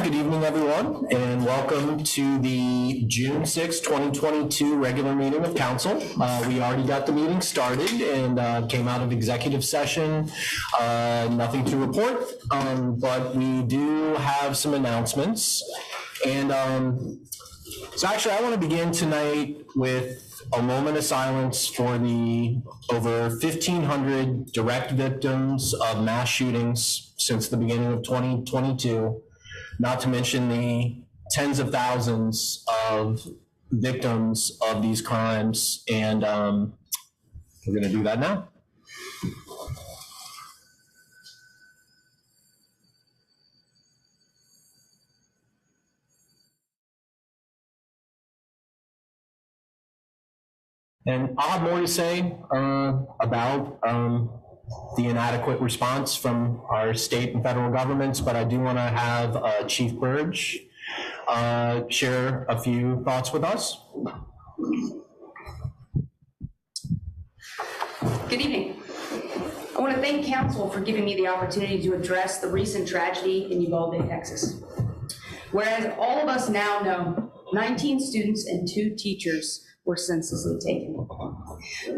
Good evening, everyone, and welcome to the June 6, 2022 regular meeting of council. We already got the meeting started and came out of executive session. Nothing to report, but we do have some announcements. And so actually, I want to begin tonight with a moment of silence for the over 1,500 direct victims of mass shootings since the beginning of 2022. Not to mention the tens of thousands of victims of these crimes. And we're going to do that now. And I'll have more to say about the inadequate response from our state and federal governments, but I do want to have Chief Burge share a few thoughts with us. Good evening. I want to thank council for giving me the opportunity to address the recent tragedy in Uvalde, Texas. Whereas all of us now know 19 students and 2 teachers were senselessly taken.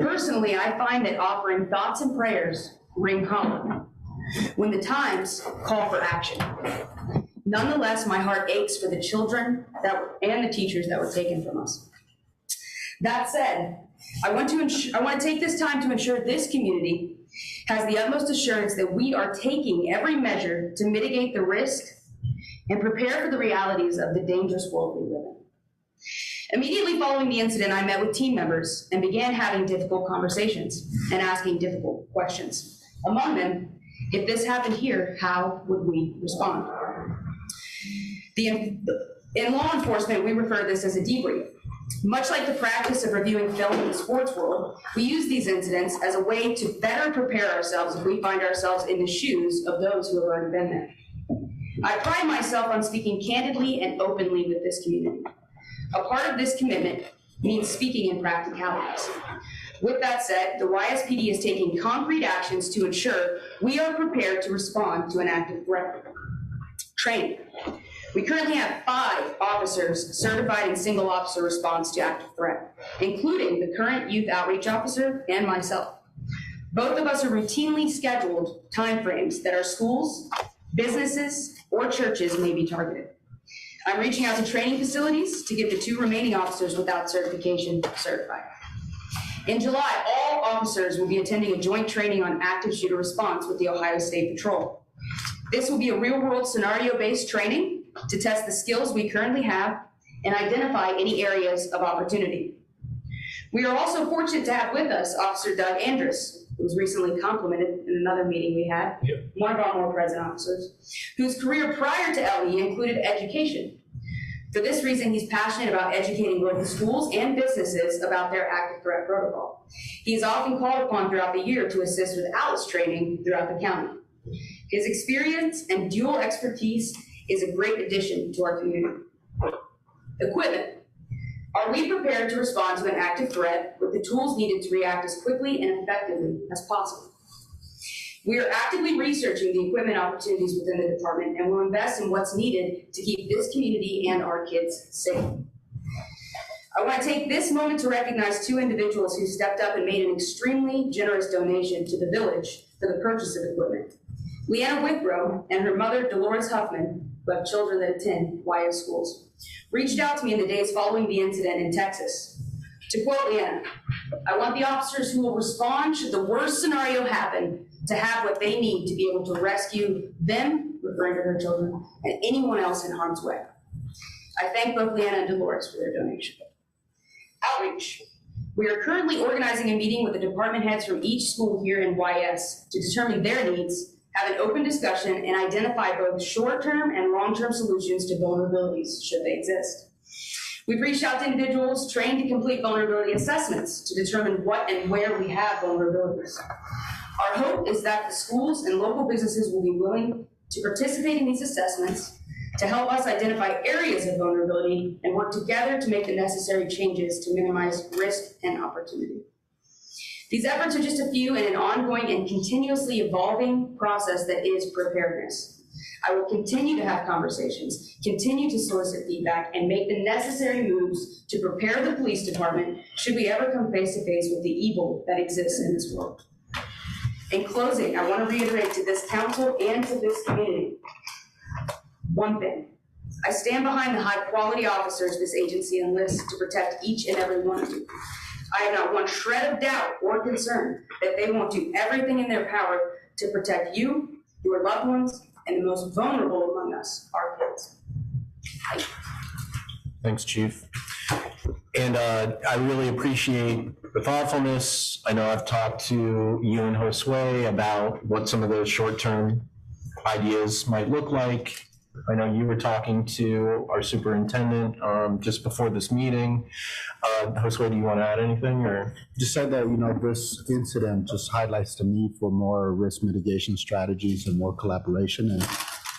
Personally, I find that offering thoughts and prayers ring hollow when the times call for action. Nonetheless, my heart aches for the children and the teachers that were taken from us. That said, I want to take this time to ensure this community has the utmost assurance that we are taking every measure to mitigate the risk and prepare for the realities of the dangerous world we live in. Immediately following the incident, I met with team members and began having difficult conversations and asking difficult questions. Among them, if this happened here, how would we respond? In law enforcement, we refer to this as a debrief. Much like the practice of reviewing film in the sports world, we use these incidents as a way to better prepare ourselves if we find ourselves in the shoes of those who have already been there. I pride myself on speaking candidly and openly with this community. A part of this commitment means speaking in practicalities. With that said, the YSPD is taking concrete actions to ensure we are prepared to respond to an active threat. Training. We currently have 5 officers certified in single officer response to active threat, including the current youth outreach officer and myself. Both of us are routinely scheduled timeframes that our schools, businesses, or churches may be targeted. I'm reaching out to training facilities to get the 2 remaining officers without certification certified. In July, all officers will be attending a joint training on active shooter response with the Ohio State Patrol. This will be a real-world scenario-based training to test the skills we currently have and identify any areas of opportunity. We are also fortunate to have with us Officer Doug Andrus, who was recently complimented in another meeting we had, one of our more present officers, whose career prior to LE included education. For this reason, he's passionate about educating both schools and businesses about their active threat protocol. He is often called upon throughout the year to assist with ALICE training throughout the county. His experience and dual expertise is a great addition to our community. Equipment. Are we prepared to respond to an active threat with the tools needed to react as quickly and effectively as possible? We are actively researching the equipment opportunities within the department and will invest in what's needed to keep this community and our kids safe. I want to take this moment to recognize 2 individuals who stepped up and made an extremely generous donation to the village for the purchase of equipment. Leanna Withrow and her mother, Dolores Huffman, who have children that attend YS schools, reached out to me in the days following the incident in Texas. To quote Leanna, "I want the officers who will respond should the worst scenario happen to have what they need to be able to rescue them," referring to her children, "and anyone else in harm's way." I thank both Leanna and Dolores for their donation. Outreach. We are currently organizing a meeting with the department heads from each school here in YS to determine their needs, have an open discussion, and identify both short-term and long-term solutions to vulnerabilities should they exist. We've reached out to individuals trained to complete vulnerability assessments to determine what and where we have vulnerabilities. Our hope is that the schools and local businesses will be willing to participate in these assessments to help us identify areas of vulnerability and work together to make the necessary changes to minimize risk and opportunity. These efforts are just a few in an ongoing and continuously evolving process that is preparedness. I will continue to have conversations, continue to solicit feedback, and make the necessary moves to prepare the police department should we ever come face to face with the evil that exists in this world. In closing, I want to reiterate to this council and to this community one thing. I stand behind the high-quality officers this agency enlists to protect each and every one of you. I have not one shred of doubt or concern that they won't do everything in their power to protect you, your loved ones, and the most vulnerable among us, our kids. Thanks, Chief. And I really appreciate the thoughtfulness. I know I've talked to you and Josue about what some of those short-term ideas might look like. I know you were talking to our superintendent just before this meeting. Josue, do you want to add anything, or? Just said that, you know, this incident just highlights the need for more risk mitigation strategies and more collaboration. And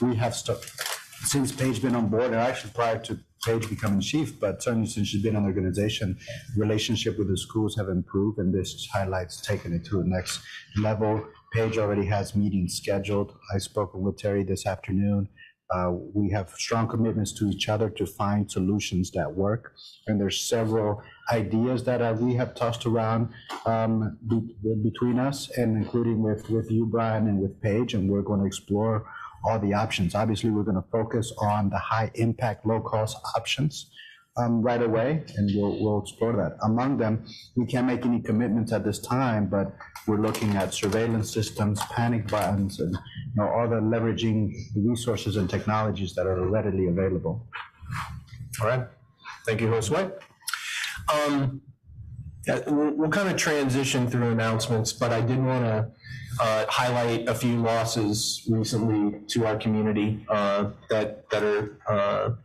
we have since Paige been on board, and actually prior to Paige becoming chief, but certainly since she's been in the organization, relationship with the schools have improved, and this highlights taking it to the next level. Paige already has meetings scheduled. I've spoken with Terry this afternoon. We have strong commitments to each other to find solutions that work. And there's several ideas that we have tossed around between us, and including with you, Brian, and with Paige, and we're going to explore all the options. Obviously, we're going to focus on the high impact, low cost options right away, and we'll explore that. Among them, we can't make any commitments at this time, but we're looking at surveillance systems, panic buttons, and all the leveraging resources and technologies that are readily available. All right. Thank you, Josue. We'll kind of transition through announcements, but I did want to highlight a few losses recently to our community that are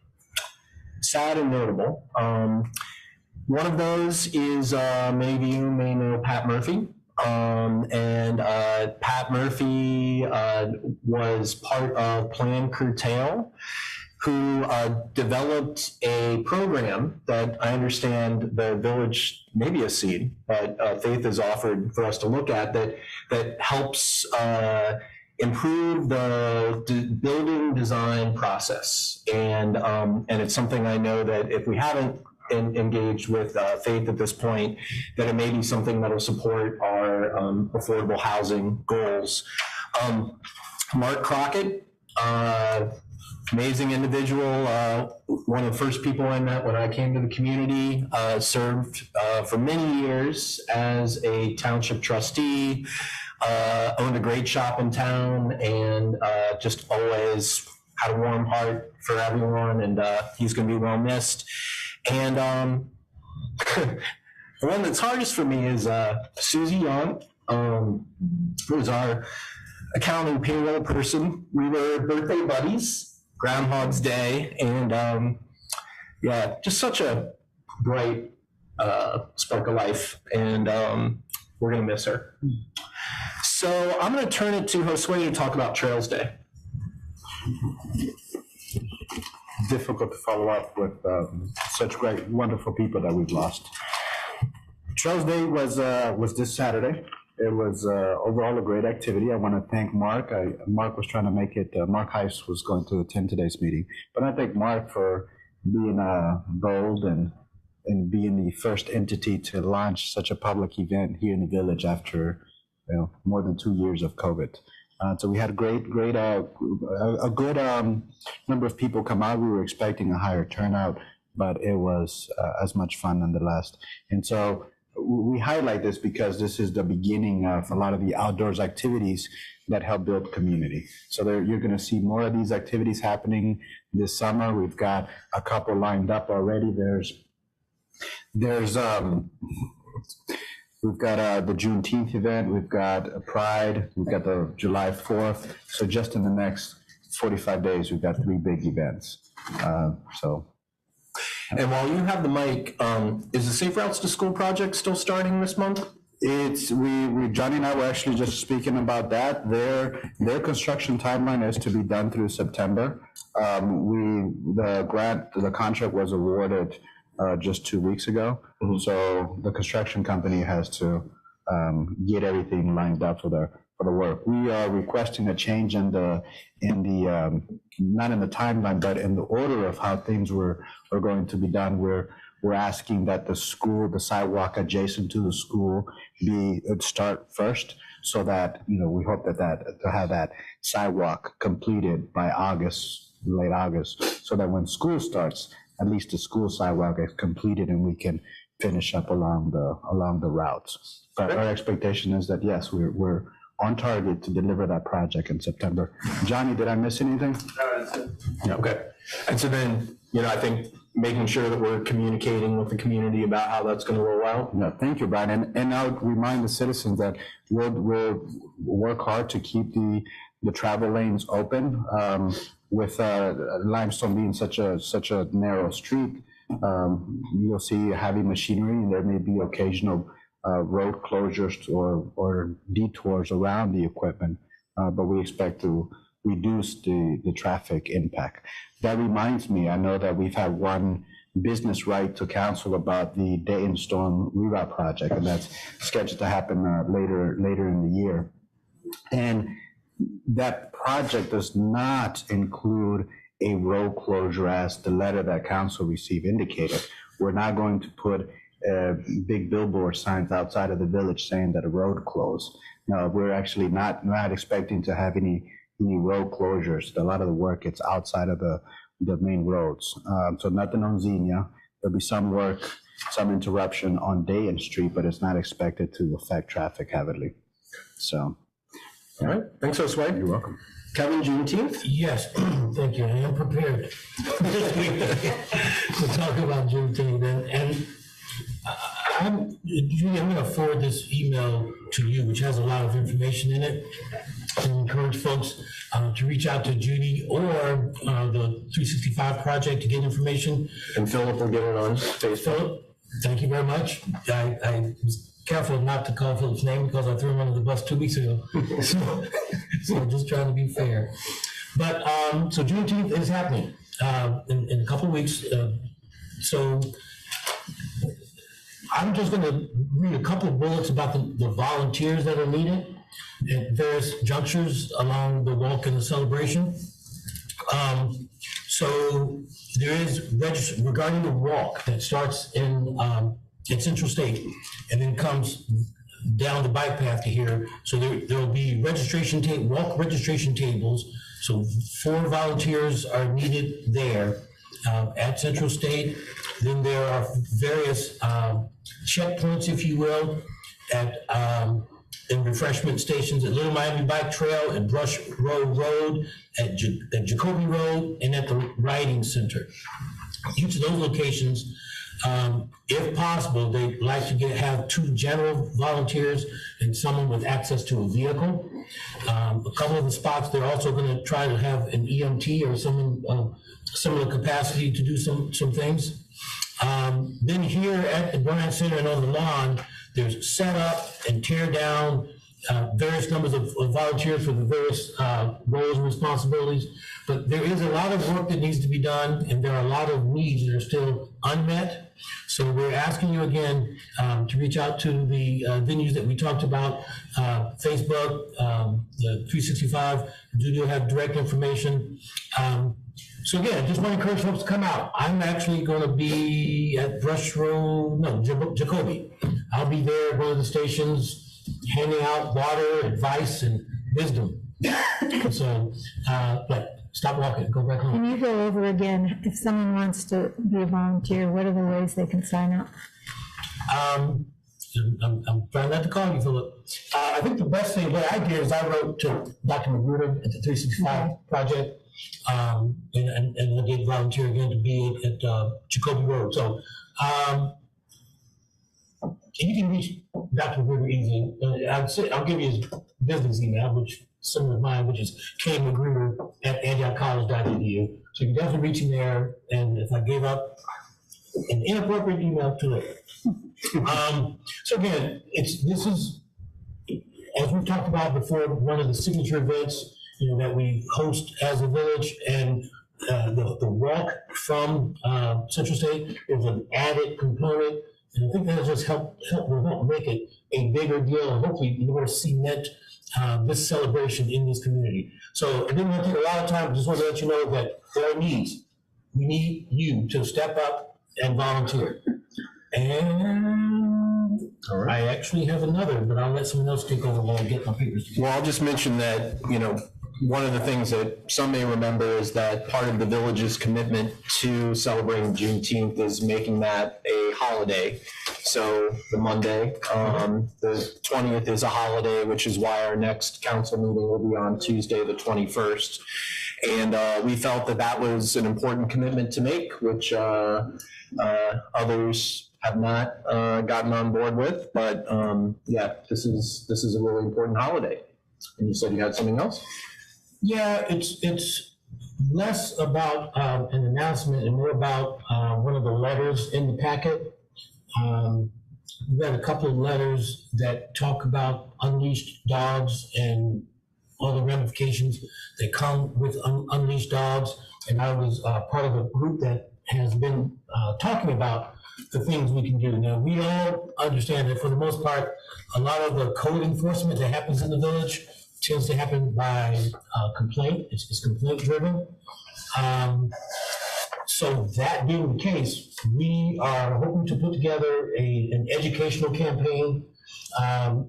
sad and notable. One of those is maybe you may know Pat Murphy. And Pat Murphy was part of Plan Curtail, who developed a program that I understand the village, maybe a seed, but Faith has offered for us to look at, that helps improve the building design process. And it's something I know that if we haven't engaged with Faith at this point, that it may be something that will support our affordable housing goals. Mark Crockett, amazing individual, one of the first people I met when I came to the community, served for many years as a township trustee, owned a great shop in town, and just always had a warm heart for everyone, and he's going to be well missed. And the one that's hardest for me is Susie Young, who was our accounting payroll person. We were birthday buddies, Groundhog's Day, and yeah, just such a bright spark of life, and we're going to miss her. So I'm going to turn it to Josue to talk about Trails Day. Difficult to follow up with such great, wonderful people that we've lost. Trails Day was this Saturday. It was overall a great activity. I want to thank Mark. Mark was trying to make it. Mark Housh was going to attend today's meeting, but I thank Mark for being bold and being the first entity to launch such a public event here in the village after more than 2 years of COVID. So we had a good number of people come out. We were expecting a higher turnout, but it was as much fun nonetheless. And so we highlight this because this is the beginning of a lot of the outdoors activities that help build community. So you're going to see more of these activities happening this summer. We've got a couple lined up already. We've got the Juneteenth event, we've got Pride, we've got the July 4th. So just in the next 45 days, we've got 3 big events. And while you have the mic, is the Safe Routes to School project still starting this month? Johnny and I were actually just speaking about that. Their construction timeline is to be done through September. The contract was awarded just 2 weeks ago. Mm-hmm. So the construction company has to get everything lined up for the work. We are requesting a change in the not in the timeline, but in the order of how things were going to be done. We're asking that the sidewalk adjacent to the school start first, so that, we hope to have that sidewalk completed by late August, so that when school starts, at least the school sidewalk is completed and we can finish up along the routes. But our expectation is that, yes, we're on target to deliver that project in September. Johnny, did I miss anything? Yeah, okay. And so then, I think making sure that we're communicating with the community about how that's going to roll out. No, thank you, Brian. And I'll remind the citizens that we'll work hard to keep the travel lanes open. With Limestone being such a narrow street, you'll see heavy machinery, and there may be occasional road closures or detours around the equipment, but we expect to reduce the traffic impact. That reminds me, I know that we've had one business right to council about the Dayton Storm Reroute project, and that's scheduled to happen later in the year. And that project does not include a road closure, as the letter that council received indicated. We're not going to put big billboard signs outside of the village saying that a road closed. No, we're actually not expecting to have any road closures. A lot of the work, it's outside of the main roads. So nothing on Xenia. There'll be some work, some interruption on Dayton Street, but it's not expected to affect traffic heavily. So. All right, thanks, Josue. You're welcome. Kevin, Juneteenth? Yes, thank you. I am prepared to talk about Juneteenth. And I'm going to forward this email to you, which has a lot of information in it, and encourage folks to reach out to Judy or the 365 Project to get information. And Philip will get it on Facebook. Philip, thank you very much. I was careful not to call Philip's name because I threw him under the bus 2 weeks ago. So just trying to be fair. But so Juneteenth is happening in a couple of weeks. So I'm just going to read a couple of bullets about the volunteers that are needed at various junctures along the walk and the celebration. So there is regarding the walk that starts in Central State and then comes down the bike path to here. So there will be walk registration tables. So 4 volunteers are needed there at Central State. Then there are various checkpoints, if you will, at in refreshment stations at Little Miami Bike Trail, at Brush Road, at Jacoby Road, and at the Riding Center. Each of those locations, if possible, they'd like to have 2 general volunteers and someone with access to a vehicle. A couple of the spots, they're also going to try to have an EMT or someone similar capacity to do some things. Then here at the Bryant Center and on the lawn, there's set up and tear down various numbers of volunteers for the various roles and responsibilities. But there is a lot of work that needs to be done, and there are a lot of needs that are still unmet. So we're asking you again to reach out to the venues that we talked about, Facebook, the 365. Do have direct information. So again, just want to encourage folks to come out. I'm actually going to be at Jacoby. I'll be there at one of the stations, handing out water, advice, and wisdom. So, but stop walking, go back home. Can you go over again, if someone wants to be a volunteer, what are the ways they can sign up? I'm trying not to call you, Philip. I think the best thing, what I did is I wrote to Dr. Magruder at the 365 Project, and I did volunteer again to be at Jacoby Road. So you can reach Dr. Magruder easily. I'll give you his business email, which similar to mine, which is kmagruder@antiochcollege.edu. So you can definitely reach him there. And if I gave up an inappropriate email, too late. So again, this is, as we've talked about before, one of the signature events that we host as a village, and the walk from Central State is an added component And I think that'll just will help make it a bigger deal, and hopefully more cement this celebration in this community. So I didn't want to take a lot of time, just want to let you know that there are needs. We need you to step up and volunteer. And I actually have another, but I'll let someone else take over while I get my papers together. Well, I'll just mention that, one of the things that some may remember is that part of the village's commitment to celebrating Juneteenth is making that a holiday. So the Monday, the 20th is a holiday, which is why our next council meeting will be on Tuesday, the 21st. And we felt that that was an important commitment to make, which others have not gotten on board with. But yeah, this is a really important holiday. And you said you had something else? Yeah, it's less about an announcement and more about one of the letters in the packet. We've got a couple of letters that talk about unleashed dogs and all the ramifications that come with unleashed dogs. And I was part of a group that has been talking about the things we can do. Now, we all understand that for the most part, a lot of the code enforcement that happens in the village tends to happen by complaint. It's complaint driven. So that being the case, we are hoping to put together an educational campaign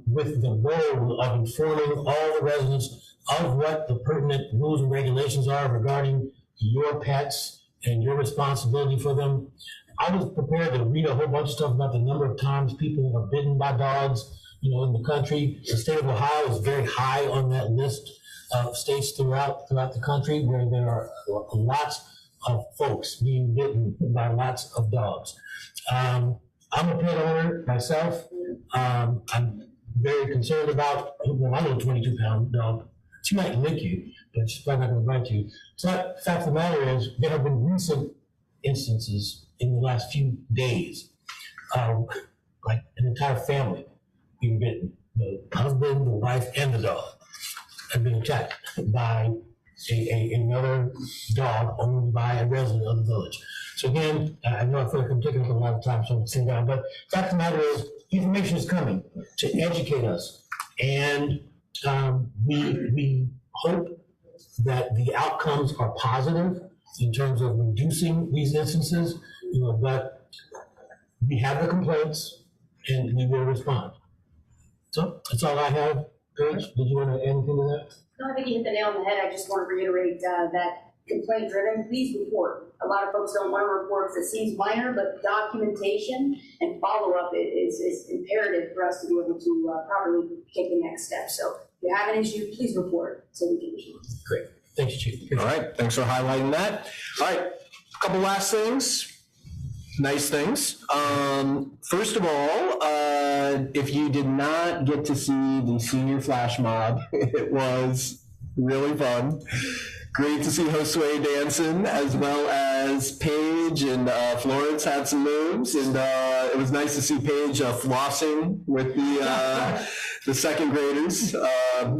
with the goal of informing all the residents of what the pertinent rules and regulations are regarding your pets and your responsibility for them. I was prepared to read a whole bunch of stuff about the number of times people are bitten by dogs, in the country. The state of Ohio is very high on that list of states throughout the country where there are lots of folks being bitten by lots of dogs. I'm a pet owner myself. I'm very concerned about my little 22-pound dog. She might lick you, but she's probably not going to bite you. So the fact of the matter is, there have been recent instances in the last few days, like an entire family being bitten. The husband, the wife, and the dog have been attacked by another dog owned by a resident of the village. So again, I know I feel like I'm taking up a lot of time, so I'm sitting down, but the fact of the matter is, information is coming to educate us. And we hope that the outcomes are positive in terms of reducing these instances, but we have the complaints and we will respond. So that's all I have. Paige, did you want to add anything to that? No, I think you hit the nail on the head. I just want to reiterate that complaint driven, please report. A lot of folks don't want to report because it seems minor, but documentation and follow-up is imperative for us to be able to properly take the next step. So if you have an issue, please report so we can respond. Great. Thanks, Chief. All right, thanks for highlighting that. All right, a couple last things. Nice things. First of all, if you did not get to see the senior flash mob, it was really fun. Great to see Josue dancing, as well as Paige and Florence had some moves, and it was nice to see Paige flossing with the second graders.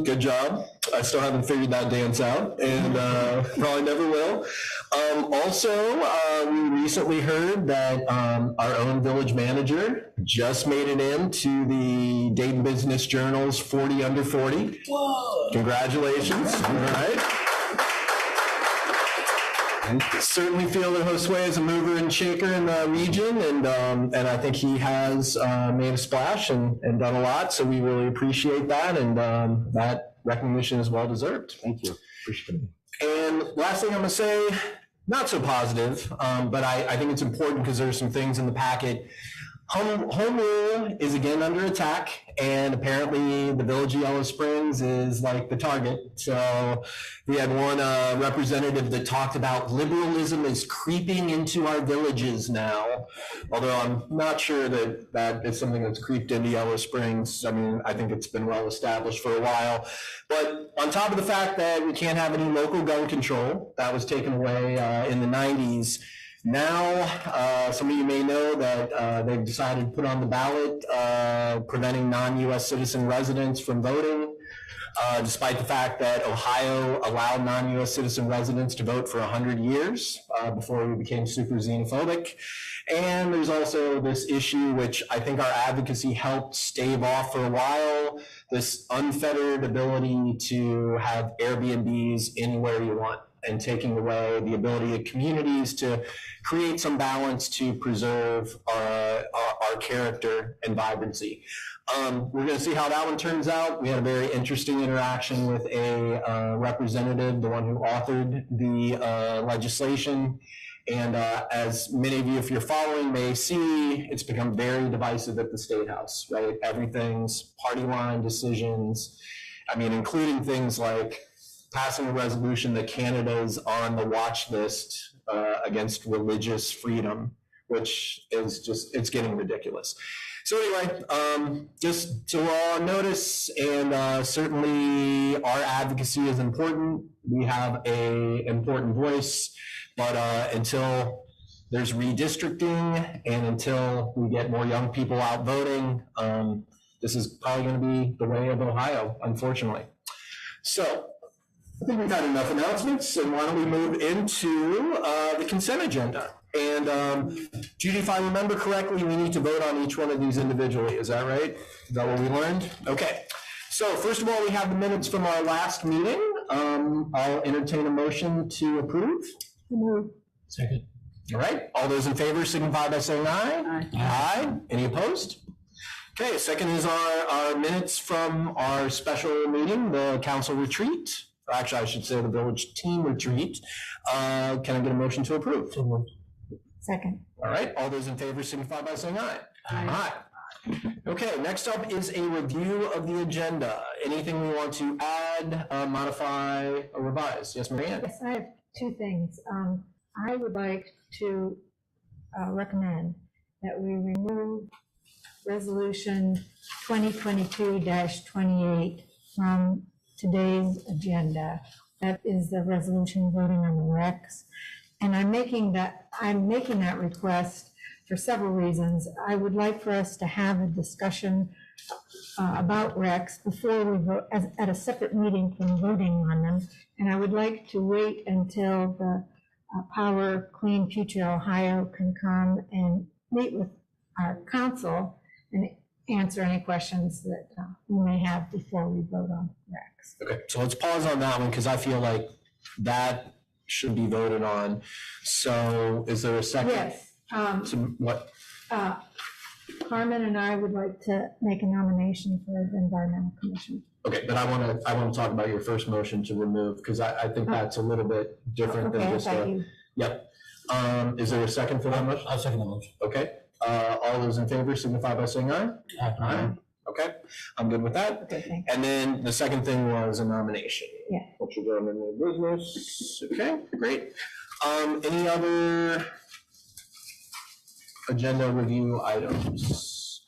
Good job. I still haven't figured that dance out, and probably never will. Also, we recently heard that our own village manager just made it into the Dayton Business Journal's 40 Under 40. Whoa! Congratulations. All right. Certainly feel that Josue is a mover and shaker in the region, and I think he has made a splash and done a lot, so we really appreciate that, and that recognition is well deserved. Thank you. Appreciate it. And last thing I'm going to say, not so positive, but I think it's important because there's some things in the packet. Home rule is again under attack, and apparently the village of Yellow Springs is like the target. So we had one representative that talked about liberalism is creeping into our villages now, although I'm not sure that that is something that's creeped into Yellow Springs. I mean, I think it's been well established for a while. But on top of the fact that we can't have any local gun control, that was taken away in the 90s, now, some of you may know that they've decided to put on the ballot preventing non-U.S. citizen residents from voting. despite the fact that Ohio allowed non-US citizen residents to vote for 100 years before we became super xenophobic. And there's also this issue, which I think our advocacy helped stave off for a while, this unfettered ability to have Airbnbs anywhere you want, and taking away the ability of communities to create some balance to preserve our character and vibrancy. We're going to see how that one turns out. We had a very interesting interaction with a representative, the one who authored the legislation. And as many of you, if you're following, may see, it's become very divisive at the State House, right? Everything's party line decisions. I mean, including things like passing a resolution that Canada's on the watch list against religious freedom, which is just, it's getting ridiculous. So anyway, just so we're all on notice, and certainly our advocacy is important. We have an important voice, but until there's redistricting and until we get more young people out voting, this is probably going to be the way of Ohio, unfortunately. So I think we've had enough announcements, and why don't we move into the consent agenda? And Judy, if I remember correctly, we need to vote on each one of these individually. Is that right? Is that what we learned? Okay. So first of all, we have the minutes from our last meeting. I'll entertain a motion to approve. Second. All right. All those in favor signify by saying aye. Aye. Aye. Any opposed? Okay. Second is our minutes from our special meeting, the council retreat. Actually, I should say the village team retreat. Can I get a motion to approve? Second. All right, all those in favor signify by saying aye. Aye. Aye. Okay, next up is a review of the agenda. Anything we want to add, modify, or revise? Yes, Marianne? Yes, I have two things. I would like to recommend that we remove resolution 2022-28 from today's agenda. That is the resolution voting on the recs. And I'm making that request for several reasons. I would like for us to have a discussion about recs before we vote, at a separate meeting from voting on them. And I would like to wait until the Power Clean Future Ohio can come and meet with our council and answer any questions that we may have before we vote on recs. Okay, so let's pause on that one because I feel like that should be voted on. So is there a second? Yes. To what? Carmen and I would like to make a nomination for the Environmental Commission. Okay, but I want to talk about your first motion to remove, because I think that's a little bit different than just a. Yep. Is there a second for that motion? I'll second the motion. Okay. All those in favor signify by saying aye. Aye. Okay, I'm good with that. Okay, thanks. And then the second thing was a nomination. Yeah. Which will go into new business. Okay, great. Any other agenda review items?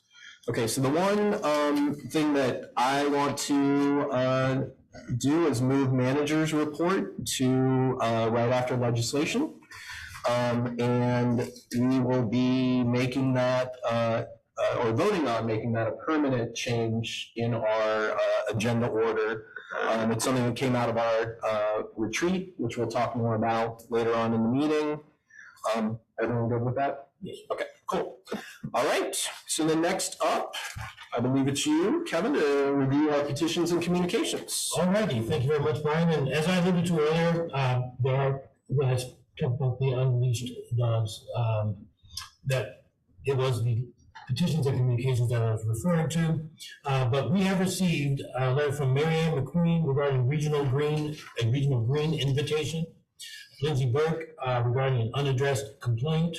Okay, so the one thing that I want to do is move manager's report to right after legislation. And we will be making that or voting on making that a permanent change in our agenda order. It's something that came out of our retreat, which we'll talk more about later on in the meeting. Everyone good with that? Yes. Okay, cool. All right, so then next up, I believe it's you, Kevin, to review our petitions and communications. All righty, thank you very much, Brian. And as I alluded to earlier, there are, when I talked about the unleashed dogs, that it was the petitions and communications that I was referring to. But we have received a letter from Marianne, MacQueen regarding regional green invitation. Lindsay, Burke regarding an unaddressed complaint.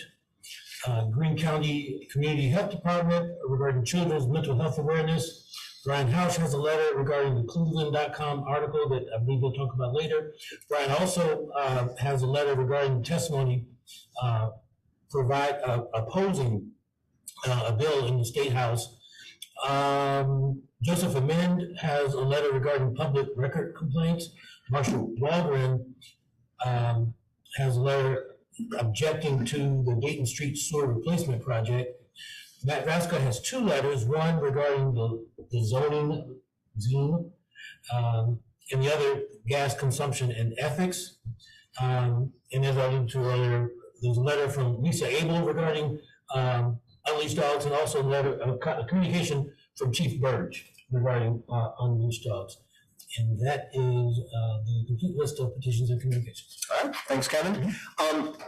Greene County Community Health Department regarding children's mental health awareness. Brian Housh has a letter regarding the Cleveland.com article that I believe we'll talk about later. Brian also has a letter regarding testimony opposing a bill in the State House. Joseph Amend has a letter regarding public record complaints. Marcia Wallgren has a letter objecting to the Dayton Street Sewer Replacement Project. Raska has two letters, one regarding the zoning Zine, And the other, gas consumption and ethics. And as I alluded to earlier, there's a letter from Lisa Abel regarding unleashed dogs, and also a communication from Chief Burge regarding unleashed dogs. And that is the complete list of petitions and communications. All right, thanks, Kevin.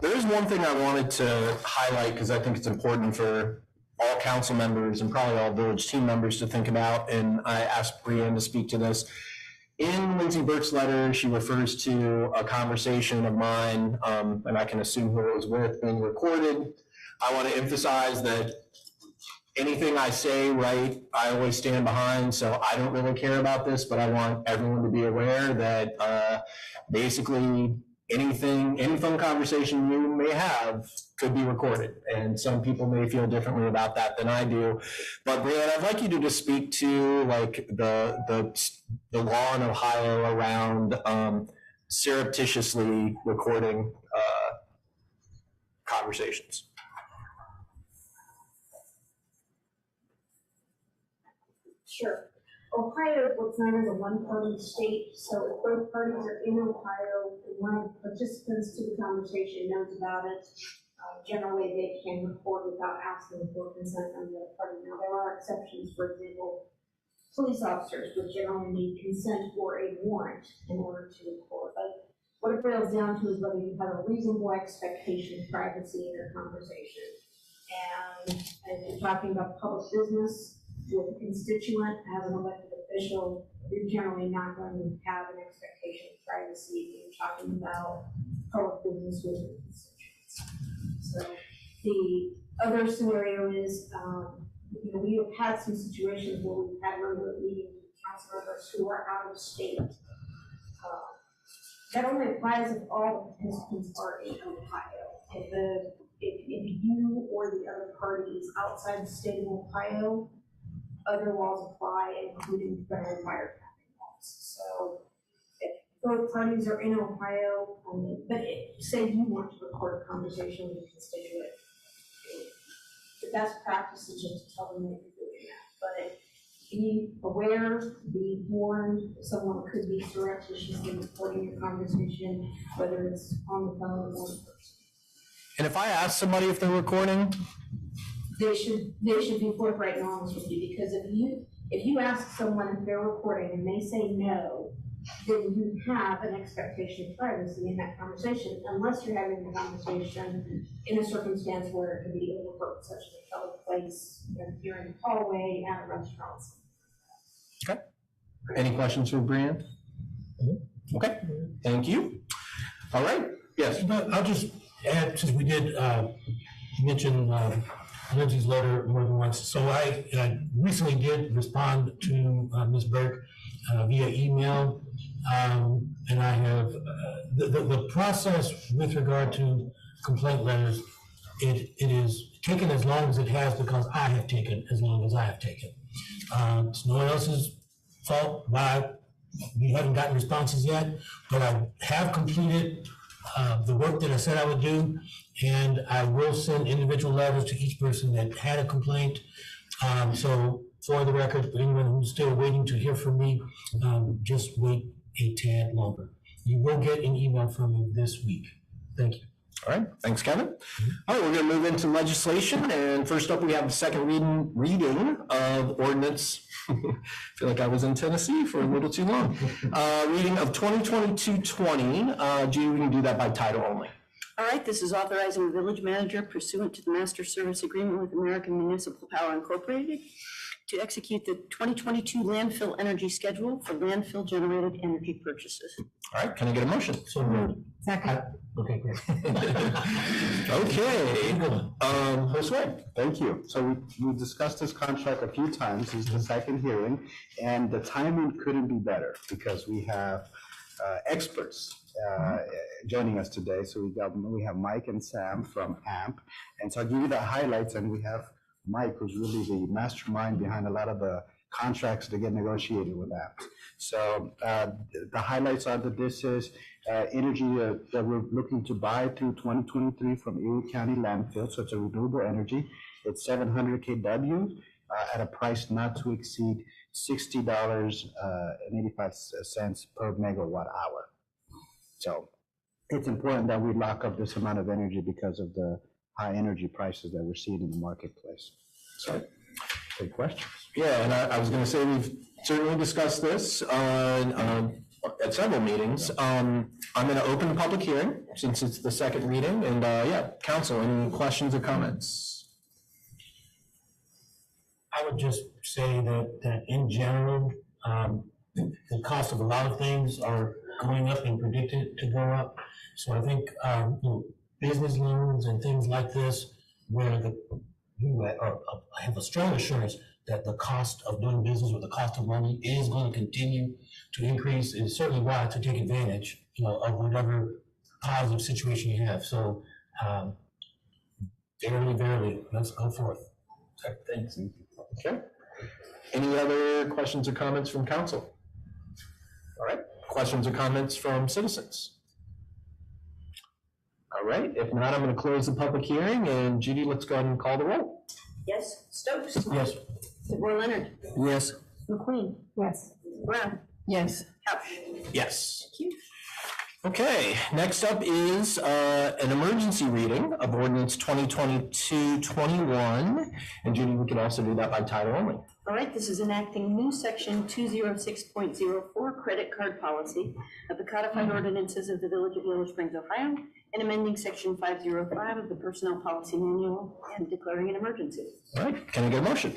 There is one thing I wanted to highlight because I think it's important for all council members and probably all village team members to think about, and I asked Brianne to speak to this. In Lindsay Burke's letter, she refers to a conversation of mine, and I can assume who it was with, being recorded. I want to emphasize that anything I say, right, I always stand behind, so I don't really care about this, but I want everyone to be aware that basically any phone conversation you may have could be recorded, and some people may feel differently about that than I do. But Brianne, I'd like you to just speak to like the law in Ohio around surreptitiously recording conversations. Sure. Ohio is what's known as a one-party state, so if both parties are in Ohio and one of the participants to the conversation knows about it, generally they can record without asking for consent from the other party. Now, there are exceptions. For example, police officers would generally need consent or a warrant in order to record. But what it boils down to is whether you have a reasonable expectation of privacy in your conversation. And if you're talking about public business, with a constituent as an elected official, you're generally not going to have an expectation of privacy if you're talking about public business with your constituents. So the other scenario is, we have had some situations where we've had remote meetings with council members who are out of state. That only applies if all the participants are in Ohio. If you or the other party is outside the state of Ohio, other laws apply, including federal wiretapping laws. So if both parties are in Ohio, but say you want to record a conversation with a constituent, the best practice is just to tell them that you're doing that. But be aware, be warned, someone could be surreptitiously recording your conversation, whether it's on the phone or in person. And if I ask somebody if they're recording, They should be forthright and honest with you, because if you ask someone if they're recording and they say no, then you have an expectation of privacy in that conversation, unless you're having the conversation in a circumstance where it could be overheard, such as a public place, you're in the hallway, at a restaurant. okay. Any questions for Brianne? Okay, thank you. All right, yes. I'll just add, since we did mention Lindsay's letter more than once. So I recently did respond to Ms. Burke via email, and I have the process with regard to complaint letters. It is taken as long as it has because I have taken as long as I have taken. It's no one else's fault why we haven't gotten responses yet, but I have completed the work that I said I would do, and I will send individual letters to each person that had a complaint. So for the record, for anyone who's still waiting to hear from me, just wait a tad longer. You will get an email from me this week. Thank you. All right, thanks, Kevin. All right, we're going to move into legislation, and first up, we have the second reading of ordinance. I feel like I was in Tennessee for a little too long. Reading of 2022-20. Judy, we can do that by title only. All right, this is authorizing the village manager pursuant to the master service agreement with American Municipal Power Incorporated to execute the 2022 landfill energy schedule for landfill generated energy purchases. All right, can I get a motion? So moved. Second. Okay, great. Okay, Josue. Thank you. So we discussed this contract a few times. This is the second hearing, and the timing couldn't be better because we have experts joining us today. So we have Mike and Sam from AMP, and so I'll give you the highlights. And we have Mike, who's really the mastermind behind a lot of the contracts that get negotiated with AMP. So the highlights are that this is energy that we're looking to buy through 2023 from Erie County landfill. So it's a renewable energy. It's 700 kW at a price not to exceed $60.85 per megawatt hour. So it's important that we lock up this amount of energy because of the high energy prices that we're seeing in the marketplace. So, good questions. Yeah, and I was going to say, we've certainly discussed this at several meetings. I'm going to open the public hearing since it's the second reading. And yeah, council, any questions or comments? I would just say that in general, the cost of a lot of things are going up and predicted to go up. So I think business loans and things like this, where you have a strong assurance that the cost of doing business or the cost of money is going to continue to increase, is certainly wise to take advantage, of whatever positive situation you have. So, verily, let's go forth. Thanks. Okay. Any other questions or comments from council? All right. Questions or comments from citizens? All right. If not, I'm going to close the public hearing. And Judy, let's go ahead and call the roll. Yes. Stokes? Yes. DeBoer Leonard? Yes. MacQueen? Yes. Brown? Yes. Housh? Yes. Thank you. Okay, next up is an emergency reading of Ordinance 2022-21. And Judy, we can also do that by title only. All right, this is enacting new section 206.04 credit card policy of the Codified Ordinances of the Village of Yellow Springs, Ohio, and amending section 505 of the Personnel Policy Manual and declaring an emergency. All right, can I get a motion?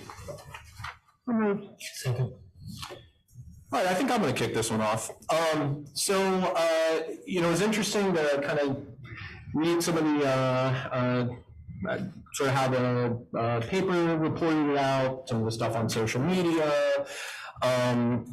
Second. All right, I think I'm going to kick this one off. It's interesting to kind of read some of the sort of how the paper reported it out, some of the stuff on social media, and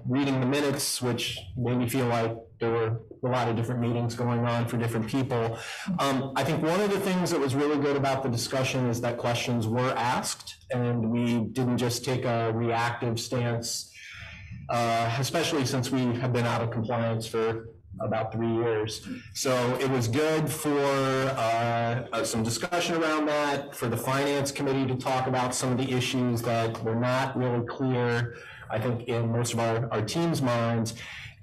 reading the minutes, which made me feel like there were a lot of different meetings going on for different people. I think one of the things that was really good about the discussion is that questions were asked, and we didn't just take a reactive stance, especially since we have been out of compliance for about 3 years. So it was good for some discussion around that, for the Finance Committee to talk about some of the issues that were not really clear, I think, in most of our team's minds.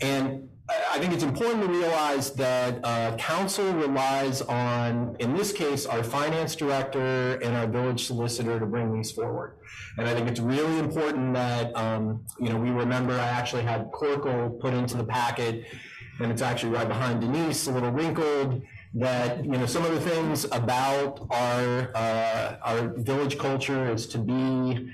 And I think it's important to realize that council relies on, in this case, our finance director and our village solicitor to bring these forward. And I think it's really important that we remember, I actually had Corkle put into the packet, and it's actually right behind Denise, a little wrinkled, that some of the things about our village culture is to be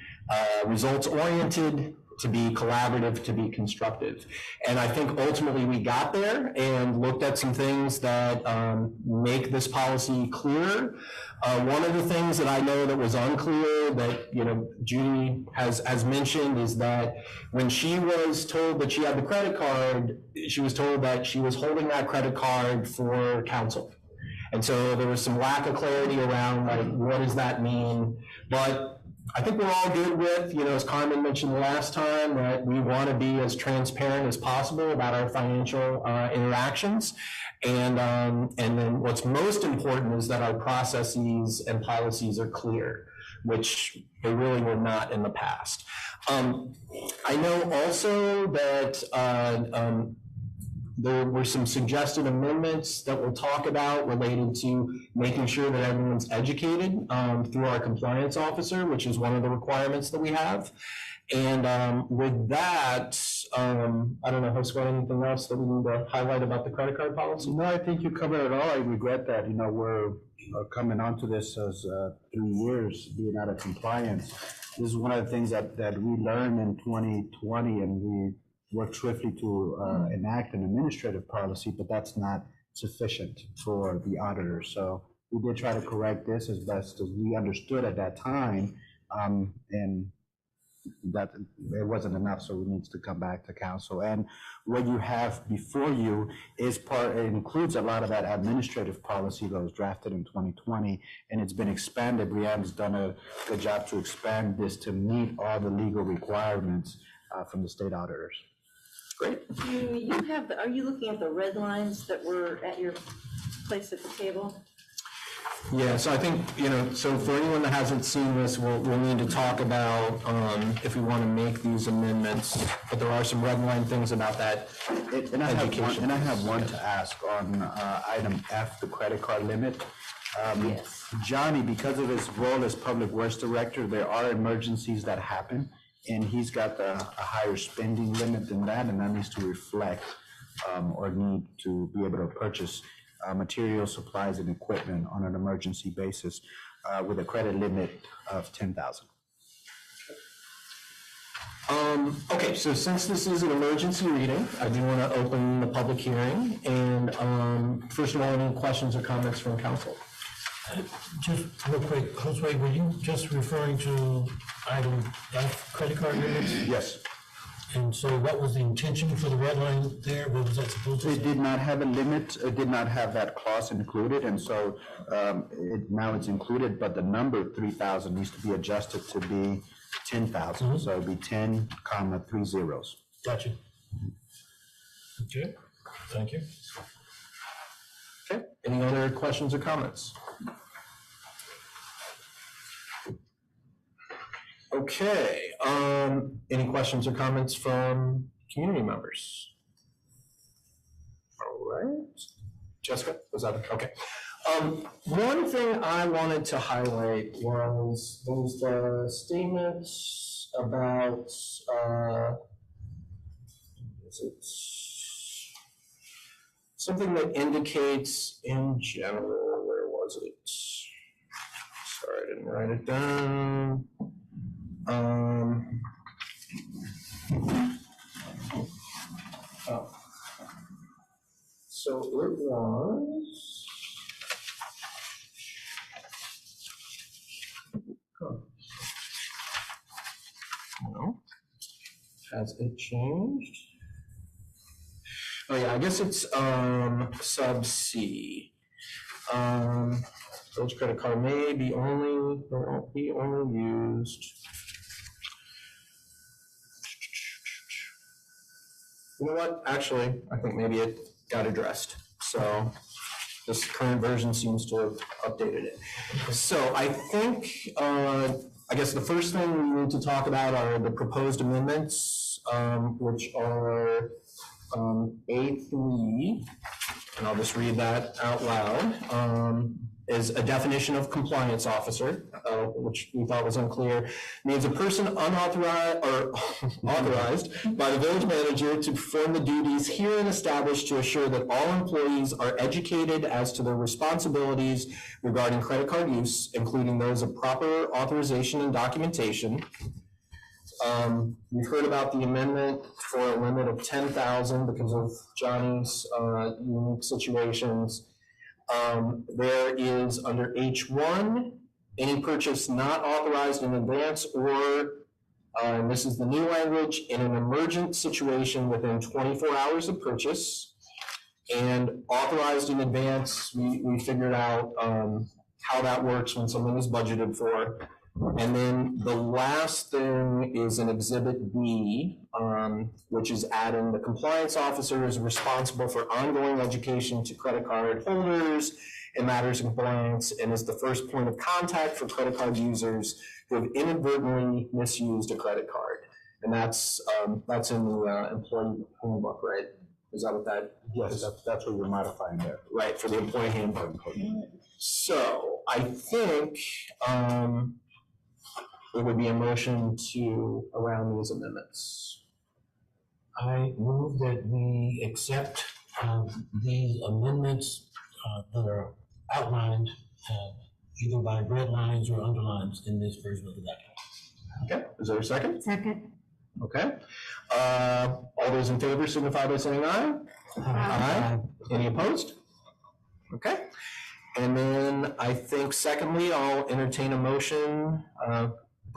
results oriented, to be collaborative, to be constructive. And I think ultimately we got there and looked at some things that make this policy clearer. One of the things that I know that was unclear that Judy has mentioned is that when she was told that she had the credit card, she was told that she was holding that credit card for council. And so there was some lack of clarity around, like, what does that mean? But I think we're all good with, as Carmen mentioned the last time, that we want to be as transparent as possible about our financial interactions. And then what's most important is that our processes and policies are clear, which they really were not in the past. I know also that there were some suggested amendments that we'll talk about related to making sure that everyone's educated through our compliance officer, which is one of the requirements that we have. And with that, I don't know, Josue, anything else that we need to highlight about the credit card policy? No, I think you covered it all. I regret that, we're coming onto this as 3 years being out of compliance. This is one of the things that we learned in 2020, and we worked swiftly to enact an administrative policy, but that's not sufficient for the auditor. So we did try to correct this as best as we understood at that time, and that it wasn't enough, so it needs to come back to council. And what you have before you is it includes a lot of that administrative policy that was drafted in 2020, and it's been expanded. Brianne's done a good job to expand this to meet all the legal requirements from the state auditors. Great. Are you looking at the red lines that were at your place at the table? Yeah, so I think, so for anyone that hasn't seen this, we'll need to talk about if we want to make these amendments, but there are some red line things about that. And I have one to ask on item F, the credit card limit. Yes. Johnny, because of his role as Public Works Director, there are emergencies that happen, and he's got a higher spending limit than that, and that needs to reflect or need to be able to purchase materials, supplies, and equipment on an emergency basis with a credit limit of $10,000. Okay, so since this is an emergency reading, I do want to open the public hearing. And first of all, any questions or comments from council? Just real quick, Josue, were you just referring to item F, credit card limits? Yes. And so what was the intention for the red line there? What was that supposed to say? It did not have a limit, it did not have that clause included, and so now it's included, but the number 3,000 needs to be adjusted to be 10,000, so it'd be 10, comma, 3 zeros. Gotcha. Okay, thank you. Okay, any other questions or comments? Okay, any questions or comments from community members? All right, Jessica, was that, okay. One thing I wanted to highlight was those statements about, is it something that indicates in general, where was it? Sorry, I didn't write it down. So it was. No. Has it changed? Oh yeah, I guess it's sub C. Village credit card may be only used. You know what? Actually, I think maybe it got addressed. So this current version seems to have updated it. So I think, I guess the first thing we need to talk about are the proposed amendments, which are A3, and I'll just read that out loud, is a definition of compliance officer, which we thought was unclear, means a person unauthorized or authorized by the village manager to perform the duties herein established to assure that all employees are educated as to their responsibilities regarding credit card use, including those of proper authorization and documentation. We've heard about the amendment for a limit of 10,000 because of Johnny's unique situations. There is under H1, any purchase not authorized in advance or, and this is the new language, in an emergent situation within 24 hours of purchase. And authorized in advance, we figured out how that works when something is budgeted for. And then the last thing is an Exhibit B, which is adding the compliance officer is responsible for ongoing education to credit card holders in matters of compliance and is the first point of contact for credit card users who have inadvertently misused a credit card. And that's in the employee handbook, right? Is that what that? Yes, that's what we're modifying there. Right, for the employee handbook. So I think, it would be a motion to around these amendments. I move that we accept these amendments that are outlined either by red lines or underlines in this version of the document. Okay, is there a second? Second. Okay. All those in favor signify by saying aye. Aye. Any opposed? Okay. And then I think secondly, I'll entertain a motion. I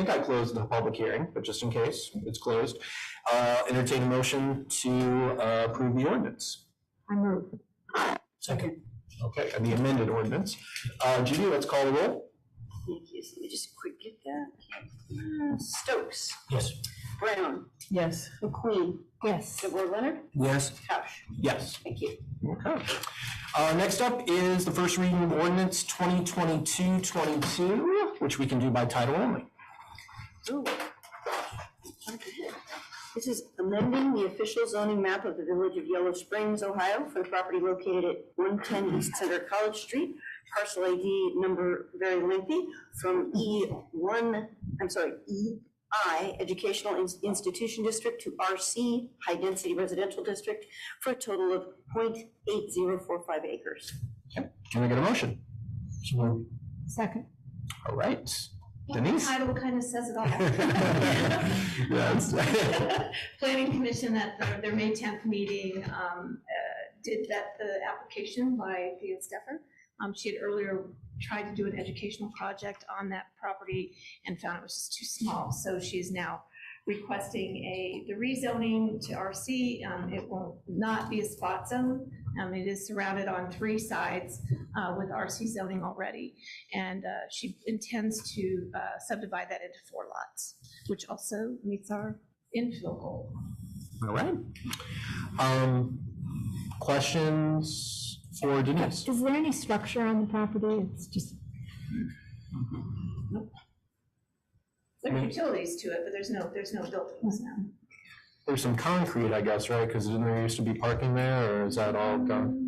think I closed the public hearing, but just in case it's closed, entertain a motion to approve the ordinance. I move. Second. Okay, and the amended ordinance. Judy, let's call the roll. Thank you. So let me just quick get that. Stokes. Yes. Brown. Yes. MacQueen. Yes. DeVore Leonard, Yes. Housh. Yes. Thank you. Okay. Next up is the first reading of ordinance 2022-22, which we can do by title only. Ooh. This is amending the official zoning map of the Village of Yellow Springs, Ohio, for the property located at 110 East Center College Street, parcel ID number very lengthy, from EI, Educational Institution District, to RC, High Density Residential District, for a total of 0.8045 acres. Okay. Can I get a motion? Second. All right. Denise? The title kind of says it all. Yes. Planning Commission at their May 10th meeting did vet the application by Thea Steffer. She had earlier tried to do an educational project on that property and found it was just too small. So she's now requesting the rezoning to RC. It will not be a spot zone. It is surrounded on 3 sides with RC zoning already. And she intends to subdivide that into 4 lots, which also meets our infill goal. All right. Questions for Denise? Is there any structure on the property? It's just, There are utilities to it, but there's no buildings now. There's some concrete, I guess, right? Because didn't there used to be parking there, or is that all gone?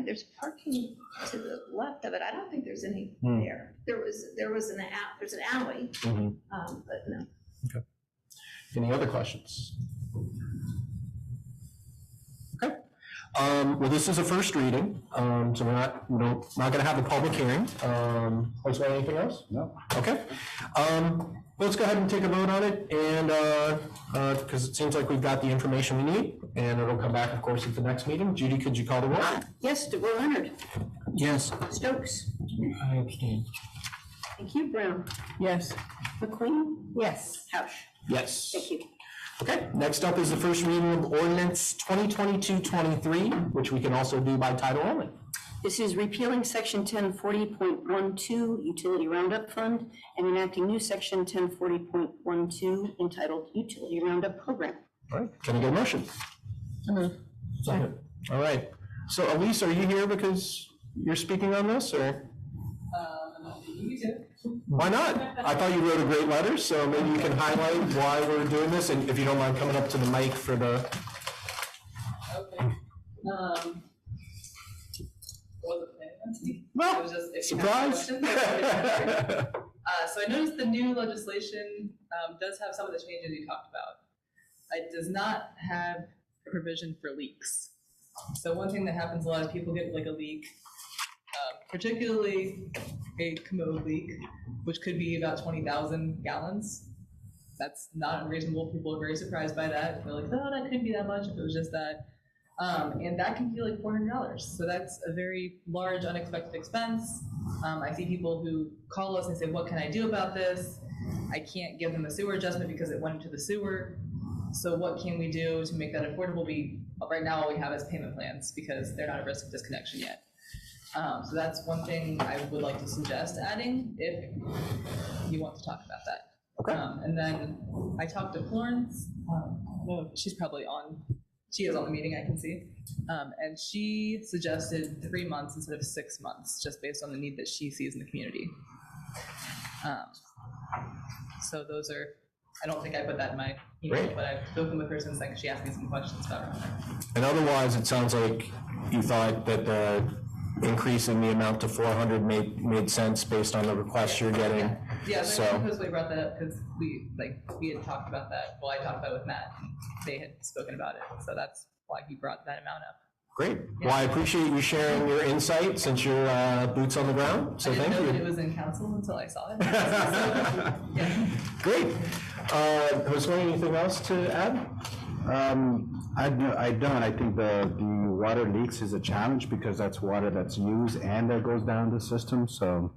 There's parking to the left of it. I don't think there's any there. There's an alley, but no. Okay. Any other questions? Okay. Well, this is a first reading, so we're not going to have a public hearing. Was there anything else? No. Okay. Let's go ahead and take a vote on it, and because it seems like we've got the information we need, and it'll come back, of course, at the next meeting. Judy, could you call the roll? Yes, DeVore Leonard. Yes. Stokes. I abstain. Thank you. Brown. Yes. MacQueen. yes. Housh. Yes. Thank you. Okay, next up is the first reading of ordinance 2022-23, which we can also do by title only. This is repealing section 1040.12 Utility Roundup Fund and enacting new section 1040.12 entitled Utility Roundup Program. All right, can I get a motion? Second. All right, so Elise, are you here because you're speaking on this, or? You too. Why not? I thought you wrote a great letter, so maybe you can highlight why we're doing this, and if you don't mind coming up to the mic for the. Okay. Wasn't planning on speaking. Well, It was just if you surprise. have questions. So I noticed the new legislation does have some of the changes you talked about. It does not have a provision for leaks. So one thing that happens a lot is people get like a leak, particularly a commode leak, which could be about 20,000 gallons. That's not unreasonable. People are very surprised by that. They're like, oh, that couldn't be that much if it was just that. And that can be like $400. So that's a very large unexpected expense. I see people who call us and say, what can I do about this? I can't give them a sewer adjustment because it went into the sewer. So what can we do to make that affordable? Right now all we have is payment plans because they're not at risk of disconnection yet. So that's one thing I would like to suggest adding if you want to talk about that. Okay. And then I talked to Florence. No, she's probably on. She is on the meeting, I can see. And she suggested 3 months instead of 6 months, just based on the need that she sees in the community. So those are, I don't think I put that in my email, Great. but I've spoken with her since then, 'cause she asked me some questions about it. And otherwise, it sounds like you thought that increasing the amount to 400 made sense based on the requests you're getting. Yeah, So- I suppose we brought that up because we had talked about that. Well, I talked about it with Matt, and they had spoken about it. So that's why he brought that amount up. Great. Well, I appreciate you sharing your insight since you're boots on the ground, so I thank didn't know that it you. was in council until I saw it. Yeah. Great. Josue, anything else to add? I don't. I think the water leaks is a challenge because that's water that's used and that goes down the system. So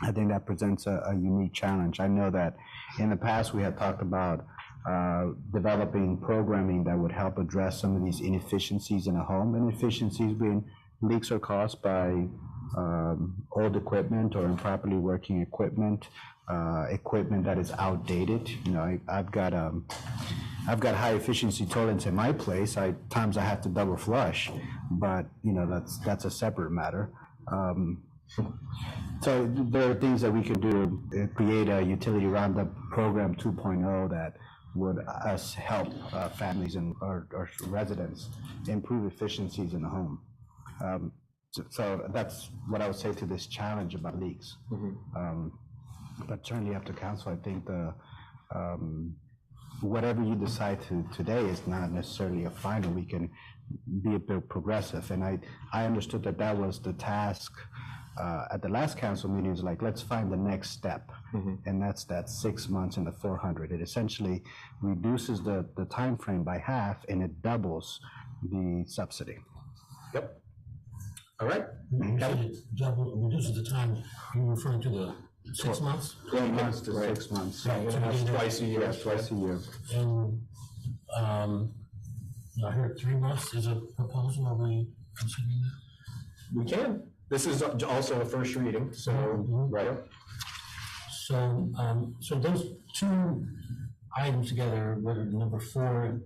I think that presents a unique challenge. I know that in the past we had talked about developing programming that would help address some of these inefficiencies in a home. Inefficiencies being leaks are caused by old equipment or improperly working equipment, equipment that is outdated. You know, I've got I've got high efficiency toilets in my place. Times I have to double flush, but that's a separate matter. So there are things that we could do to create a utility roundup program 2.0 that would us help families and our residents improve efficiencies in the home. So that's what I would say to this challenge about leaks. But certainly up to council, I think whatever you decide today is not necessarily a final. We can be a bit progressive. And I understood that was the task at the last council meeting, is like, let's find the next step. And that's that 6 months and the 400. It essentially reduces the time frame by half, and it doubles the subsidy. Yep. All right. You said it reduces the time, you're referring to the 6 months? 12 months to 6 months. That's twice a year. Yes, twice a year. And I heard 3 months is a proposal. Are we considering that? We can. This is also a first reading, so, right. So those two items together, what are number 4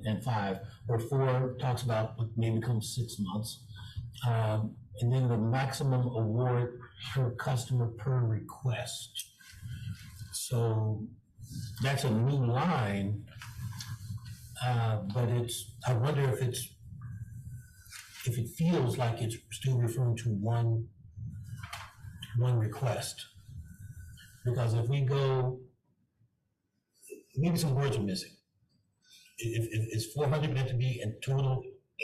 and 5, where 4 talks about what may become 6 months, and then the maximum award per customer per request. So that's a new line, but I wonder if it feels like it's still referring to one request. Because if we go, maybe some words are missing. Is 400 meant to be in total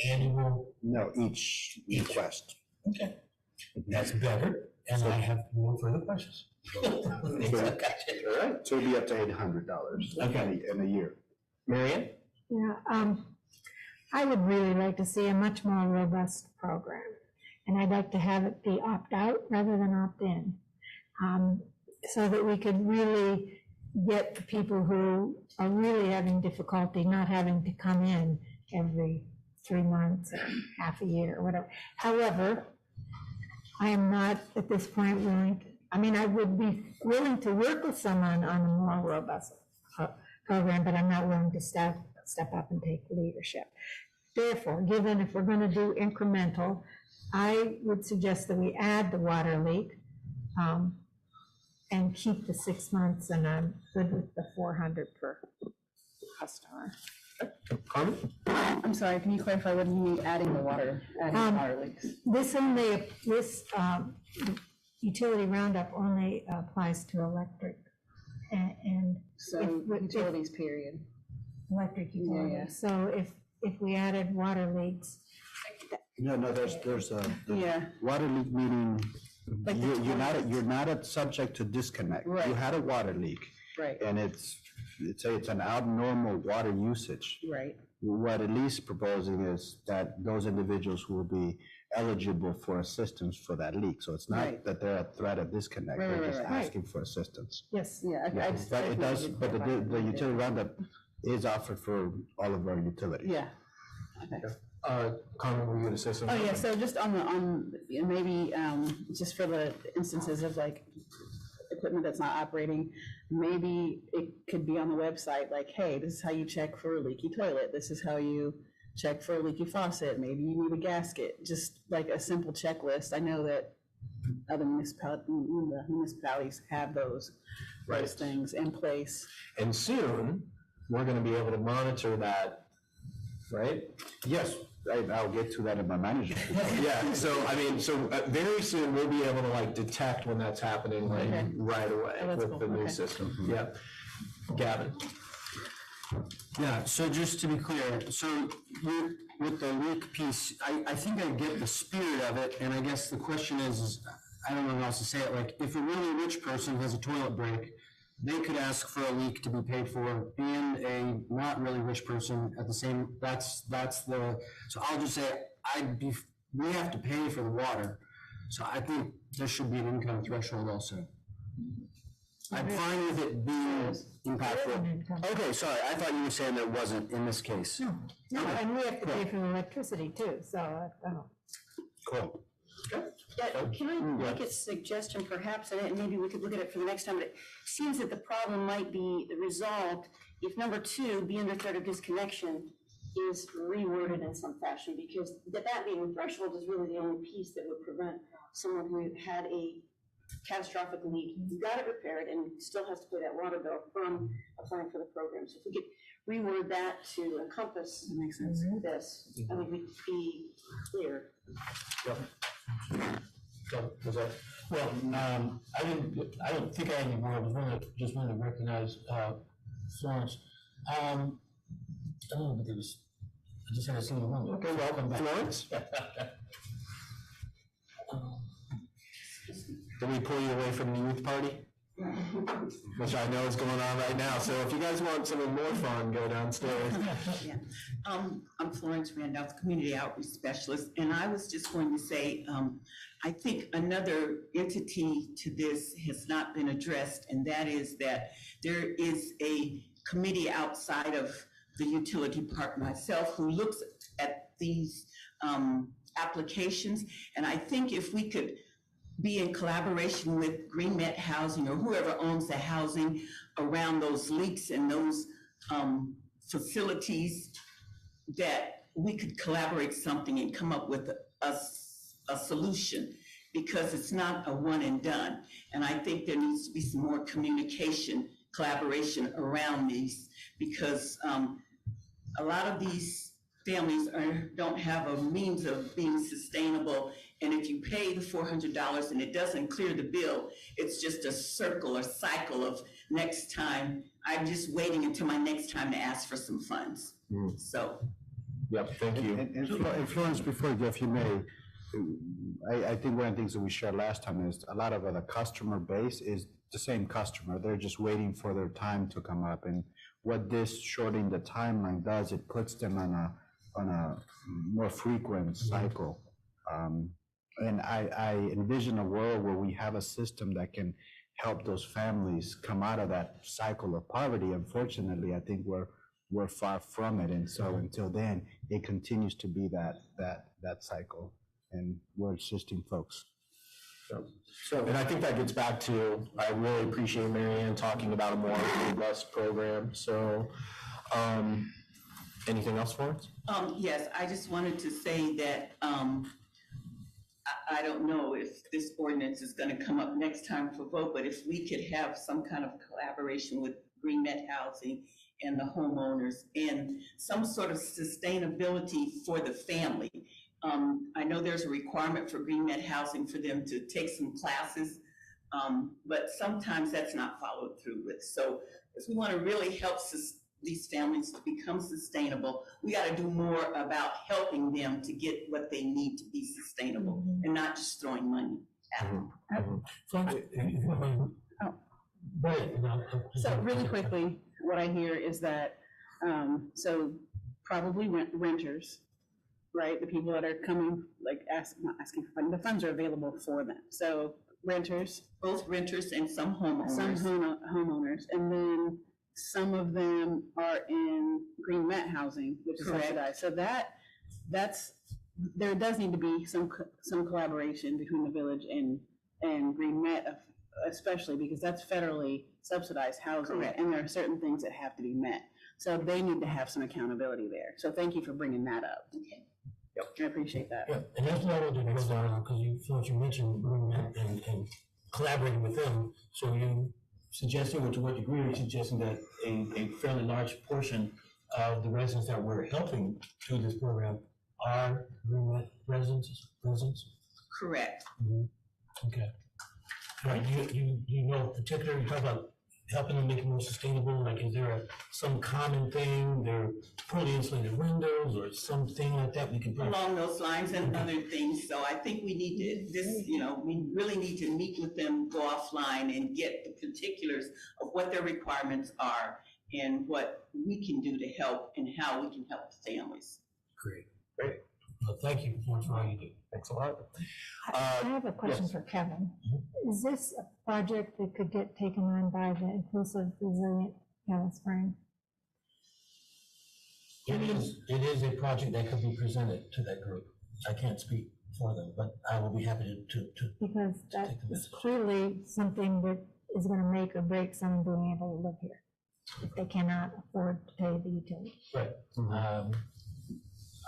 annual? No, each request. Okay, that's better, and I have no further questions. All right. So it'd be up to $800 in a year. Marianne? Yeah, I would really like to see a much more robust program, and I'd like to have it be opt-out rather than opt-in, so that we could really get the people who are really having difficulty not having to come in every 3 months or half a year or whatever. However, I am not at this point I would be willing to work with someone on a more robust program, but I'm not willing to step up and take leadership. Therefore, given if we're going to do incremental, I would suggest that we add the water leak and keep the 6 months, and I'm good with the 400 per customer. Carmen? I'm sorry, can you clarify what you mean adding the water leaks? This utility roundup only applies to electric and So utilities period. electric utilities. Yeah. So if we added water leaks, No, there's a Yeah. water leak meaning, Like you're not subject to disconnect. Right. You had a water leak, Right, and it's an abnormal water usage. right, What Elise proposing is that those individuals will be eligible for assistance for that leak. So it's not Right. that they're a threat of disconnect, Right, they're right, just right. asking for assistance. yes. yeah. But it does, but the utility roundup is offered for all of our utilities. Yeah. Okay. Carmen, were you gonna say something? Oh, yeah, so just maybe, just for the instances of like equipment that's not operating, maybe it could be on the website, like, hey, this is how you check for a leaky toilet, this is how you check for a leaky faucet, maybe you need a gasket, just like a simple checklist. I know that other municipalities have those things in place. And soon, we're gonna be able to monitor that, right? Yes, I'll get to that in my manager's report. Yeah, so very soon, we'll be able to detect when that's happening Okay. right away Oh, that's with cool. the new Okay. system. Yeah. Gavin? Yeah, so just to be clear, so with the leak piece, I think I get the spirit of it, and I guess the question is I don't know how else to say it, like, if a really rich person has a toilet break, they could ask for a leak to be paid for, and a not really rich person at the same, so I'll just say, we have to pay for the water, so I think there should be an income threshold also. I'm fine with it being impactful. Okay, sorry, I thought you were saying there wasn't in this case. No, and we have to pay for the electricity too, so, Cool. Yeah, can I make a suggestion perhaps, and maybe we could look at it for the next time, but it seems that the problem might be resolved if number 2, be under threat of disconnection, is reworded in some fashion, because that being the threshold is really the only piece that would prevent someone who had a catastrophic leak, got it repaired, and still has to pay that water bill from applying for the program. So if we could reword that to encompass That makes sense. this, I mean, we'd be clear. So, was that, well, I don't think I had any more, I was just wanted to recognize, Florence. I don't know, but I just had a single one. Okay, welcome, Florence. Did we pull you away from the youth party? Which I know is going on right now, so if you guys want some more fun, go downstairs. Yeah. I'm Florence Randolph, Community Outreach Specialist, and I was just going to say, I think another entity to this has not been addressed, and that is that there is a committee outside of the utility part myself who looks at these applications, and I think if we could be in collaboration with Green Met Housing or whoever owns the housing around those leaks and those facilities, that we could collaborate something and come up with a solution, because it's not a one and done. And I think there needs to be some more communication, collaboration around these, because a lot of these families don't have a means of being sustainable. And if you pay the $400 and it doesn't clear the bill, it's just a circle or cycle of next time, I'm just waiting until my next time to ask for some funds. So. Yep, thank you. And Florence, before you go, if you may, I think one of the things that we shared last time is a lot of the customer base is the same customer. They're just waiting for their time to come up. And what this shortening the timeline does, it puts them on a more frequent cycle. And I envision a world where we have a system that can help those families come out of that cycle of poverty. Unfortunately, I think we're far from it. And so until then, it continues to be that cycle, and we're assisting folks. So, and I think that gets back to, I really appreciate Marianne talking about a more robust program. So, anything else for us? Yes, I just wanted to say that I don't know if this ordinance is going to come up next time for vote, but if we could have some kind of collaboration with Green Met Housing and the homeowners and some sort of sustainability for the family. I know there's a requirement for Green Met Housing for them to take some classes, but sometimes that's not followed through with. So if we want to really help these families to become sustainable, we got to do more about helping them to get what they need to be sustainable and not just throwing money at them. So really quickly, what I hear is that, so probably renters, right? The people that are coming, like not asking for funding, the funds are available for them. So renters. Both renters and some homeowners. Some homeowners. And then some of them are in Green Met Housing, which is subsidized. So there does need to be some collaboration between the village and Green Met, especially because that's federally subsidized housing. Correct. And there are certain things that have to be met. So they need to have some accountability there. So thank you for bringing that up. Okay. Yep. I appreciate that. Yeah, and that's what I wanted to go down, because you mentioned Green Met and collaborating with them. So you suggesting, or to what degree are you suggesting that a fairly large portion of the residents that we're helping through this program are Green Met residents? Correct. Mm-hmm. Okay. All right, you know, particularly, you talk about helping them make it more sustainable, like is there some common thing, they're poorly insulated windows or something like that we can put? Along those lines and other things. So I think we need to, we really need to meet with them, go offline and get the particulars of what their requirements are and what we can do to help and how we can help the families. Great. Well, thank you for all you do. Thanks a lot. I have a question yes. for Kevin. Is this a project that could get taken on by the Inclusive Resilient Ellis Pond? It is a project that could be presented to that group. I can't speak for them, but I will be happy to Because that take the is message. clearly something that is going to make or break someone being able to live here. if they cannot afford to pay the utility. Right.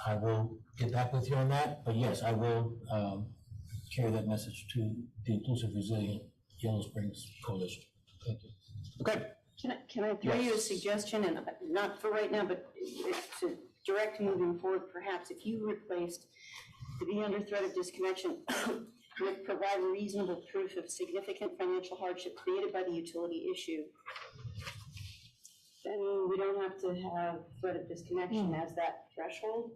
I will get back with you on that, but yes, I will carry that message to the Inclusive Resilient Yellow Springs Coalition. Thank you. Okay. Can I throw you a Yes. suggestion, and not for right now, but to direct moving forward, perhaps if you replaced to be under threat of disconnection with provide reasonable proof of significant financial hardship created by the utility issue, then we don't have to have threat of disconnection as that threshold.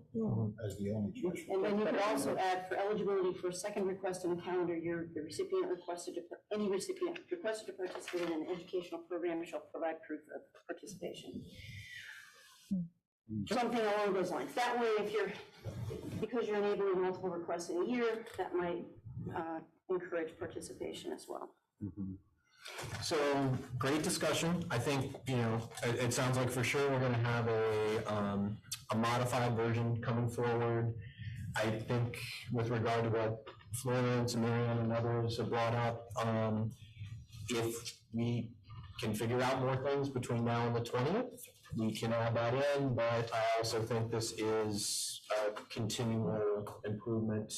As the only choice. And then you could also add for eligibility for a second request in a calendar year, the recipient requested to, any recipient requested to participate in an educational program shall provide proof of participation. Something along those lines. That way, if you're, because you're enabling multiple requests in a year, that might encourage participation as well. So, great discussion. I think, it sounds like for sure we're gonna have a modified version coming forward. I think with regard to what Florence and Marianne and others have brought up, if we can figure out more things between now and the 20th, we can add that in, but I also think this is a continual improvement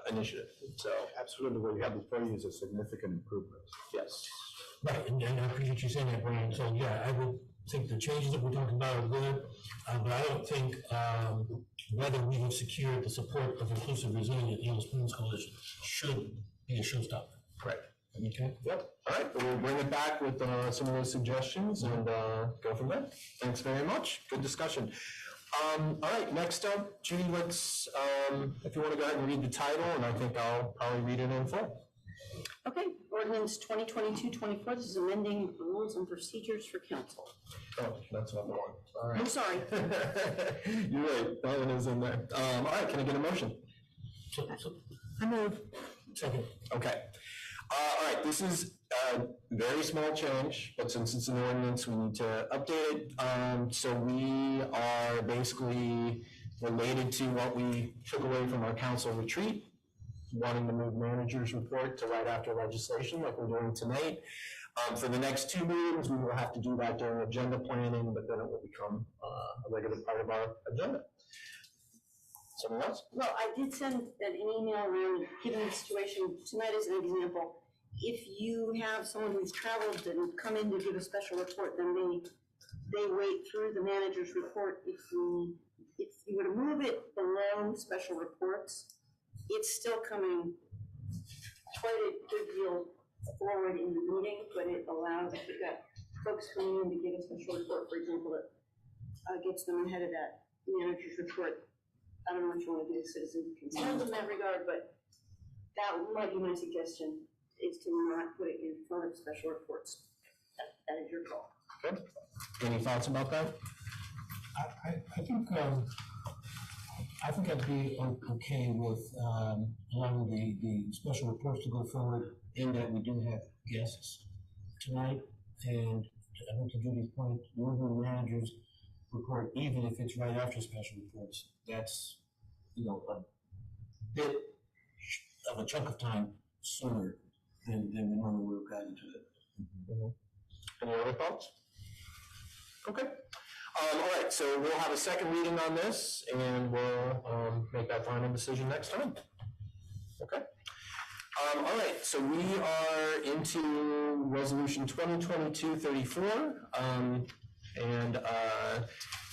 initiative, so. Absolutely, what you have before you is a significant improvement. Yes. Right, and I appreciate you saying that, Brian. So, yeah, I would think the changes that we're talking about are good, but I don't think whether we have secured the support of Inclusive Resilient Yellow Springs Coalition should be a showstopper. Right. Okay? Yep, all right, we'll bring it back with some of those suggestions and go from there. Thanks very much, good discussion. All right, next up, Judy, let's, if you want to go ahead and read the title, and I think I'll probably read it in full. Okay, Ordinance 2022-24, this is amending rules and procedures for council. Oh, that's not the one, all right. I'm sorry. You're right, that one is in there. All right, can I get a motion? I move. Second. Okay. All right, this is a very small change, but since it's an ordinance, we need to update it. So we are basically related to what we took away from our council retreat, wanting to move manager's report to right after legislation like we're doing tonight. For the next 2 meetings, we will have to do that during agenda planning, but then it will become a regular part of our agenda. Someone else? Well, I did send an email around, given the situation tonight as an example. If you have someone who's traveled and come in to give a special report, then they wait through the manager's report. If you were to move it below special reports, it's still coming quite a good deal forward in the meeting, but it allows, if you've got folks coming in to give a special report, for example, it gets them ahead of that manager's report. I don't know what you want to do, citizen concerns in that regard, but that might be my suggestion, is to not put it in front of special reports. That is your call. Okay. Any thoughts about that? I think I'd be okay with allowing the special reports to go forward, in that we do have guests tonight, and I think to Judy's point, moving the manager's report, even if it's right after special reports, that's, a bit of a chunk of time sooner than we normally would have gotten to it. Any other thoughts? Okay. All right, so we'll have a second reading on this, and we'll make that final decision next time. Okay. All right, so we are into Resolution 2022-34, and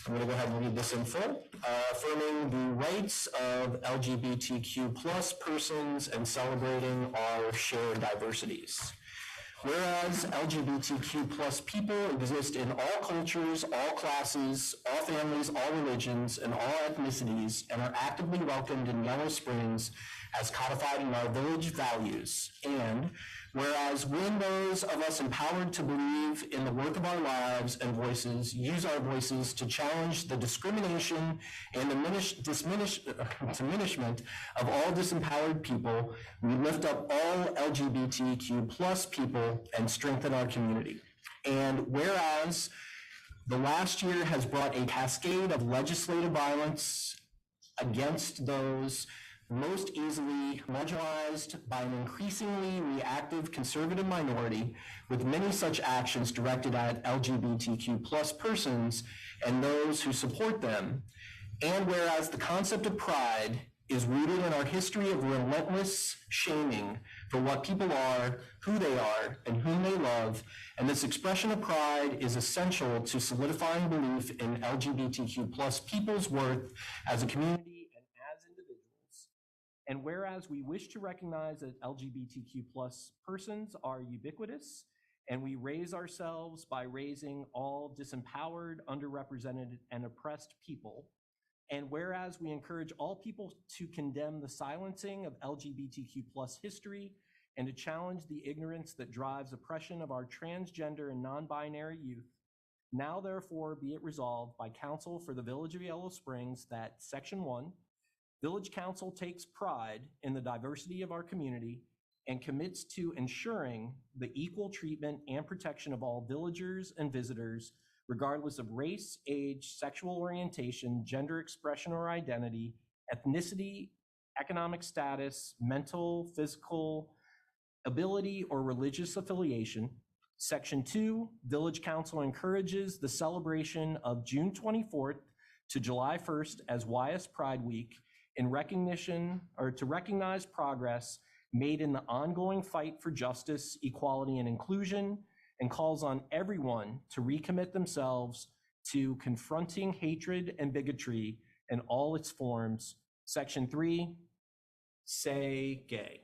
I'm going to go ahead and read this in full. Affirming the rights of LGBTQ plus persons and celebrating our shared diversities. Whereas LGBTQ plus people exist in all cultures, all classes, all families, all religions, and all ethnicities, and are actively welcomed in Yellow Springs as codified in our village values. And whereas when those of us empowered to believe in the worth of our lives and voices use our voices to challenge the discrimination and diminishment of all disempowered people, we lift up all LGBTQ plus people and strengthen our community. And whereas the last year has brought a cascade of legislative violence against those most easily marginalized by an increasingly reactive conservative minority, with many such actions directed at LGBTQ plus persons and those who support them. And whereas the concept of pride is rooted in our history of relentless shaming for what people are, who they are, and whom they love, and this expression of pride is essential to solidifying belief in LGBTQ plus people's worth as a community and as individuals. And whereas we wish to recognize that LGBTQ plus persons are ubiquitous, and we raise ourselves by raising all disempowered, underrepresented, and oppressed people. And whereas we encourage all people to condemn the silencing of LGBTQ plus history and to challenge the ignorance that drives oppression of our transgender and non-binary youth, now therefore be it resolved by Council for the Village of Yellow Springs that Section 1, Village Council takes pride in the diversity of our community and commits to ensuring the equal treatment and protection of all villagers and visitors, regardless of race, age, sexual orientation, gender expression or identity, ethnicity, economic status, mental, physical ability, or religious affiliation. Section 2, Village Council encourages the celebration of June 24th to July 1st as YS Pride Week in recognition, or to recognize progress made in the ongoing fight for justice, equality, and inclusion, and calls on everyone to recommit themselves to confronting hatred and bigotry in all its forms. Section 3, say gay.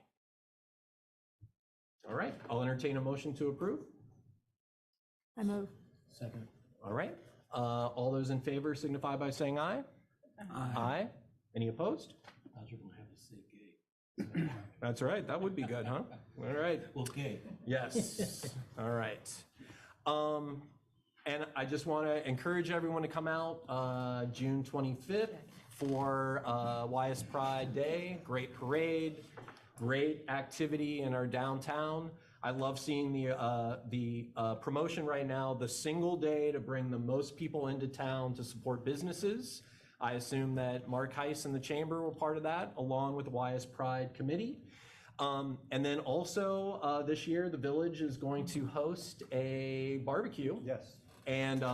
All right, I'll entertain a motion to approve. I move. Second. All right, all those in favor signify by saying aye. Aye. Any opposed? I thought you were gonna have to say gay. That's right, that would be good, huh? All right. Well, gay. Yes, all right. And I just want to encourage everyone to come out June 25th for YS Pride Day. Great parade, great activity in our downtown. I love seeing the promotion right now, the single day to bring the most people into town to support businesses. I assume that Mark Heiss and the Chamber were part of that, along with the YS Pride Committee. And then also this year, the village is going to host a barbecue. Yes. And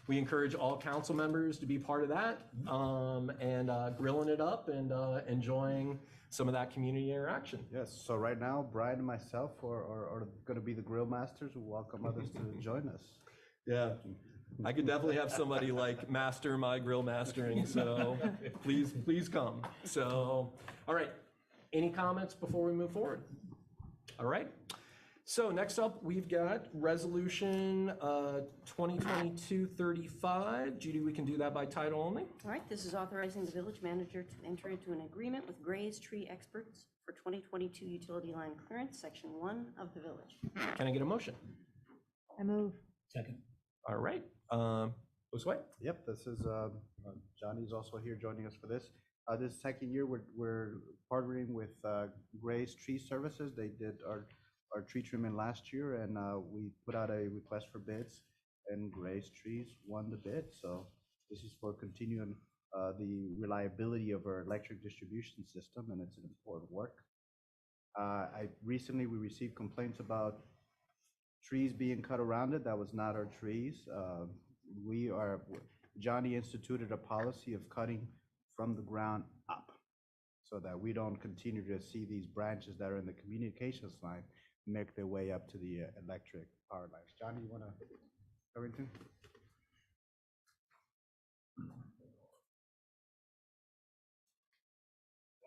we encourage all council members to be part of that and grilling it up and enjoying some of that community interaction. Yes, so right now, Brian and myself are going to be the grill masters who welcome others to join us. Yeah, I could definitely have somebody like master my grill mastering, so please come. So, all right. Any comments before we move forward? All right. So next up, we've got Resolution 2022-35. Judy, we can do that by title only. All right, this is authorizing the village manager to enter into an agreement with Gray's Tree Experts for 2022 utility line clearance, Section 1 of the village. Can I get a motion? I move. Second. All right. Josue? Yep, this is, Johnny's also here joining us for this. This second year, we're partnering with Gray's Tree Services. They did our tree trimming last year, and we put out a request for bids, and Gray's Trees won the bid. So this is for continuing the reliability of our electric distribution system, and it's an important work. Recently we received complaints about trees being cut around it. That was not our trees. Johnny instituted a policy of cutting from the ground up so that we don't continue to see these branches that are in the communications line make their way up to the electric power lines. Johnny, you want to cover anything?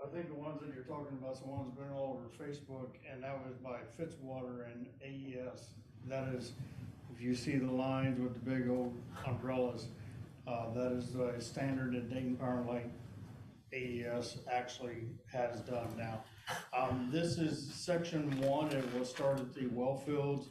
I think the ones that you're talking about, the ones that have been all over Facebook, and that was by Fitzwater and AES. That is, if you see the lines with the big old umbrellas, that is the standard that Dayton Power and Light AES actually has done now. This is Section 1. It will start at the well fields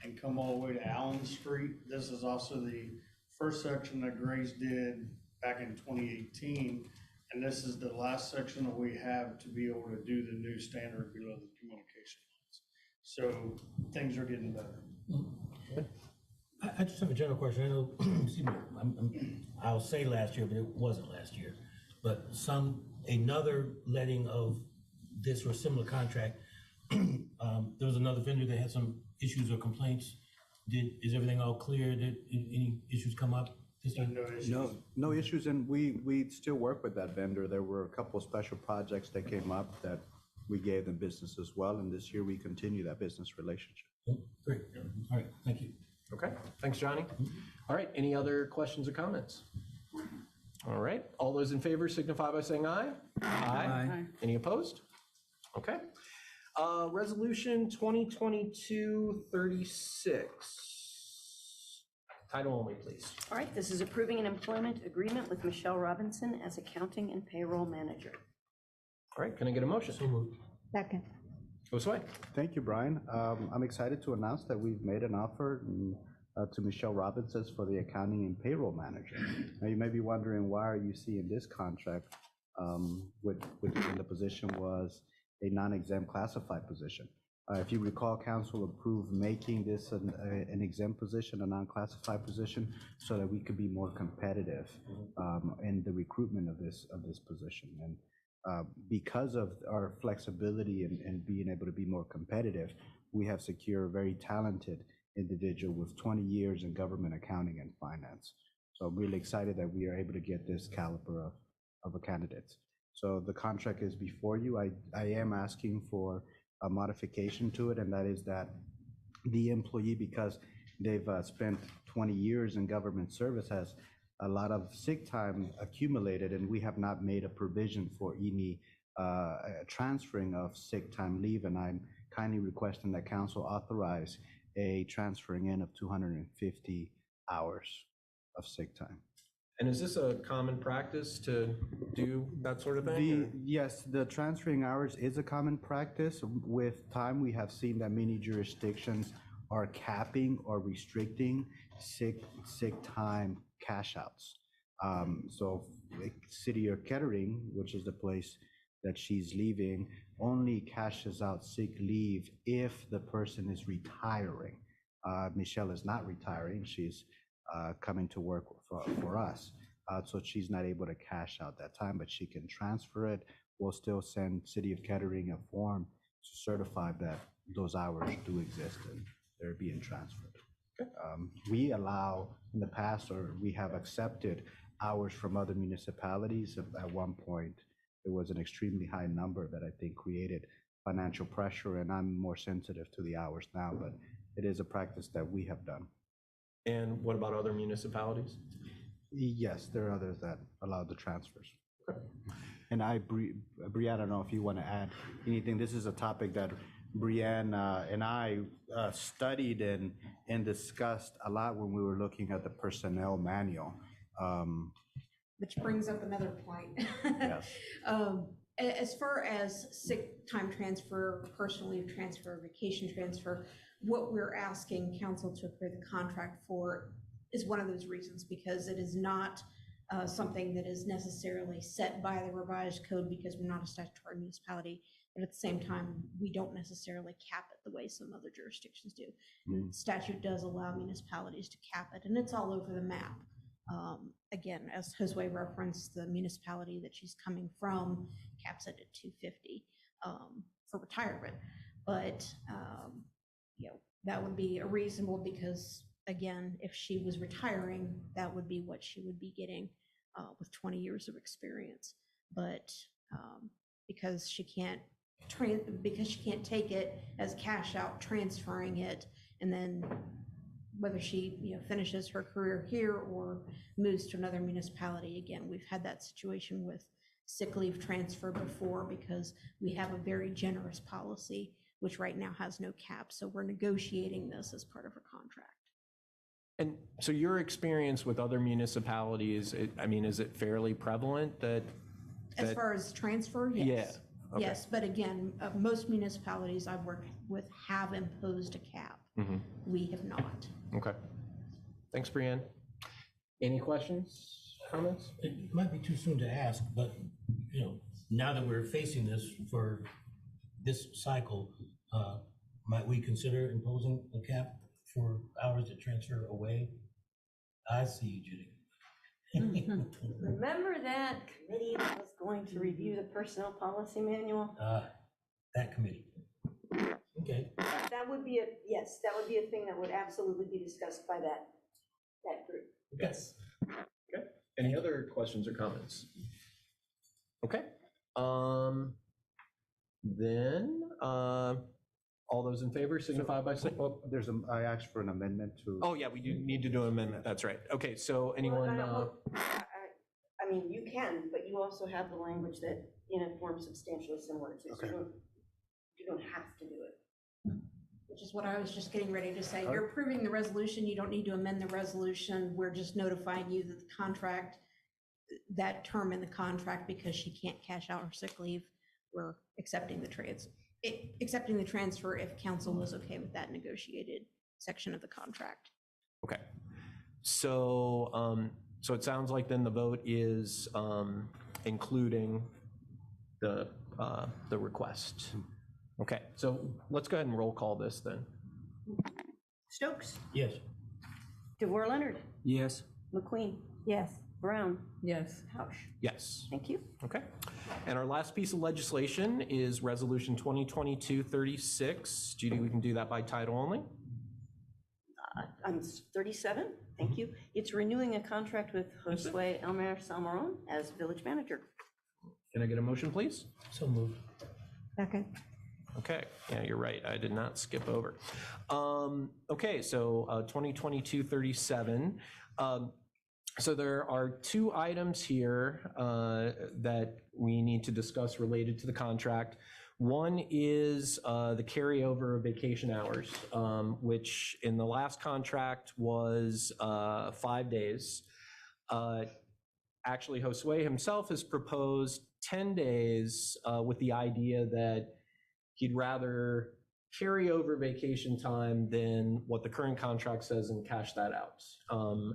and come all the way to Allen Street. This is also the first section that Grace did back in 2018. And this is the last section that we have to be able to do the new standard below the communication lines. So things are getting better. I just have a general question. I know, excuse me, I'll say last year, but it wasn't last year. But some another letting of this or similar contract, there was another vendor that had some issues or complaints. Is everything all clear? Did any issues come up this time? No issues, and we still work with that vendor. There were a couple of special projects that came up that we gave them business as well, and this year we continue that business relationship. Oh, great. All right, thank you. Okay, thanks, Johnny. All right, any other questions or comments? All right, all those in favor signify by saying aye. Aye. Any opposed? Okay. Resolution 2022-36. Title only, please. All right, this is approving an employment agreement with Michelle Robinson as accounting and payroll manager. All right, can I get a motion? So moved. Second. Josue. Thank you, Brian. I'm excited to announce that we've made an offer to Michelle Robinson for the accounting and payroll manager. Now, you may be wondering, why are you seeing this contract when the position was a non-exempt classified position? If you recall, council approved making this an exempt position, a non-classified position, so that we could be more competitive in the recruitment of this position. And because of our flexibility and being able to be more competitive, we have secured a very talented individual with 20 years in government accounting and finance. So I'm really excited that we are able to get this caliber of a candidate. So the contract is before you. I am asking for a modification to it, and that is that the employee, because they've spent 20 years in government service, has a lot of sick time accumulated, and we have not made a provision for any transferring of sick time leave, and I'm kindly requesting that council authorize a transferring in of 250 hours of sick time. And is this a common practice to do that sort of thing? Yes, the transferring hours is a common practice. With time, we have seen that many jurisdictions are capping or restricting sick time cash outs. So City of Kettering, which is the place that she's leaving, only cashes out sick leave if the person is retiring. Michelle is not retiring. She's coming to work for us. So she's not able to cash out that time, but she can transfer it. We'll still send City of Kettering a form to certify that those hours do exist and they're being transferred. We allow in the past, or we have accepted hours from other municipalities. At one point, it was an extremely high number that I think created financial pressure, and I'm more sensitive to the hours now, but it is a practice that we have done. And what about other municipalities? Yes, there are others that allow the transfers. Okay. And Brianne, I don't know if you want to add anything. This is a topic that Brianne and I studied and discussed a lot when we were looking at the personnel manual. Which brings up another point. Yes. As far as sick time transfer, personal leave transfer, vacation transfer, what we're asking council to approve the contract for is one of those reasons, because it is not something that is necessarily set by the revised code, because we're not a statutory municipality, but at the same time, we don't necessarily cap it the way some other jurisdictions do. Statute does allow municipalities to cap it, and it's all over the map. Again, as Josue referenced, the municipality that she's coming from caps it at 250 for retirement. But you know, that would be a reasonable, because again, if she was retiring, that would be what she would be getting with 20 years of experience. But because she can't take it as cash out, transferring it, and then whether she finishes her career here or moves to another municipality. Again, we've had that situation with sick leave transfer before, because we have a very generous policy, which right now has no cap. So we're negotiating this as part of our contract. And so your experience with other municipalities, is it fairly prevalent that as far as transfer, yes. Yeah. Okay. Yes, but again, most municipalities I've worked with have imposed a cap. Mm-hmm. We have not. Okay. Thanks, Brianne. Any questions, comments? It might be too soon to ask, but now that we're facing this for this cycle, might we consider imposing a cap for hours that transfer away? I see you, Judy. Remember that committee that was going to review the personnel policy manual? That committee. Okay. That would be yes, that would be a thing that would absolutely be discussed by that group. Yes. Okay. Any other questions or comments? Okay. Then all those in favor signify by saying. Well, I asked for an amendment to. Oh yeah, we do need to do an amendment. That's right. Okay, so anyone? I mean, you can, but you also have the language that in a form substantially similar to, so you don't have to do it. Which is what I was just getting ready to say. You're approving the resolution. You don't need to amend the resolution. We're just notifying you that the contract, that term in the contract, because she can't cash out her sick leave, we're accepting the transfer if council was okay with that negotiated section of the contract. Okay. So, so it sounds like then the vote is including the request. Okay, so let's go ahead and roll call this then. Stokes, Yes. DeVore Leonard, Yes. MacQueen, Yes. Brown, Yes. Housh. Yes. Thank you. Okay. And our last piece of legislation is Resolution 2022-36. Judy, we can do that by title only. I'm 37, thank you. It's renewing a contract with Josue Salmeron as village manager. Can I get a motion, please? So moved. Second. Okay, yeah, you're right. I did not skip over. Okay, so 2022-37. So there are two items here that we need to discuss related to the contract. One is the carryover of vacation hours, which in the last contract was 5 days. Actually, Josue himself has proposed 10 days with the idea that he'd rather carry over vacation time than what the current contract says and cash that out.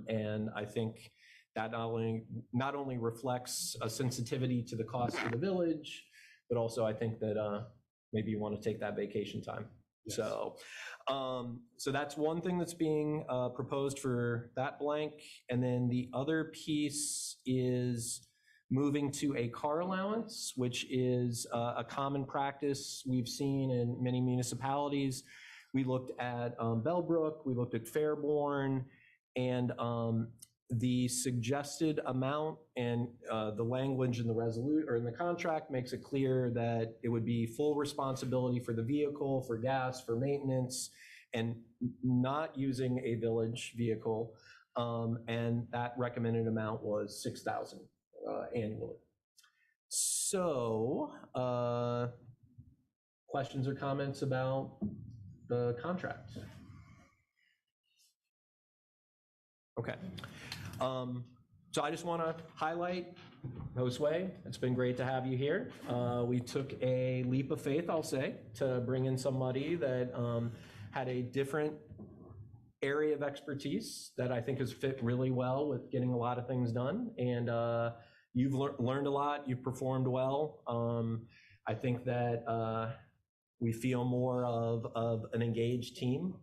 And I think that not only reflects a sensitivity to the cost of the village, but also I think that maybe you want to take that vacation time. Yes. So that's one thing that's being proposed for that blank. And then the other piece is moving to a car allowance, which is a common practice we've seen in many municipalities. We looked at Bellbrook, we looked at Fairborn, and the suggested amount and the language in the resolution or in the contract makes it clear that it would be full responsibility for the vehicle, for gas, for maintenance, and not using a village vehicle. And that recommended amount was $6,000 annually. So, questions or comments about the contract? Okay. So I just want to highlight, Josue, it's been great to have you here. We took a leap of faith, I'll say, to bring in somebody that had a different area of expertise that I think has fit really well with getting a lot of things done. And you've learned a lot, you've performed well. I think that we feel more of an engaged team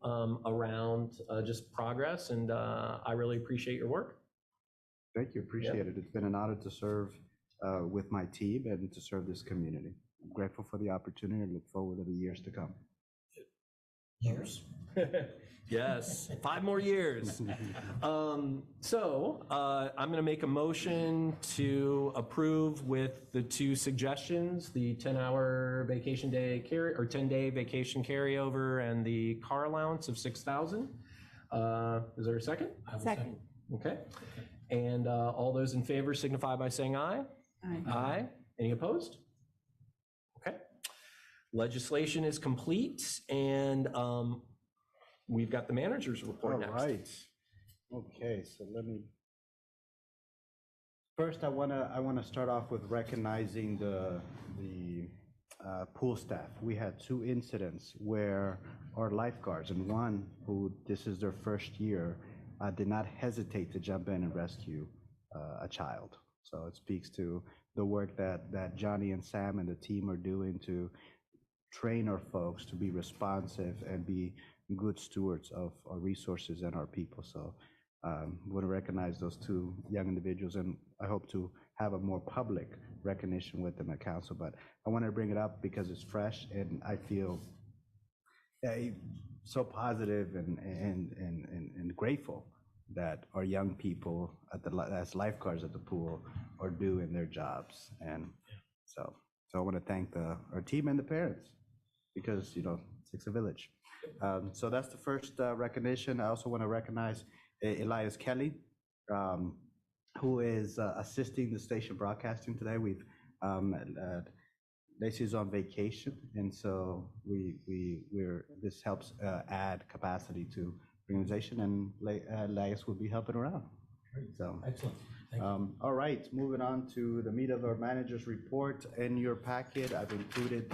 around just progress, and I really appreciate your work. Thank you, appreciate it. It's been an honor to serve with my team and to serve this community. I'm grateful for the opportunity and look forward to the years to come. Years? Yes, 5 more years. So I'm going to make a motion to approve with the 2 suggestions, the 10-hour vacation day or 10-day vacation carryover and the car allowance of $6,000. Is there a second? Second. Okay. And all those in favor signify by saying aye. Aye. Aye. Any opposed? Okay. Legislation is complete, and we've got the manager's report next. All right. Okay, so first I wanna start off with recognizing the pool staff. We had 2 incidents where our lifeguards, and one who this is their first year, did not hesitate to jump in and rescue a child. So it speaks to the work that Johnny and Sam and the team are doing to train our folks to be responsive and be good stewards of our resources and our people. So want to recognize those two young individuals, and I hope to have a more public recognition with them at council. But I want to bring it up because it's fresh, and I feel so positive and grateful that our young people as lifeguards at the pool are doing their jobs. And so I want to thank our team and the parents, because it takes a village. So that's the first recognition. I also want to recognize Elias Kelly, who is assisting the station broadcasting today. Lacey's on vacation, and so this helps add capacity to the organization, and Elias will be helping around. So Excellent. Thank you. all right, moving on to the meat of our manager's report. In your packet, I've included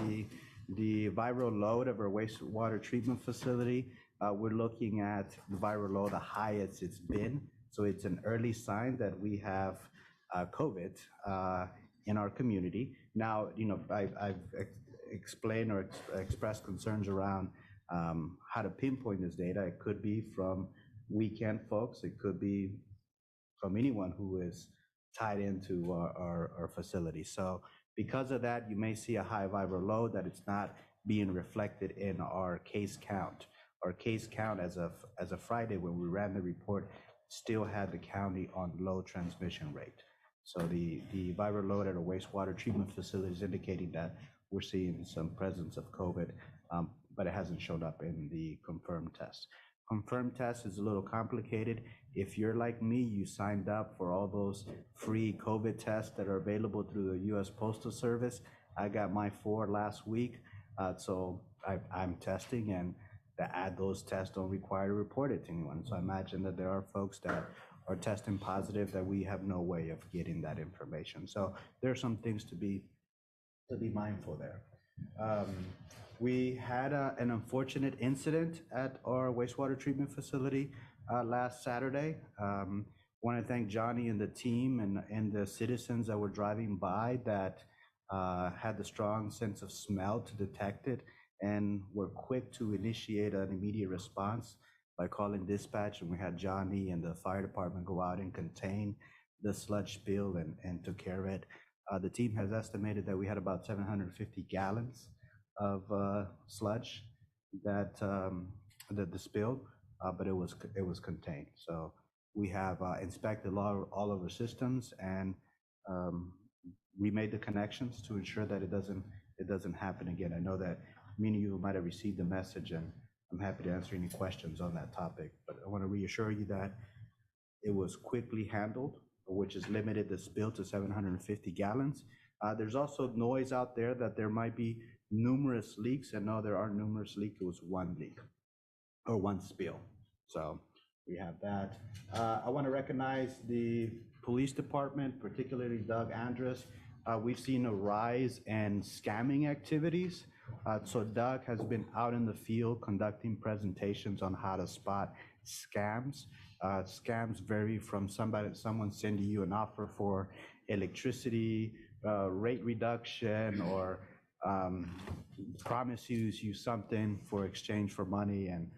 the viral load of our wastewater treatment facility. We're looking at the viral load, the highest it's been. So it's an early sign that we have COVID in our community. Now, I've explained or expressed concerns around how to pinpoint this data. It could be from weekend folks. It could be from anyone who is tied into our facility. So because of that, you may see a high viral load that it's not being reflected in our case count. Our case count as of Friday, when we ran the report, still had the county on low transmission rate. So the viral load at a wastewater treatment facility is indicating that we're seeing some presence of COVID, but it hasn't shown up in the confirmed test. Confirmed test is a little complicated. If you're like me, you signed up for all those free COVID tests that are available through the U.S. Postal Service. I got my 4 last week, so I'm testing, and to add those tests don't require to report it to anyone. So I imagine that there are folks that are testing positive that we have no way of getting that information. So there are some things to be mindful there. We had an unfortunate incident at our wastewater treatment facility last Saturday. Want to thank Johnny and the team and the citizens that were driving by that had the strong sense of smell to detect it, and were quick to initiate an immediate response by calling dispatch. And we had Johnny and the fire department go out and contain the sludge spill and took care of it. The team has estimated that we had about 750 gallons of sludge that the spill, but it was contained. So we have inspected all of our systems, and we made the connections to ensure that it doesn't happen again. I know that many of you might have received the message, and I'm happy to answer any questions on that topic. But I want to reassure you that it was quickly handled, which has limited the spill to 750 gallons. There's also noise out there that there might be numerous leaks, and no, there aren't numerous leaks. It was one leak or one spill. So we have that. I want to recognize the police department, particularly Doug Andrus. We've seen a rise in scamming activities. So Doug has been out in the field conducting presentations on how to spot scams. Scams vary from someone sending you an offer for electricity, rate reduction, or promises you something for exchange for money, and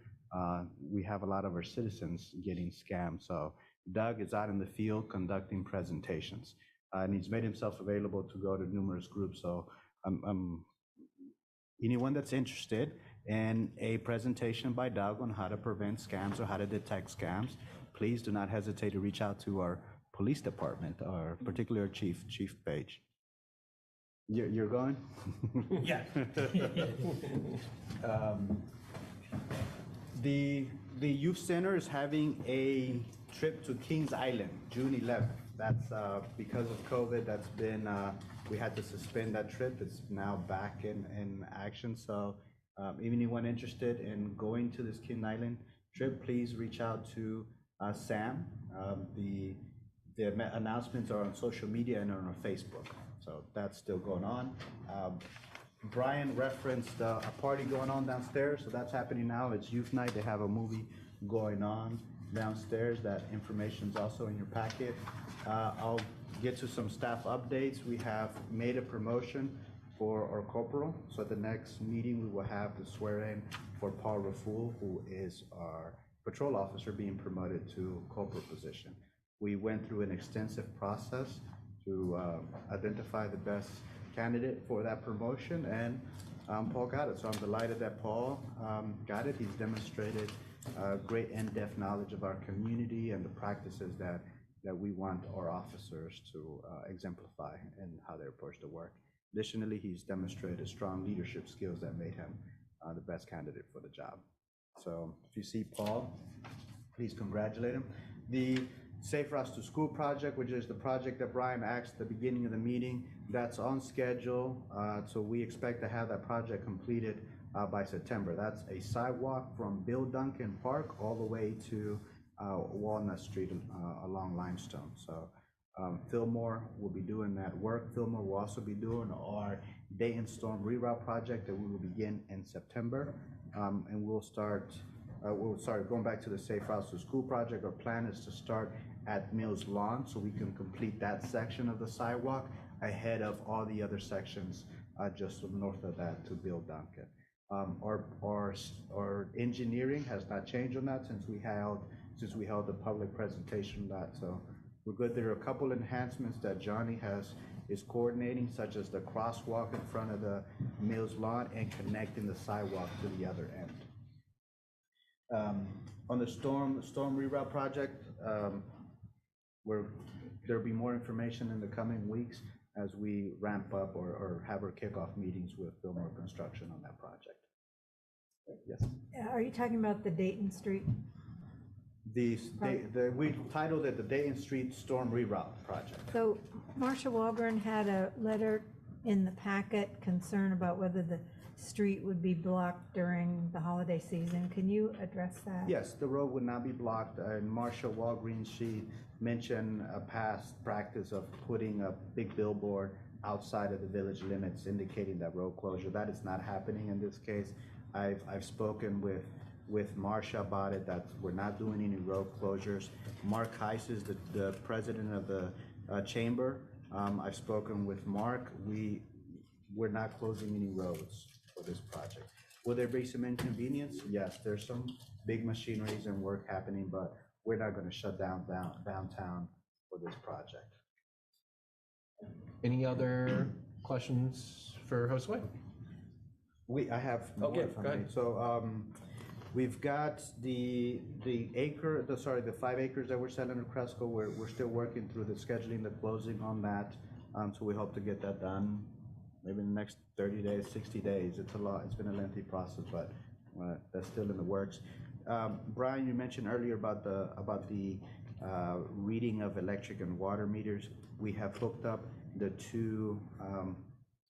we have a lot of our citizens getting scammed. So Doug is out in the field conducting presentations, and he's made himself available to go to numerous groups. So anyone that's interested in a presentation by Doug on how to prevent scams or how to detect scams, please do not hesitate to reach out to our police department, or particularly our Chief Page. You're going? Yeah. The youth center is having a trip to Kings Island, June 11th. That's because of COVID. That's been we had to suspend that trip. It's now back in action. So anyone interested in going to this Kings Island trip, please reach out to Sam. The announcements are on social media and on our Facebook. So that's still going on. Brian referenced a party going on downstairs, so that's happening now. It's youth night. They have a movie going on downstairs. That information's also in your packet. I'll get to some staff updates. We have made a promotion for our corporal. So at the next meeting, we will have the swear-in for Paul Raful, who is our patrol officer being promoted to corporal position. We went through an extensive process to identify the best candidate for that promotion, and Paul got it. So I'm delighted that Paul got it. He's demonstrated great in-depth knowledge of our community and the practices that we want our officers to exemplify in how they approach the work. Additionally, he's demonstrated strong leadership skills that made him the best candidate for the job. So if you see Paul, please congratulate him. The Safe Routes to School project, which is the project that Brian asked at the beginning of the meeting, that's on schedule. So we expect to have that project completed by September. That's a sidewalk from Bill Duncan Park all the way to Walnut Street along Limestone. So Fillmore will be doing that work. Fillmore will also be doing our Dayton Storm Reroute project that we will begin in September. And we'll start going back to the Safe Routes to School project. Our plan is to start at Mills Lawn so we can complete that section of the sidewalk ahead of all the other sections just north of that to Bill Duncan. Our engineering has not changed on that since we held the public presentation on that. So we're good. There are a couple enhancements that Johnny is coordinating, such as the crosswalk in front of the Mills Lawn and connecting the sidewalk to the other end. On the storm reroute project, there'll be more information in the coming weeks as we ramp up or have our kickoff meetings with Fillmore Construction on that project. Yes. Are you talking about the Dayton Street? We titled it the Dayton Street Storm Reroute Project. So Marcia Wallgren had a letter in the packet concern about whether the street would be blocked during the holiday season. Can you address that? Yes, the road would not be blocked. And Marcia Wallgren, she mentioned a past practice of putting a big billboard outside of the village limits indicating that road closure. That is not happening in this case. I've spoken with Marcia about it, that we're not doing any road closures. Mark Heiss is the president of the chamber. I've spoken with Mark. We're not closing any roads for this project. Will there be some inconvenience? Yes, there's some big machineries and work happening, but we're not going to shut down downtown for this project. Any other questions for Josue? I have more. Okay, go ahead. So we've got the 5 acres that we're selling to Cresco. We're still working through the scheduling, the closing on that. So we hope to get that done maybe in the next 30 days, 60 days. It's a lot. It's been a lengthy process, but that's still in the works. Brian, you mentioned earlier about the reading of electric and water meters. We have hooked up the 2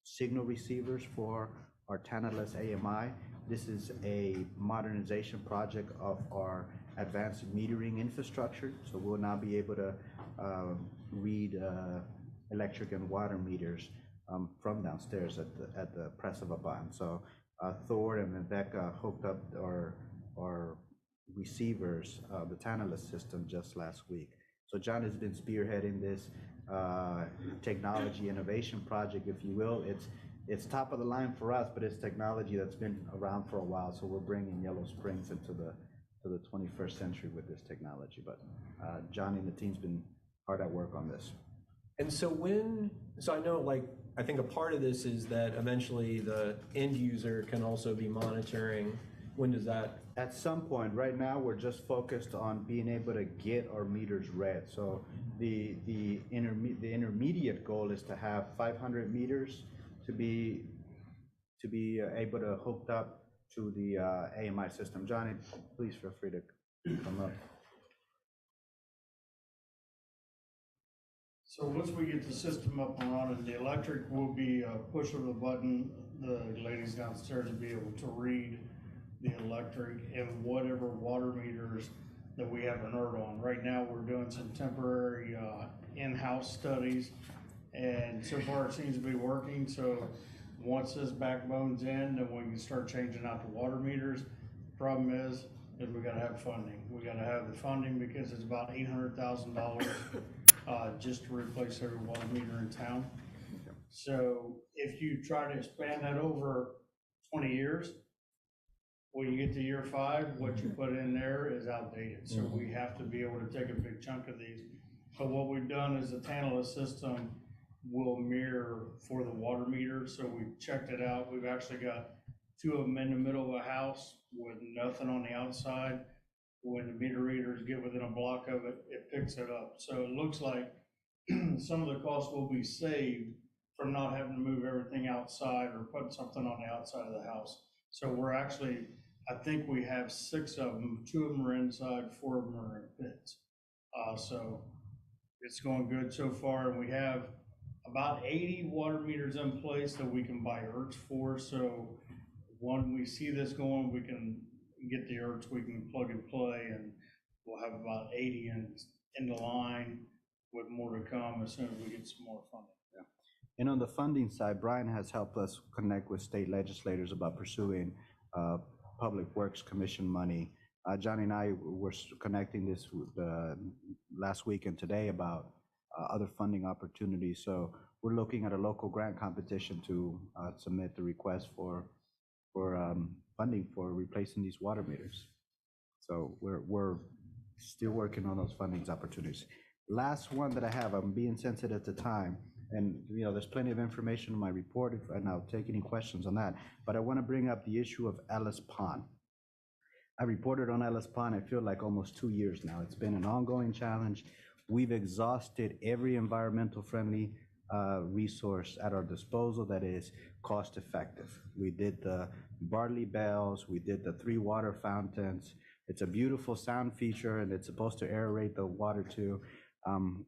signal receivers for our tannerless AMI. This is a modernization project of our advanced metering infrastructure, so we'll now be able to read electric and water meters from downstairs at the press of a button. So Thor and Rebecca hooked up our receivers, the tannerless system, just last week. So John has been spearheading this technology innovation project, if you will. It's top of the line for us, but it's technology that's been around for a while. So we're bringing Yellow Springs into the 21st century with this technology. But Johnny and the team's been hard at work on this. And so I know, I think a part of this is that eventually the end user can also be monitoring. When does that? At some point. Right now, we're just focused on being able to get our meters read. So the intermediate goal is to have 500 meters to be able to hook up to the AMI system. Johnny, please feel free to come up. So once we get the system up and running, the electric will be a push of the button. The ladies downstairs will be able to read the electric and whatever water meters that we have an alert on. Right now, we're doing some temporary in-house studies, and so far it seems to be working. So once this backbone's in, then we can start changing out the water meters. Problem is we gotta have funding. We gotta have the funding because it's about $800,000 just to replace every water meter in town. So if you try to expand that over 20 years, when you get to year 5, what you put in there is outdated. So we have to be able to take a big chunk of these. But what we've done is the tankless system will mirror for the water meter. So we checked it out. We've actually got 2 of them in the middle of a house with nothing on the outside. When the meter readers get within a block of it, it picks it up. So it looks like some of the costs will be saved from not having to move everything outside or put something on the outside of the house. So we're actually, I think we have 6 of them. 2 of them are inside, 4 of them are in pits. So it's going good so far, and we have about 80 water meters in place that we can buy ERTs for. So when we see this going, we can get the ERTs, we can plug and play, and we'll have about 80 in the line with more to come as soon as we get some more funding. And on the funding side, Brian has helped us connect with state legislators about pursuing Public Works Commission money. Johnny and I were connecting this last week and today about other funding opportunities. So we're looking at a local grant competition to submit the request for funding for replacing these water meters. So we're still working on those funding opportunities. Last one that I have, I'm being sensitive to time. And, there's plenty of information in my report, and I'll take any questions on that. But I want to bring up the issue of Ellis Pond. I reported on Ellis Pond, I feel like almost 2 years now. It's been an ongoing challenge. We've exhausted every environmental friendly resource at our disposal that is cost effective. We did the Bartley bells, we did the 3 water fountains. It's a beautiful sound feature, and it's supposed to aerate the water too.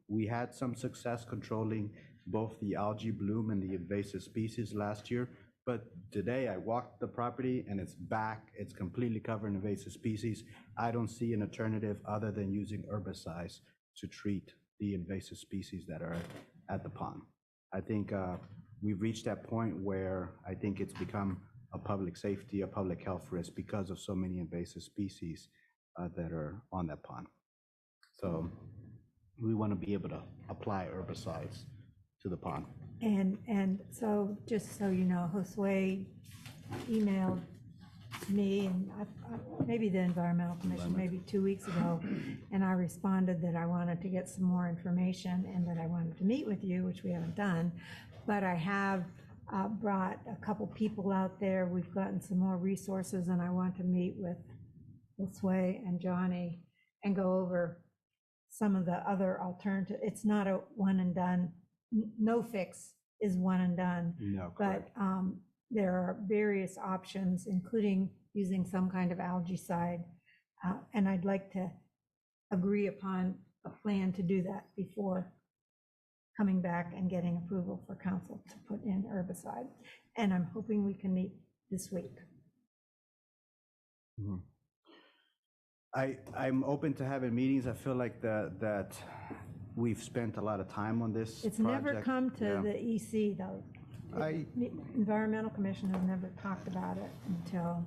We had some success controlling both the algae bloom and the invasive species last year, but today I walked the property and it's back. It's completely covered in invasive species. I don't see an alternative other than using herbicides to treat the invasive species that are at the pond. I think we've reached that point where I think it's become a public safety, a public health risk because of so many invasive species that are on that pond. So we want to be able to apply herbicides to the pond. And so, just so you know, Josue emailed me and maybe the Environmental Commission, maybe 2 weeks ago, and I responded that I wanted to get some more information and that I wanted to meet with you, which we haven't done, but I have brought a couple people out there. We've gotten some more resources, and I want to meet with Josue and Johnny and go over some of the other alternatives. It's not a one and done. No fix is one and done. No, but there are various options, including using some kind of algaecide. And I'd like to agree upon a plan to do that before coming back and getting approval for council to put in herbicide. And I'm hoping we can meet this week. Mm-hmm. I'm open to having meetings. I feel like that we've spent a lot of time on this It's project. never come to the EC, though. I- The Environmental Commission has never talked about it until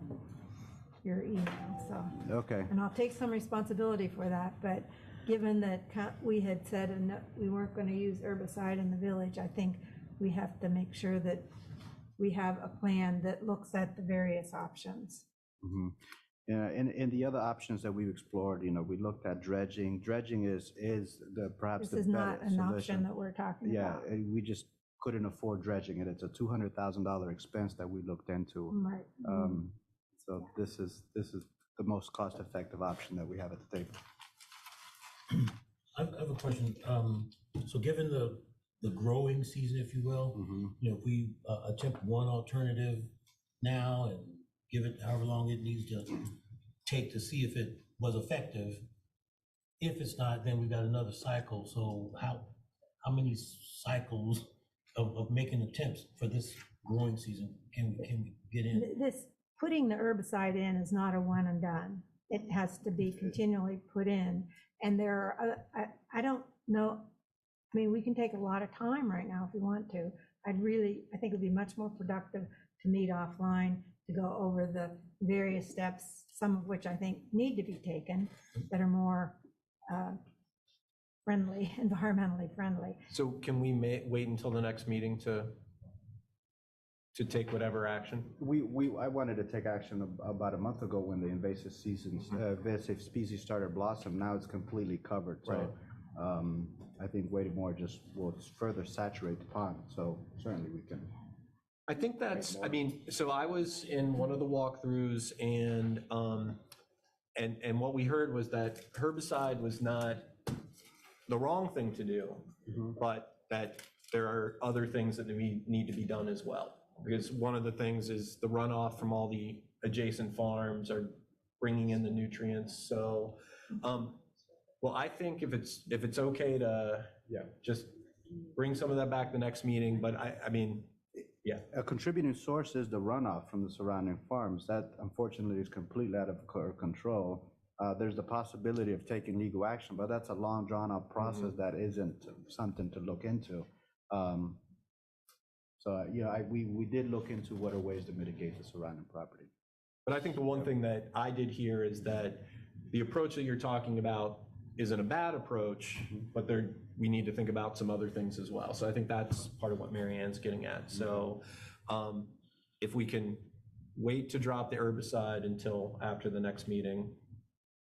your email, so. Okay. And I'll take some responsibility for that, but given that we had said we weren't going to use herbicide in the village, I think we have to make sure that we have a plan that looks at the various options. Mm-hmm. Yeah, and the other options that we've explored, we looked at dredging. Dredging is perhaps the better This is not an solution. option that we're talking Yeah, about. we just couldn't afford dredging, and it's a $200,000 expense that we looked into. Right. So this is the most cost-effective option that we have at the table. I have a question. So given the growing season, if you will, if we attempt one alternative now and give it however long it needs to take to see if it was effective. If it's not, then we've got another cycle. So how many cycles of making attempts for this growing season can we get in? Putting the herbicide in is not a one and done. It has to be continually put in. And there are, I don't know, I mean, we can take a lot of time right now if we want to. I think it'd be much more productive to meet offline, to go over the various steps, some of which I think need to be taken, that are more friendly, environmentally friendly. So can we wait until the next meeting to to take whatever action? I wanted to take action about a month ago when the invasive species started blossom. Now it's completely covered. So I think waiting more just will further saturate the pond. So certainly we can. I think that's, I mean, so I was in one of the walkthroughs and what we heard was that herbicide was not the wrong thing to do, but that there are other things that need to be done as well. Because one of the things is the runoff from all the adjacent farms are bringing in the nutrients. So, well, I think if it's okay to just bring some of that back the next meeting, but I mean, yeah. A contributing source is the runoff from the surrounding farms. That unfortunately is completely out of control. There's the possibility of taking legal action, but that's a long drawn out process that isn't something to look into. So, we did look into what are ways to mitigate the surrounding property. But I think the one thing that I did hear is that the approach that you're talking about isn't a bad approach, but we need to think about some other things as well. So I think that's part of what Marianne's getting at. So if we can wait to drop the herbicide until after the next meeting,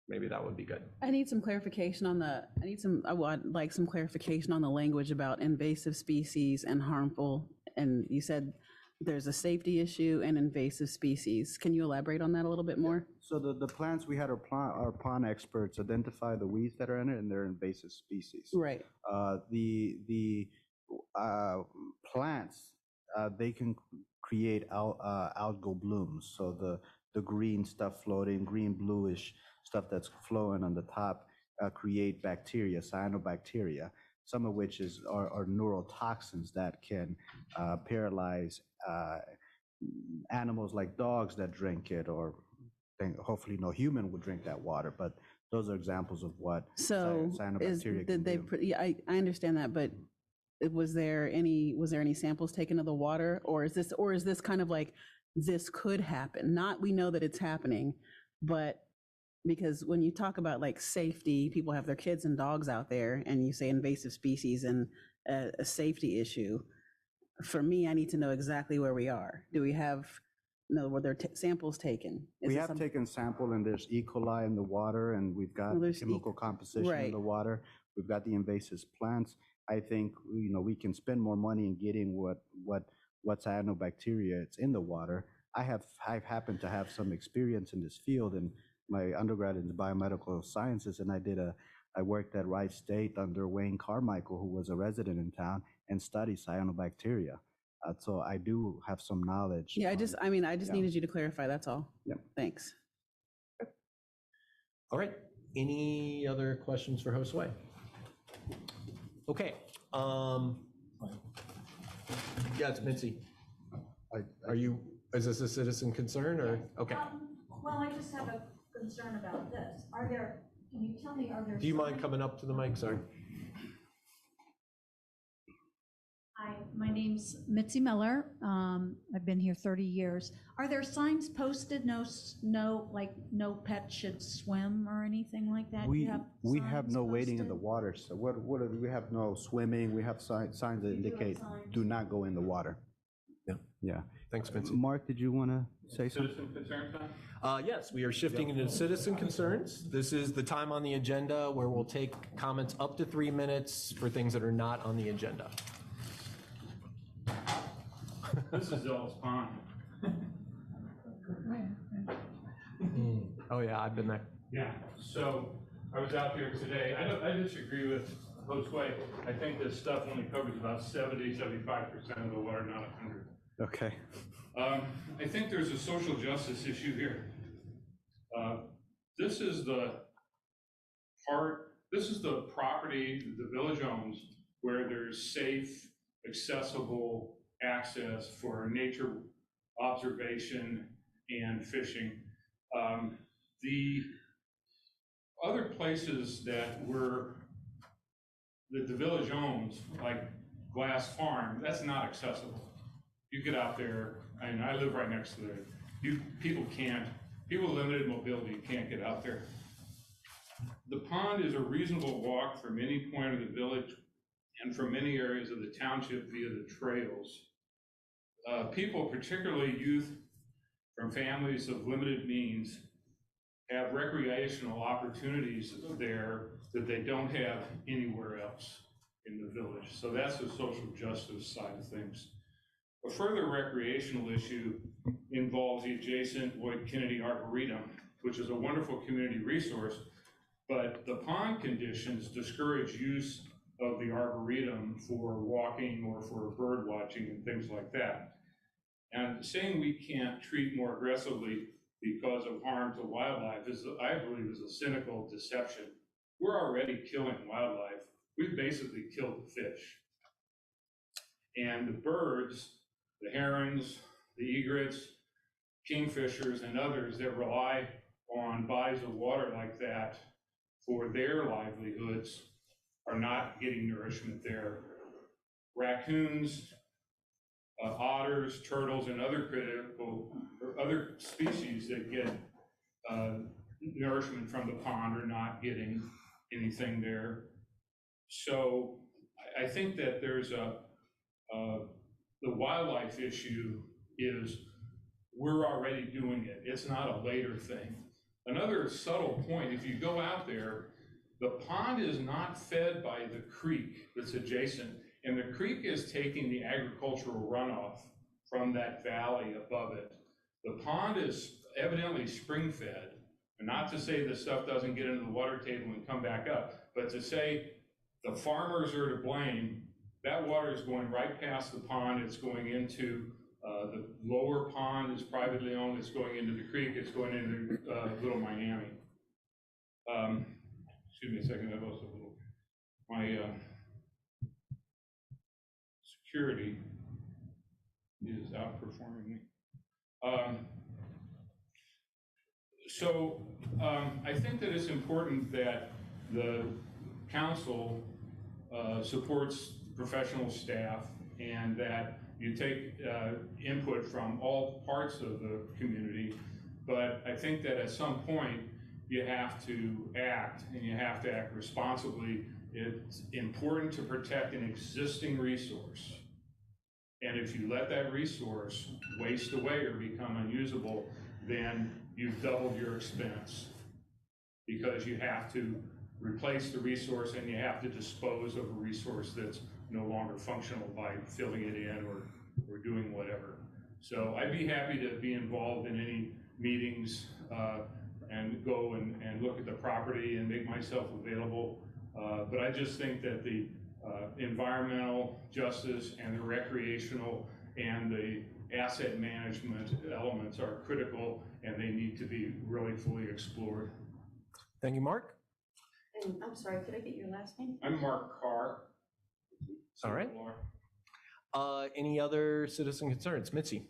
maybe that would be good. I need some clarification on I would like some clarification on the language about invasive species and harmful. And you said there's a safety issue and invasive species. Can you elaborate on that a little bit more? So the plants, we had our pond experts identify the weeds that are in it, and they're invasive species. Right. The plants, they can create algal blooms. So the green stuff floating, green bluish stuff that's flowing on the top create bacteria, cyanobacteria, some of which are neurotoxins that can paralyze animals like dogs that drink it, or hopefully no human would drink that water, but those are examples of what cyanobacteria can do. I understand that, but was there any samples taken of the water, or is this kind of like, this could happen? Not, we know that it's happening, but because when you talk about like safety, people have their kids and dogs out there, and you say invasive species and a safety issue. For me, I need to know exactly where we are. Do we have, were there samples taken? We have taken sample, and there's E. coli in the water, and we've got chemical composition in the water. We've got the invasive plants. I think, we can spend more money in getting what cyanobacteria it's in the water. I've happened to have some experience in this field, and my undergrad in biomedical sciences, and I worked at Wright State under Wayne Carmichael, who was a resident in town and studied cyanobacteria. So I do have some knowledge. Yeah, I just needed you to clarify, that's all. Yeah. Thanks. All right, any other questions for Josue? Okay, yeah, it's Mincy. Is this a citizen concern, or, okay. Well, I just have a concern about this. Can you tell me, are there? Do you mind coming up to the mic, sorry? Hi, my name's Mitzi Miller. I've been here 30 years. Are there signs posted, no pet should swim or anything like that? We have no wading in the water. So we have no swimming. We have signs that indicate do not go in the water. Yeah. Thanks, Mincy. Mark, did you want to say something? Citizen concerns now? Yes, we are shifting into citizen concerns. This is the time on the agenda where we'll take comments up to 3 minutes for things that are not on the agenda. This is Ellis Pond. Oh yeah, I've been there. Yeah, so I was out there today. I disagree with Josue. I think this stuff only covers about 75% of the water, not 100. Okay. I think there's a social justice issue here. This is the property the village owns where there's safe, accessible access for nature observation and fishing. The other places that the village owns, like Glass Farm, that's not accessible. You get out there, and I live right next to it. People with limited mobility can't get out there. The pond is a reasonable walk from any point of the village and from many areas of the township via the trails. people, particularly youth from families of limited means, have recreational opportunities there that they don't have anywhere else in the village. So that's the social justice side of things. A further recreational issue involves the adjacent Lloyd Kennedy Arboretum, which is a wonderful community resource, but the pond conditions discourage use of the Arboretum for walking or for bird watching and things like that. And saying we can't treat more aggressively because of harm to wildlife is, I believe, is a cynical deception. We're already killing wildlife. We've basically killed the fish. And the birds, the herons, the egrets, kingfishers, and others that rely on bodies of water like that for their livelihoods are not getting nourishment there. Raccoons, otters, turtles, and other species that get nourishment from the pond are not getting anything there. So I think that there's the wildlife issue is we're already doing it. It's not a later thing. Another subtle point, if you go out there, the pond is not fed by the creek that's adjacent, and the creek is taking the agricultural runoff from that valley above it. The pond is evidently spring-fed, and not to say this stuff doesn't get into the water table and come back up, but to say the farmers are to blame. That water is going right past the pond. It's going into the lower pond is privately owned. It's going into the creek. It's going into Little Miami. Excuse me a second. I've also my security is outperforming me. I think that it's important that the council supports professional staff and that you take input from all parts of the community. But I think that at some point you have to act, and you have to act responsibly. It's important to protect an existing resource. And if you let that resource waste away or become unusable, then you've doubled your expense, because you have to replace the resource and you have to dispose of a resource that's no longer functional by filling it in or doing whatever. So I'd be happy to be involved in any meetings and go and look at the property and make myself available. But I just think that the environmental justice and the recreational and the asset management elements are critical, and they need to be really fully explored. Thank you, Mark. And I'm sorry, could I get your last name? I'm Mark Carr. All right. Any other citizen concerns? Mitzi.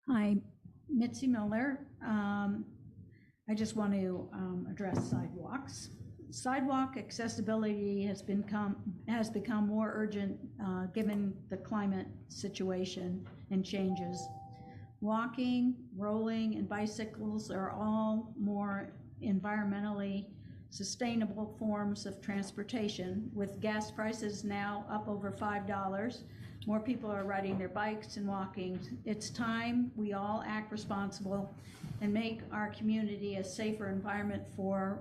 Hi, Mitzi Miller. I just want to address sidewalks. Sidewalk accessibility has become more urgent given the climate situation and changes. Walking, rolling, and bicycles are all more environmentally sustainable forms of transportation. With gas prices now up over $5, more people are riding their bikes and walking. It's time we all act responsible and make our community a safer environment for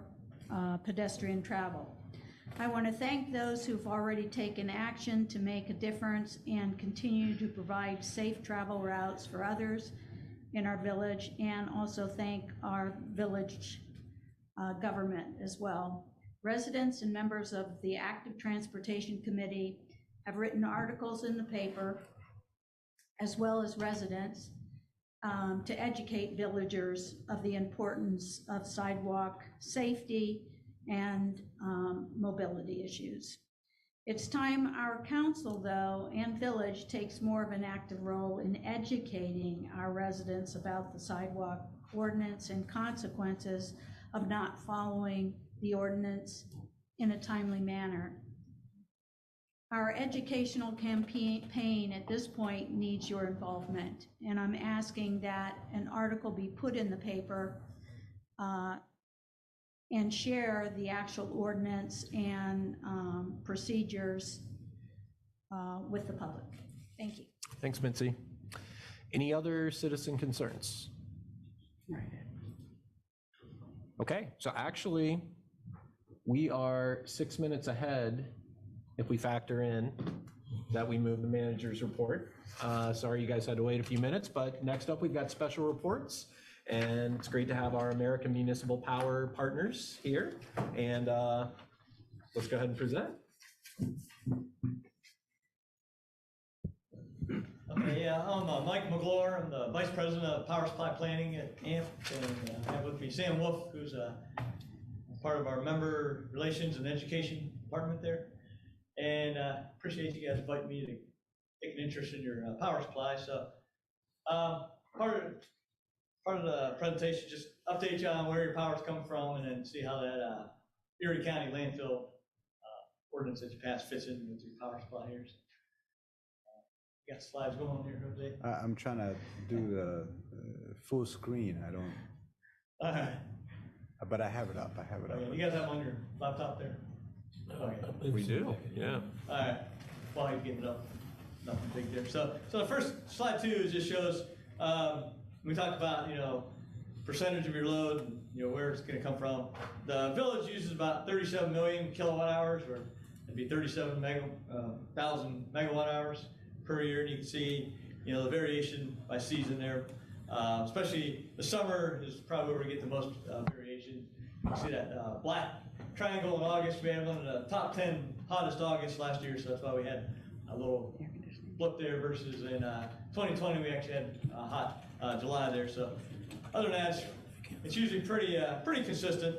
pedestrian travel. I want to thank those who've already taken action to make a difference and continue to provide safe travel routes for others in our village, and also thank our village government as well. Residents and members of the Active Transportation Committee have written articles in the paper, as well as residents, to educate villagers of the importance of sidewalk safety and mobility issues. It's time our council, though, and village takes more of an active role in educating our residents about the sidewalk ordinance and consequences of not following the ordinance in a timely manner. Our educational campaign at this point needs your involvement, and I'm asking that an article be put in the paper and share the actual ordinance and procedures with the public. Thank you. Thanks, Mitzi. Any other citizen concerns? Okay, so actually, we are 6 minutes ahead if we factor in that we move the manager's report. Sorry you guys had to wait a few minutes, but next up we've got special reports. And it's great to have our American Municipal Power partners here. And let's go ahead and present. Okay, yeah, I'm Mike McGlure. I'm the Vice President of Power Supply Planning at AMP. And I have with me Sam Wolf, who's part of our Member Relations and Education Department there. And appreciate you guys inviting me to take an interest in your power supply. So part of the presentation, just update you on where your power's coming from and then see how that Erie County landfill ordinance that you passed fits in with your power supply here. You got slides going on here, Jose? I'm trying to do the full screen. I don't. All right. But I have it up. I have it up. Okay, you guys have them on your laptop there? Okay. We do, yeah. All right. While you're getting it up, nothing big there. So the first slide too just shows we talked about percentage of your load and where it's going to come from. The village uses about 37 million kilowatt hours, or it'd be 37,000 megawatt hours per year, and you can see the variation by season there. Especially the summer is probably where we get the most variation. You can see that black triangle in August. We had one of the top 10 hottest August last year, so that's why we had a little blip there versus in 2020 we actually had a hot July there. So other than that, it's usually pretty consistent.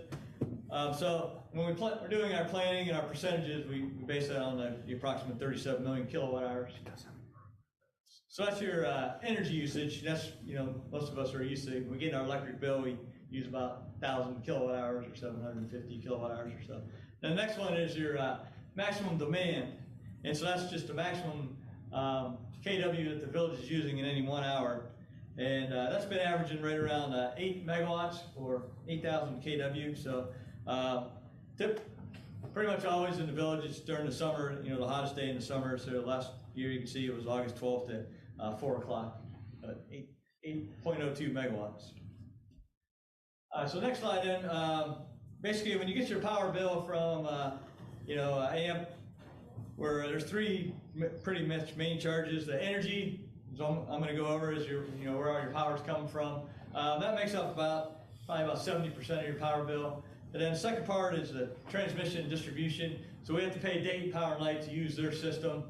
So when we're doing our planning and our percentages, we base that on the approximate 37 million kilowatt hours. So that's your energy usage. That's, most of us are used to, when we get our electric bill, we use about 1,000 kilowatt hours or 750 kilowatt hours or so. And the next one is your maximum demand. And so that's just the maximum KW that the village is using in any 1 hour. And that's been averaging right around 8 megawatts or 8,000 KW. So pretty much always in the village, it's during the summer, the hottest day in the summer. So last year you can see it was August 12th at 4 o'clock, 8.02 megawatts. So next slide then, basically when you get your power bill from AMP, where there's three pretty much main charges. The energy, I'm going to go over, is where all your power's coming from. That makes up probably about 70% of your power bill. And then the second part is the transmission and distribution. So we have to pay Dayton Power and Light to use their system,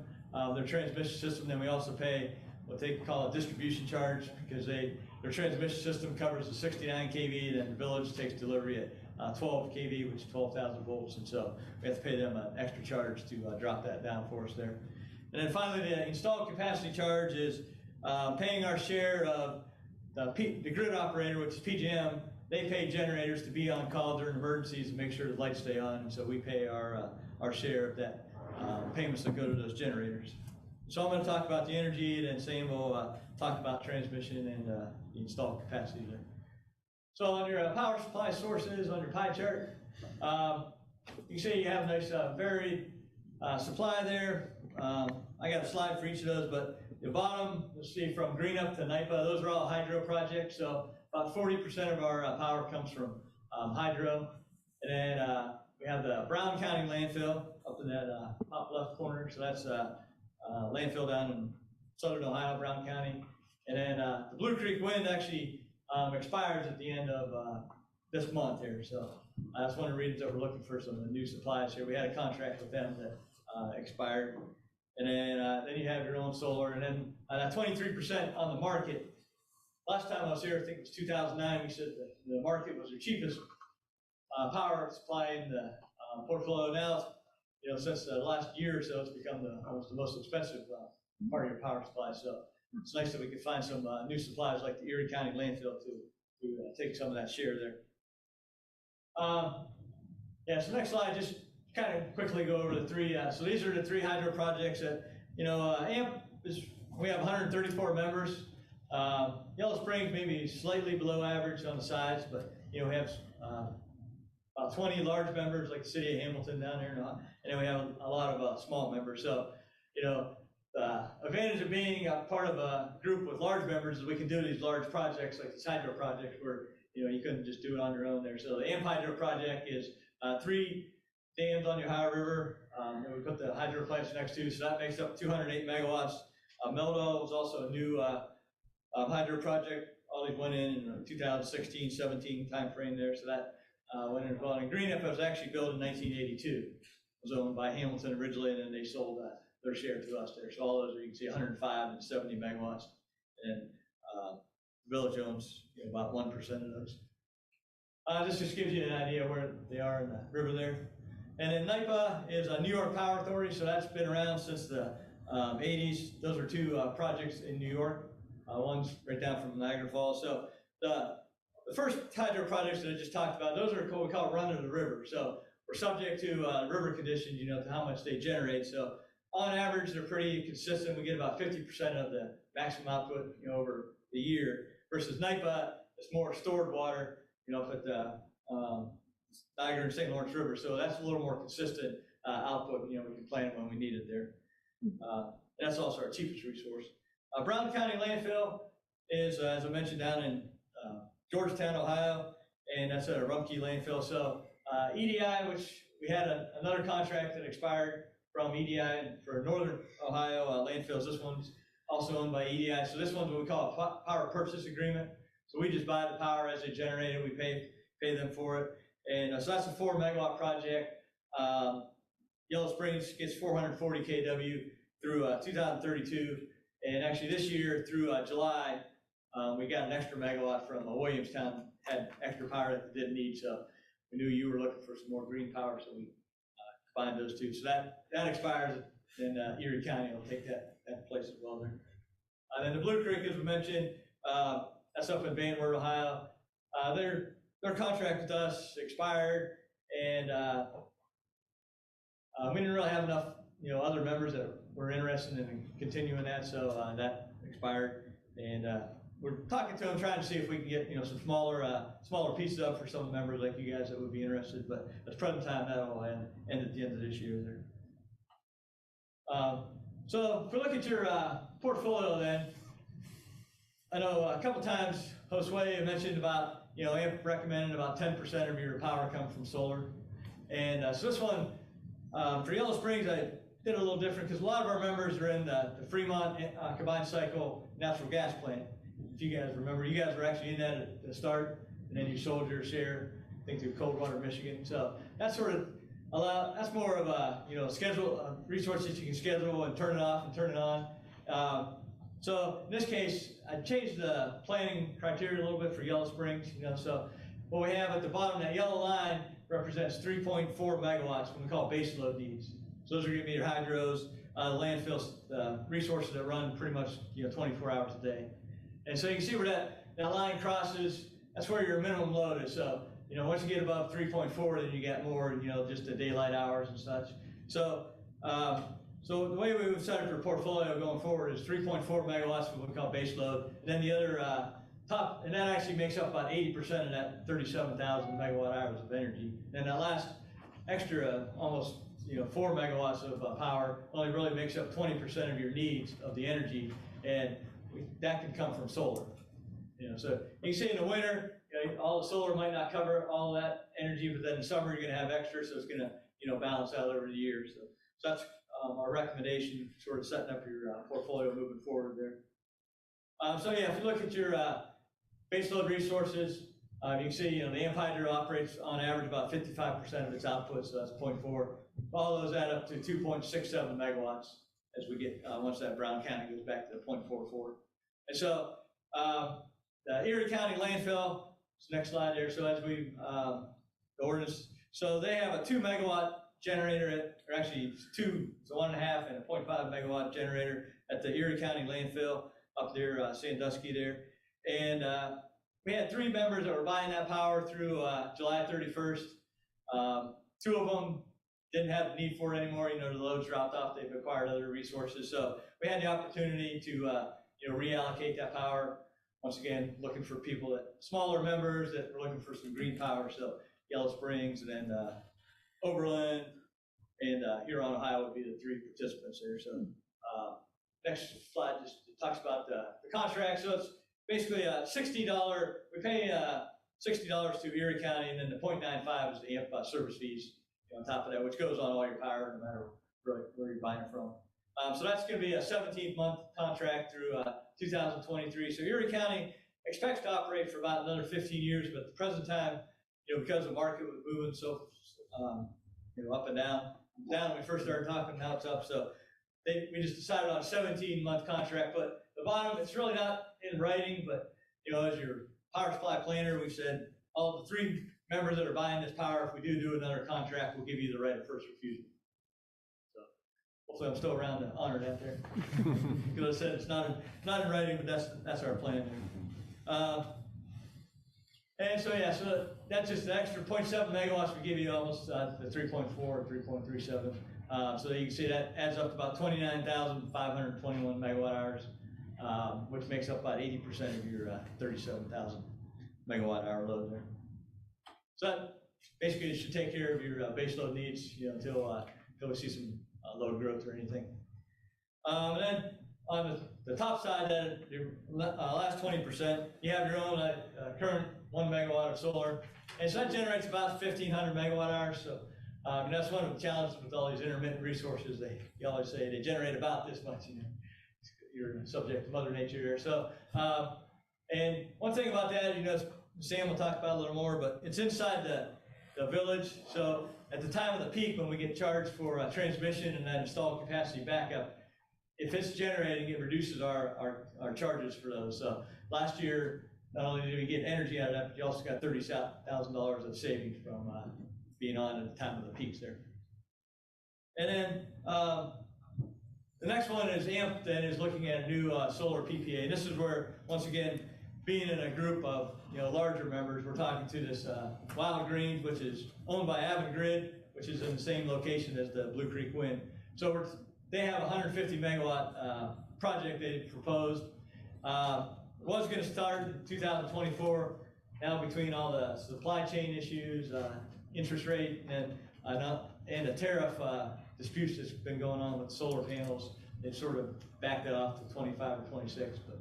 their transmission system. Then we also pay what they call a distribution charge, because their transmission system covers the 69 kV, and the village takes delivery at 12 kV, which is 12,000 volts. And so we have to pay them an extra charge to drop that down for us there. And then finally, the installed capacity charge is paying our share of the grid operator, which is PJM. They pay generators to be on call during emergencies and make sure the lights stay on. And so we pay our share of that payments that go to those generators. So I'm going to talk about the energy, and then Sam will talk about transmission and the installed capacity there. So on your power supply sources, on your pie chart, you can see you have a nice varied supply there. I got a slide for each of those, but the bottom, you'll see from green up to NIPA, those are all hydro projects. So about 40% of our power comes from hydro. And then we have the Brown County landfill up in that top left corner. So that's landfill down in southern Ohio, Brown County. And then the Blue Creek Wind actually expires at the end of this month here. So that's one of the reasons that we're looking for some new supplies here. We had a contract with them that expired. And then you have your own solar. And then that 23% on the market. Last time I was here, I think it was 2009, we said that the market was the cheapest power supply in the portfolio. Now, since the last year or so, it's become almost the most expensive part of your power supply. So it's nice that we could find some new supplies like the Erie County landfill to take some of that share there. So next slide, just kind of quickly go over the three. So these are the three hydro projects that, AMP we have 134 members. Yellow Springs maybe slightly below average on the size, but we have about 20 large members like the city of Hamilton down there, and then we have a lot of small members. So, the advantage of being a part of a group with large members is we can do these large projects like these hydro projects where, you couldn't just do it on your own there. So the AMP Hydro project is 3 dams on the Ohio River, and we put the hydro plants next to, so that makes up 208 megawatts. Melville was also a new hydro project. All these went in 2016-17 timeframe there, so that went in as well. And Greenup was actually built in 1982. It was owned by Hamilton originally, and then they sold their share to us there. So all those are, you can see 105 and 70 megawatts. And Village owns about 1% of those. This just gives you an idea where they are in the river there. And then NYPA is a New York Power Authority, so that's been around since the 80s. Those are 2 projects in New York. One's right down from Niagara Falls. So the first hydro projects that I just talked about, those are what we call run of the river. So we're subject to river conditions, to how much they generate. So on average, they're pretty consistent. We get about 50% of the maximum output, over the year. Versus NYPA, it's more stored water, up at the Niagara and St. Lawrence River. So that's a little more consistent output. We can plan when we need it there. That's also our cheapest resource. Brown County landfill is, as I mentioned, down in Georgetown, Ohio, and that's a Rumpke landfill. So EDI, which we had another contract that expired from EDI for Northern Ohio landfills. This one's also owned by EDI. So this one's what we call a power purchase agreement. So we just buy the power as they generate it. We pay them for it. And so that's a 4 megawatt project. Yellow Springs gets 440 kW through 2032. And actually this year through July, we got an extra megawatt from Williamstown, had extra power that they didn't need. So we knew you were looking for some more green power, so we combined those 2. So that expires, and Erie County will take that place as well there. And then the Blue Creek, as we mentioned, that's up in Van Wert, Ohio. Their contract with us expired, and we didn't really have enough, other members that were interested in continuing that, so that expired. And we're talking to them, trying to see if we can get, some smaller pieces up for some members like you guys that would be interested. But at the present time, that'll end at the end of this year there. So if we look at your portfolio, then I know a couple times Josue mentioned about, AMP recommended about 10% of your power come from solar. And so this one, for Yellow Springs, I did a little different because a lot of our members are in the Fremont combined cycle natural gas plant. If you guys remember, you guys were actually in that at the start, and then you sold your share, I think, to Coldwater, Michigan. So that's sort of that's more of a schedule resource that you can schedule and turn it off and turn it on. So in this case, I changed the planning criteria a little bit for Yellow Springs. So what we have at the bottom, that yellow line represents 3.4 megawatts, what we call base load needs. So those are going to be your hydros, landfills, resources that run pretty much 24 hours a day. And so you can see where that line crosses. That's where your minimum load is. So once you get above 3.4, then you get more, just the daylight hours and such. So so the way we would set up your portfolio going forward is 3.4 megawatts, what we call base load, and then the other top, and that actually makes up about 80% of that 37,000 megawatt hours of energy. And that last extra almost 4 megawatts of power only really makes up 20% of your needs of the energy, and that can come from solar. So you can see in the winter, all the solar might not cover all that energy, but then in the summer you're going to have extra, so it's going to balance out over the year. So that's our recommendation, sort of setting up your portfolio moving forward there. So yeah, if you look at your baseload resources, you can see the AMP Hydro operates on average about 55% of its output, so that's 0.4. All those add up to 2.67 megawatts as we get once that Brown County goes back to the 0.44. And so the Erie County landfill, next slide there. So as we the ordinance, so they have a 2 megawatt generator or actually two, so 1.5 and a 0.5 megawatt generator at the Erie County landfill up there, Sandusky there. And we had 3 members that were buying that power through July 31st. 2 of them didn't have the need for it anymore. The loads dropped off. They've acquired other resources. So we had the opportunity to reallocate that power. Once again, looking for people smaller members that were looking for some green power. So Yellow Springs, and then Oberlin, and Huron, Ohio would be the 3 participants there. So next slide just talks about the contract. So it's basically a $60, we pay $60 to Erie County, and then the 0.95 is the AMP service fees on top of that, which goes on all your power, no matter where you're buying it from. So that's going to be a 17-month contract through 2023. So Erie County expects to operate for about another 15 years, but at the present time, because the market was moving so up and down when we first started talking, now it's up. So we just decided on a 17-month contract. But the bottom, it's really not in writing, but as your power supply planner, we said all the 3 members that are buying this power, if we do another contract, we'll give you the right of first refusal. So hopefully I'm still around to honor that there. Because I said it's not in writing, but that's our plan there. And so yeah, so that's just the extra 0.7 megawatts we give you, almost the 3.4 or 3.37. So you can see that adds up to about 29,521 megawatt hours, which makes up about 80% of your 37,000 megawatt hour load there. So that basically should take care of your base load needs, until we see some load growth or anything. And then on the top side, that your last 20%, you have your own current 1 megawatt of solar, and so that generates about 1,500 megawatt hours. So and that's one of the challenges with all these intermittent resources. You always say they generate about this much. You're subject to Mother Nature here. So and one thing about that, Sam will talk about a little more, but it's inside the village. So at the time of the peak, when we get charged for transmission and that installed capacity backup, if it's generating, it reduces our charges for those. So last year, not only did we get energy out of that, but you also got $30,000 of savings from being on at the time of the peaks there. And then the next one is AMP, then is looking at a new solar PPA. And this is where, once again, being in a group of larger members, we're talking to this Wallgren, which is owned by Avangrid, which is in the same location as the Blue Creek Wind. So they have a 150 megawatt project they proposed. Was going to start in 2024. Now between all the supply chain issues, interest rate, and the tariff disputes that's been going on with solar panels, they've sort of backed that off to 25 or 26. But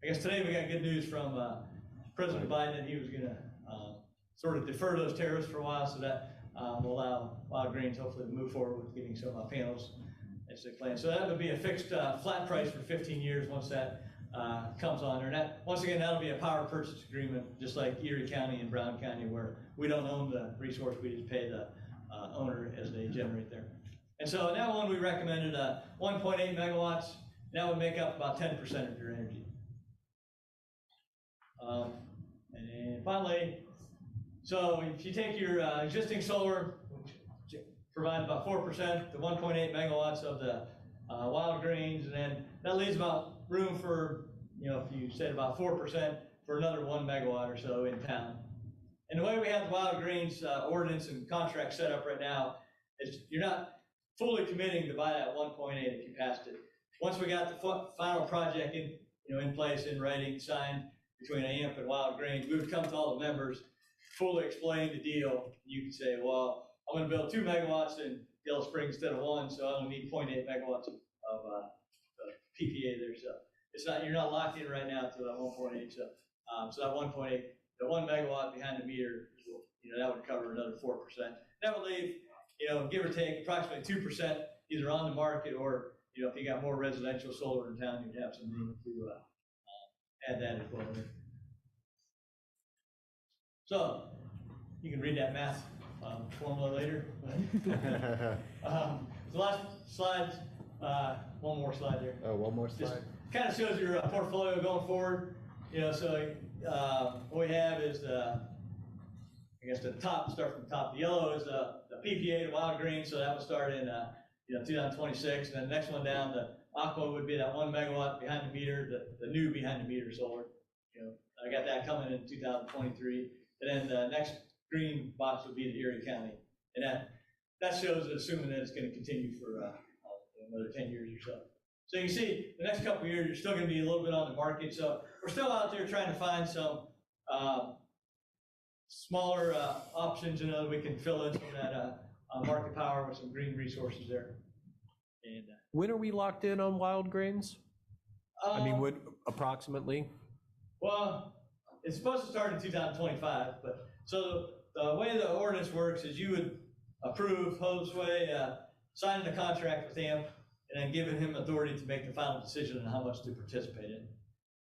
I guess today we got good news from President Biden that he was going to sort of defer those tariffs for a while, so that will allow Wallgren hopefully to move forward with getting some panels as they plan. So that would be a fixed flat price for 15 years once that comes on there. And once again, that'll be a power purchase agreement, just like Erie County and Brown County, where we don't own the resource, we just pay the owner as they generate there. And so in that one, we recommended 1.8 megawatts. That would make up about 10% of your energy. And then finally, so if you take your existing solar, which provides about 4%, the 1.8 megawatts of the Wallgrens, and then that leaves about room for, if you said about 4%, for another 1 megawatt or so in town. And the way we have the Wallgrens ordinance and contract set up right now is you're not fully committing to buy that 1.8 if you passed it. Once we got the final project in place, in writing, signed between AMP and Wallgren, we would come to all the members, fully explain the deal. You could say, well, I'm going to build 2 megawatts in Yellow Springs instead of 1, so I only need 0.8 megawatts of PPA there. So it's not, you're not locked in right now to that 1.8. So so that 1.8, the 1 megawatt behind the meter, that would cover another 4%. That would leave, give or take approximately 2% either on the market, or if you got more residential solar in town, you'd have some room to add that as well. So you can read that math formula later. The last slide, one more slide there. Oh, one more slide. Just kind of shows your portfolio going forward. So what we have is I guess the top, start from the top. The yellow is the PPA to Wallgren, so that will start in 2026. And then the next one down, the aqua would be that 1 megawatt behind the meter, the new behind the meter solar. I got that coming in 2023. And then the next green box would be the Erie County, and that shows it, assuming that it's going to continue for another 10 years or so. So you can see the next couple of years, you're still going to be a little bit on the market. So we're still out there trying to find some smaller options, we can fill in some of that market power with some green resources there. And When are we locked in on Wallgren's? I mean, what, approximately? well, it's supposed to start in 2025, but so the way the ordinance works is you would approve Josue signing a contract with AMP and then giving him authority to make the final decision on how much to participate in.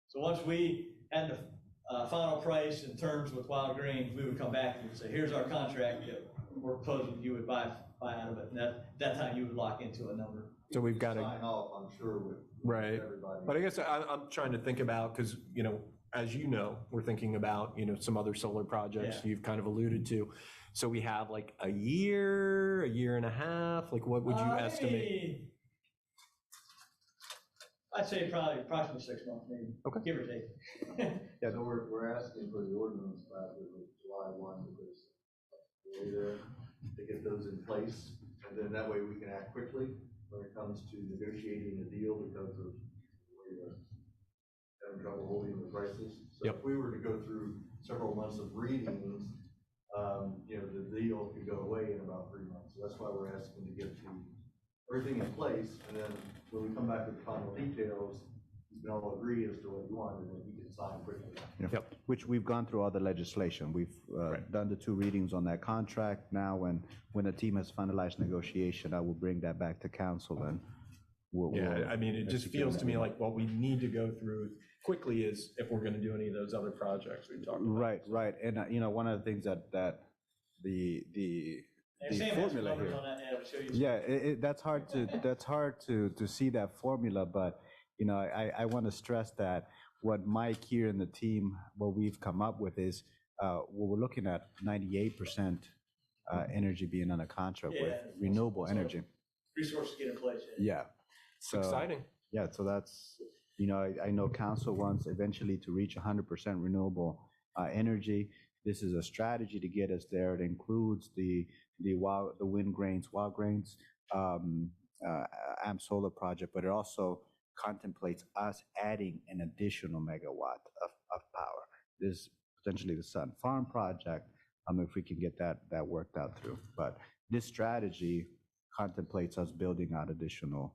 So once we had the final price and terms with Wallgren, we would come back and we'd say, here's our contract that we're proposing you would buy out of it. And that time you would lock into a number. So we've got to. Sign off, I'm sure, with Right. everybody. But I guess I'm trying to think about, because, as you know, we're thinking about, some other solar projects Yeah. you've kind of alluded to. So we have like a year and a half, like what would you estimate? Maybe, I'd say probably approximately 6 months, maybe, Okay. give or take. Yeah, so we're asking for the ordinance back with July 1, because we're there to get those in place, and then that way we can act quickly when it comes to negotiating a deal, because of we're having trouble holding the prices. So Yep. if we were to go through several months of readings, the deal could go away in about 3 months. So that's why we're asking to get everything in place, and then when we come back with the final details, you can all agree as to what you want, and then you can sign quickly. Yep. Which we've gone through all the legislation. We've done the 2 readings on that contract. Now, when the team has finalized negotiation, I will bring that back to council, and we'll. I mean, it just feels to me like what we need to go through quickly is if we're going to do any of those other projects we talked about. Right. And, one of the things that the And Sam has formula numbers here. on that, we'll show you. Yeah, that's hard to see that formula, but, I want to stress that what Mike here and the team, what we've come up with is, we're looking at 98% energy being on a contract with Yeah. renewable energy. Resources get in place. Yeah. So, Exciting. yeah, so that's, I know council wants eventually to reach 100% renewable energy. This is a strategy to get us there. It includes the Wallgren's AMP solar project, but it also contemplates us adding an additional megawatt of power. This is potentially the Sun Farm project, if we can get that worked out through. But this strategy contemplates us building out additional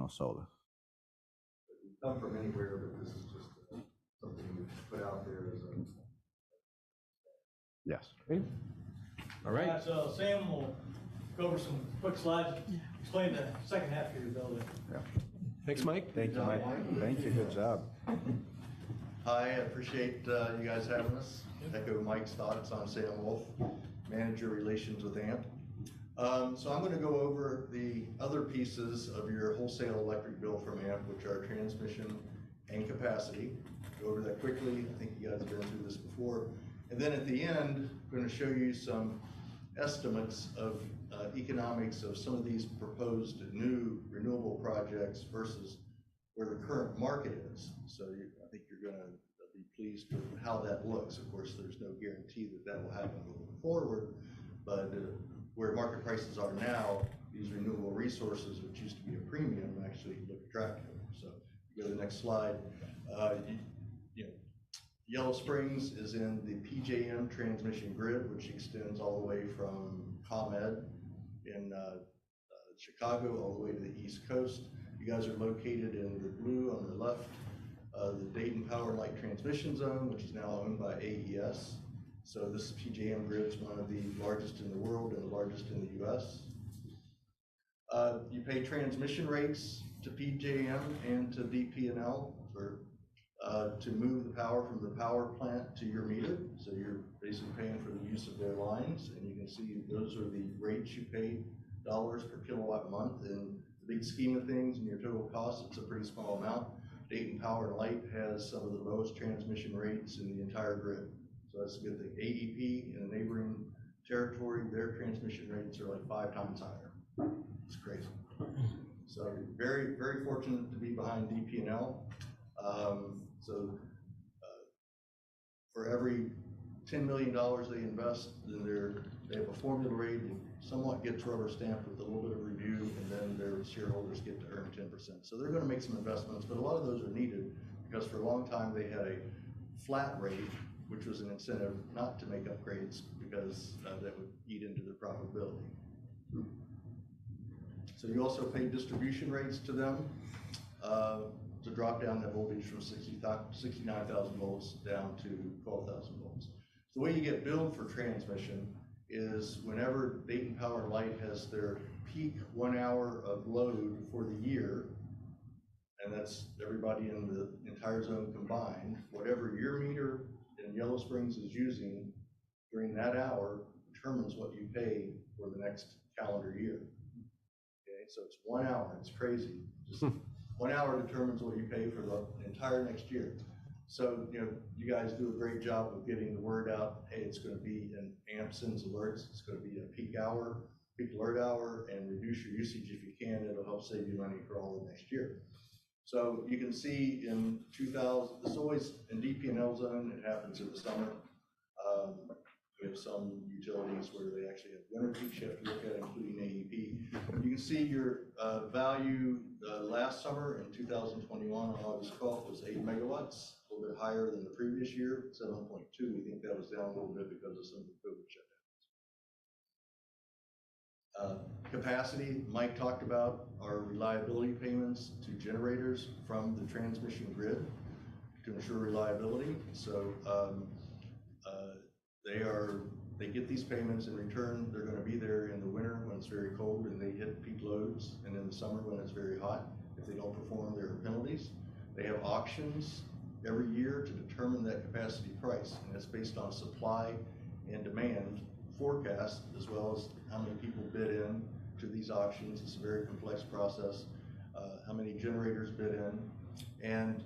solar. We come from anywhere, but this is just something we put out there as a. Yes. All right. So Sam will go over some quick slides, explain the second half of your building. Thanks, Mike. Thank you, Mike. Thank you. Good job. Hi, I appreciate you guys having us. Echo Mike's thoughts on Sam Wolf, Manager Relations with AMP. So I'm going to go over the other pieces of your wholesale electric bill from AMP, which are transmission and capacity. Go over that quickly. I think you guys have been through this before. And then at the end, I'm going to show you some estimates of economics of some of these proposed new renewable projects versus where the current market is. So I think you're going to be pleased with how that looks. Of course, there's no guarantee that that will happen moving forward, but where market prices are now, these renewable resources, which used to be a premium, actually look attractive. So go to the next slide. Yellow Springs is in the PJM transmission grid, which extends all the way from ComEd in Chicago all the way to the East Coast. You guys are located in the blue on the left, the Dayton Power and Light Transmission Zone, which is now owned by AES. So this PJM grid is one of the largest in the world and the largest in the US. You pay transmission rates to PJM and to DP&L for to move the power from the power plant to your meter. So you're basically paying for the use of their lines, and you can see those are the rates you pay, dollars per kilowatt a month. In the big scheme of things, in your total cost, it's a pretty small amount. Dayton Power and Light has some of the lowest transmission rates in the entire grid. So that's a good thing. AEP in a neighboring territory, their transmission rates are like 5 times higher. It's crazy. So very, very fortunate to be behind DP&L. For every $10 million they invest, then they have a formula rate that somewhat gets rubber stamped with a little bit of review, and then their shareholders get to earn 10%. So they're going to make some investments, but a lot of those are needed because for a long time they had a flat rate which was an incentive not to make upgrades because that would eat into their profitability. So you also pay distribution rates to them to drop down that voltage from 69,000 volts down to 12,000 volts. The way you get billed for transmission is whenever Dayton Power and Light has their peak 1 hour of load for the year, and that's everybody in the entire zone combined, whatever your meter in Yellow Springs is using during that hour determines what you pay for the next calendar year. Okay, so it's 1 hour, it's crazy. Just 1 hour determines what you pay for the entire next year. So, you know, you guys do a great job of getting the word out. Hey, it's going to be in AMPSIN's alerts. It's going to be a peak alert hour, and reduce your usage if you can. It'll help save you money for all of next year. So you can see in 2000, it's always in DP&L zone. It happens in the summer. We have some utilities where they actually have winter peak shift to look at, including AEP. You can see your value last summer in 2021 on August 12th was 8 megawatts, a little bit higher than the previous year, 7.2. We think that was down a little bit because of some of the COVID shutdowns. Capacity, Mike talked about our reliability payments to generators from the transmission grid to ensure reliability. So they get these payments in return. They're going to be there in the winter when it's very cold and they hit peak loads, and in the summer when it's very hot. If they don't perform, there are penalties. They have auctions every year to determine that capacity price, and it's based on supply and demand forecast, as well as how many people bid in to these auctions. It's a very complex process. How many generators bid in, and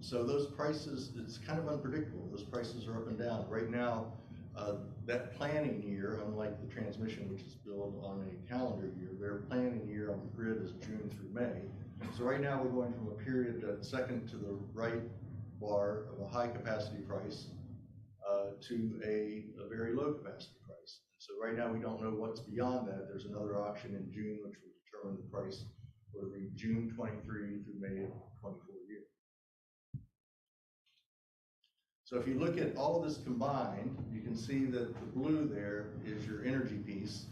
so those prices, it's kind of unpredictable. Those prices are up and down. Right now, that planning year, unlike the transmission, which is billed on a calendar year, their planning year on the grid is June through May. So right now we're going from a period second to the right bar of a high capacity price to a very low capacity price. So right now we don't know what's beyond that. There's another auction in June which will determine the price for the June 23 through May 24 year. So if you look at all of this combined, you can see that the blue there is your energy piece.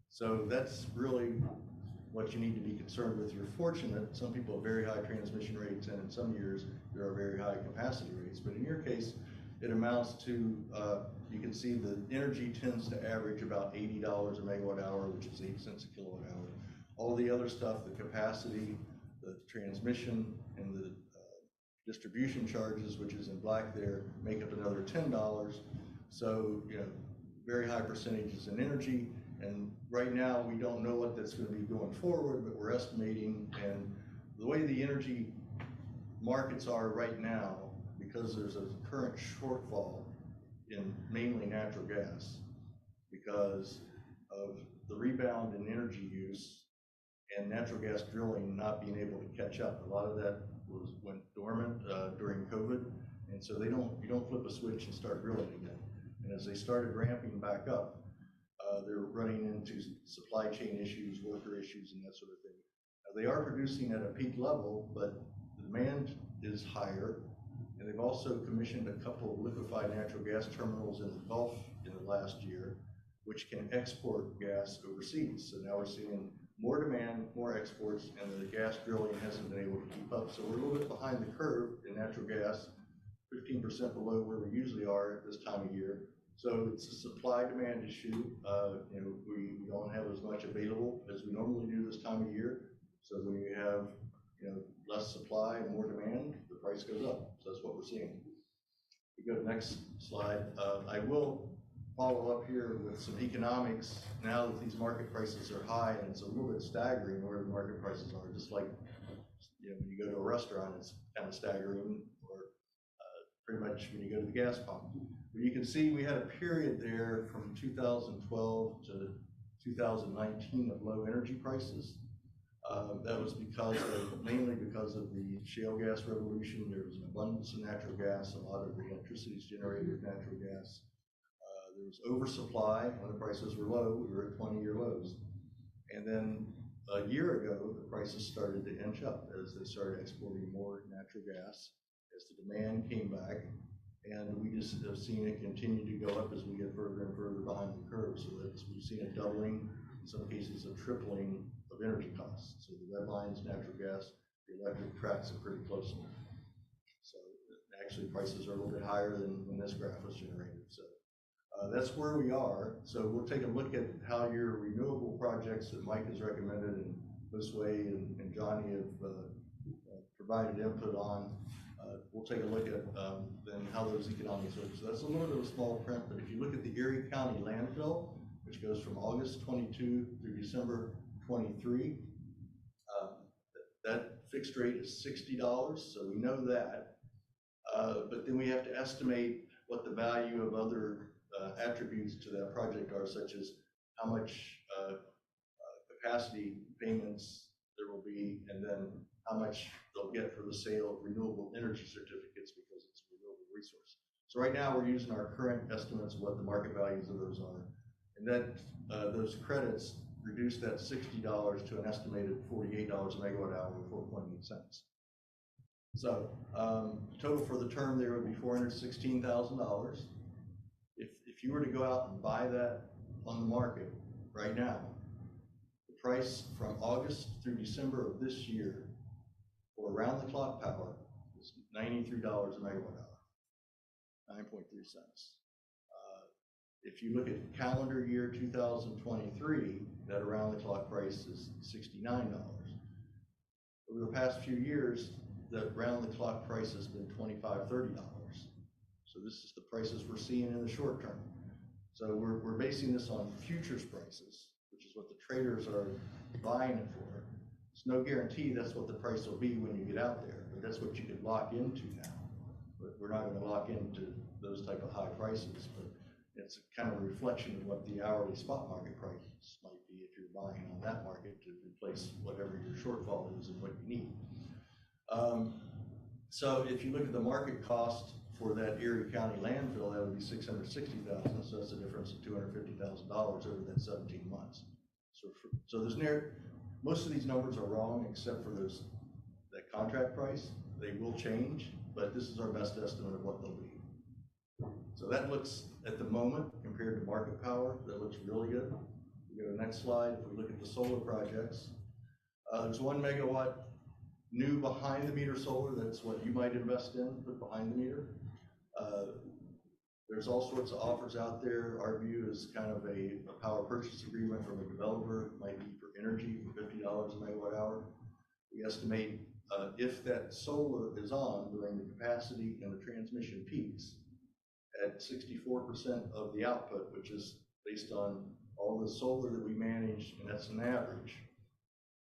So that's really what you need to be concerned with. You're fortunate, some people have very high transmission rates, and in some years there are very high capacity rates. But in your case, it amounts to, you can see the energy tends to average about $80 a megawatt hour, which is 8 cents a kilowatt hour. All the other stuff, the capacity, the transmission, and the distribution charges, which is in black there, make up another $10. So, you know, very high percentages in energy. And right now, we don't know what that's going to be going forward, but we're estimating. And the way the energy markets are right now, because there's a current shortfall in mainly natural gas, because of the rebound in energy use and natural gas drilling not being able to catch up. A lot of that went dormant during COVID, and so you don't flip a switch and start drilling again. And as they started ramping back up, they're running into supply chain issues, worker issues, and that sort of thing. Now, they are producing at a peak level, but the demand is higher, and they've also commissioned a couple of liquefied natural gas terminals in the Gulf in the last year, which can export gas overseas. So now we're seeing more demand, more exports, and the gas drilling hasn't been able to keep up. So we're a little bit behind the curve in natural gas, 15% below where we usually are at this time of year. So it's a supply-demand issue. You know, we don't have as much available as we normally do this time of year. So when you have, you know, less supply and more demand, the price goes up. So that's what we're seeing. We go to the next slide. I will follow up here with some economics now that these market prices are high, and it's a little bit staggering where the market prices are. Just like, you know, when you go to a restaurant, it's kind of staggering, or pretty much when you go to the gas pump. But you can see we had a period there from 2012 to 2019 of low energy prices. That was mainly because of the shale gas revolution. There was an abundance of natural gas. A lot of the electricity is generated with natural gas. There was oversupply. When the prices were low, we were at 20-year lows. And then a year ago, the prices started to inch up as they started exporting more natural gas, as the demand came back. And we just have seen it continue to go up as we get further and further behind the curve. So that's, we've seen a doubling, in some cases a tripling of energy costs. So the red line is natural gas, the electric tracks it pretty closely. So actually prices are a little bit higher than when this graph was generated. So that's where we are. So we'll take a look at how your renewable projects that Mike has recommended and Josue and Johnny have provided input on. We'll take a look at then how those economics work. So that's a little bit of a small print, but if you look at the Erie County landfill, which goes from August 22 through December 23, that fixed rate is $60, so we know that. But then we have to estimate what the value of other attributes to that project are, such as how much capacity payments there will be, and then how much they'll get for the sale of renewable energy certificates because it's a renewable resource. So right now we're using our current estimates of what the market values of those are. And that those credits reduce that $60 to an estimated $48 a megawatt hour or 4.8 cents. So total for the term there would be $416,000. If you were to go out and buy that on the market right now, the price from August through December of this year for around-the-clock power is $93 a megawatt hour, 9.3 cents. If you look at calendar year 2023, that around-the-clock price is $69. Over the past few years, the round-the-clock price has been $25, $30. So this is the prices we're seeing in the short term. So we're basing this on futures prices, which is what the traders are buying it for. It's no guarantee that's what the price will be when you get out there, but that's what you could lock into now. But we're not going to lock into those type of high prices, but it's kind of a reflection of what the hourly spot market price might be if you're buying on that market to replace whatever your shortfall is and what you need. So if you look at the market cost for that Erie County landfill, that would be $660,000. So that's a difference of $250,000 over that 17 months. So there's most of these numbers are wrong except for that contract price. They will change, but this is our best estimate of what they'll be. So that looks, at the moment, compared to market power, that looks really good. We go to the next slide. If we look at the solar projects, there's 1 megawatt new behind the meter solar. That's what you might invest in, put behind the meter. There's all sorts of offers out there. Our view is kind of a power purchase agreement from a developer. It might be for energy for $50 a megawatt hour. We estimate if that solar is on during the capacity and the transmission peaks at 64% of the output, which is based on all the solar that we manage, and that's an average.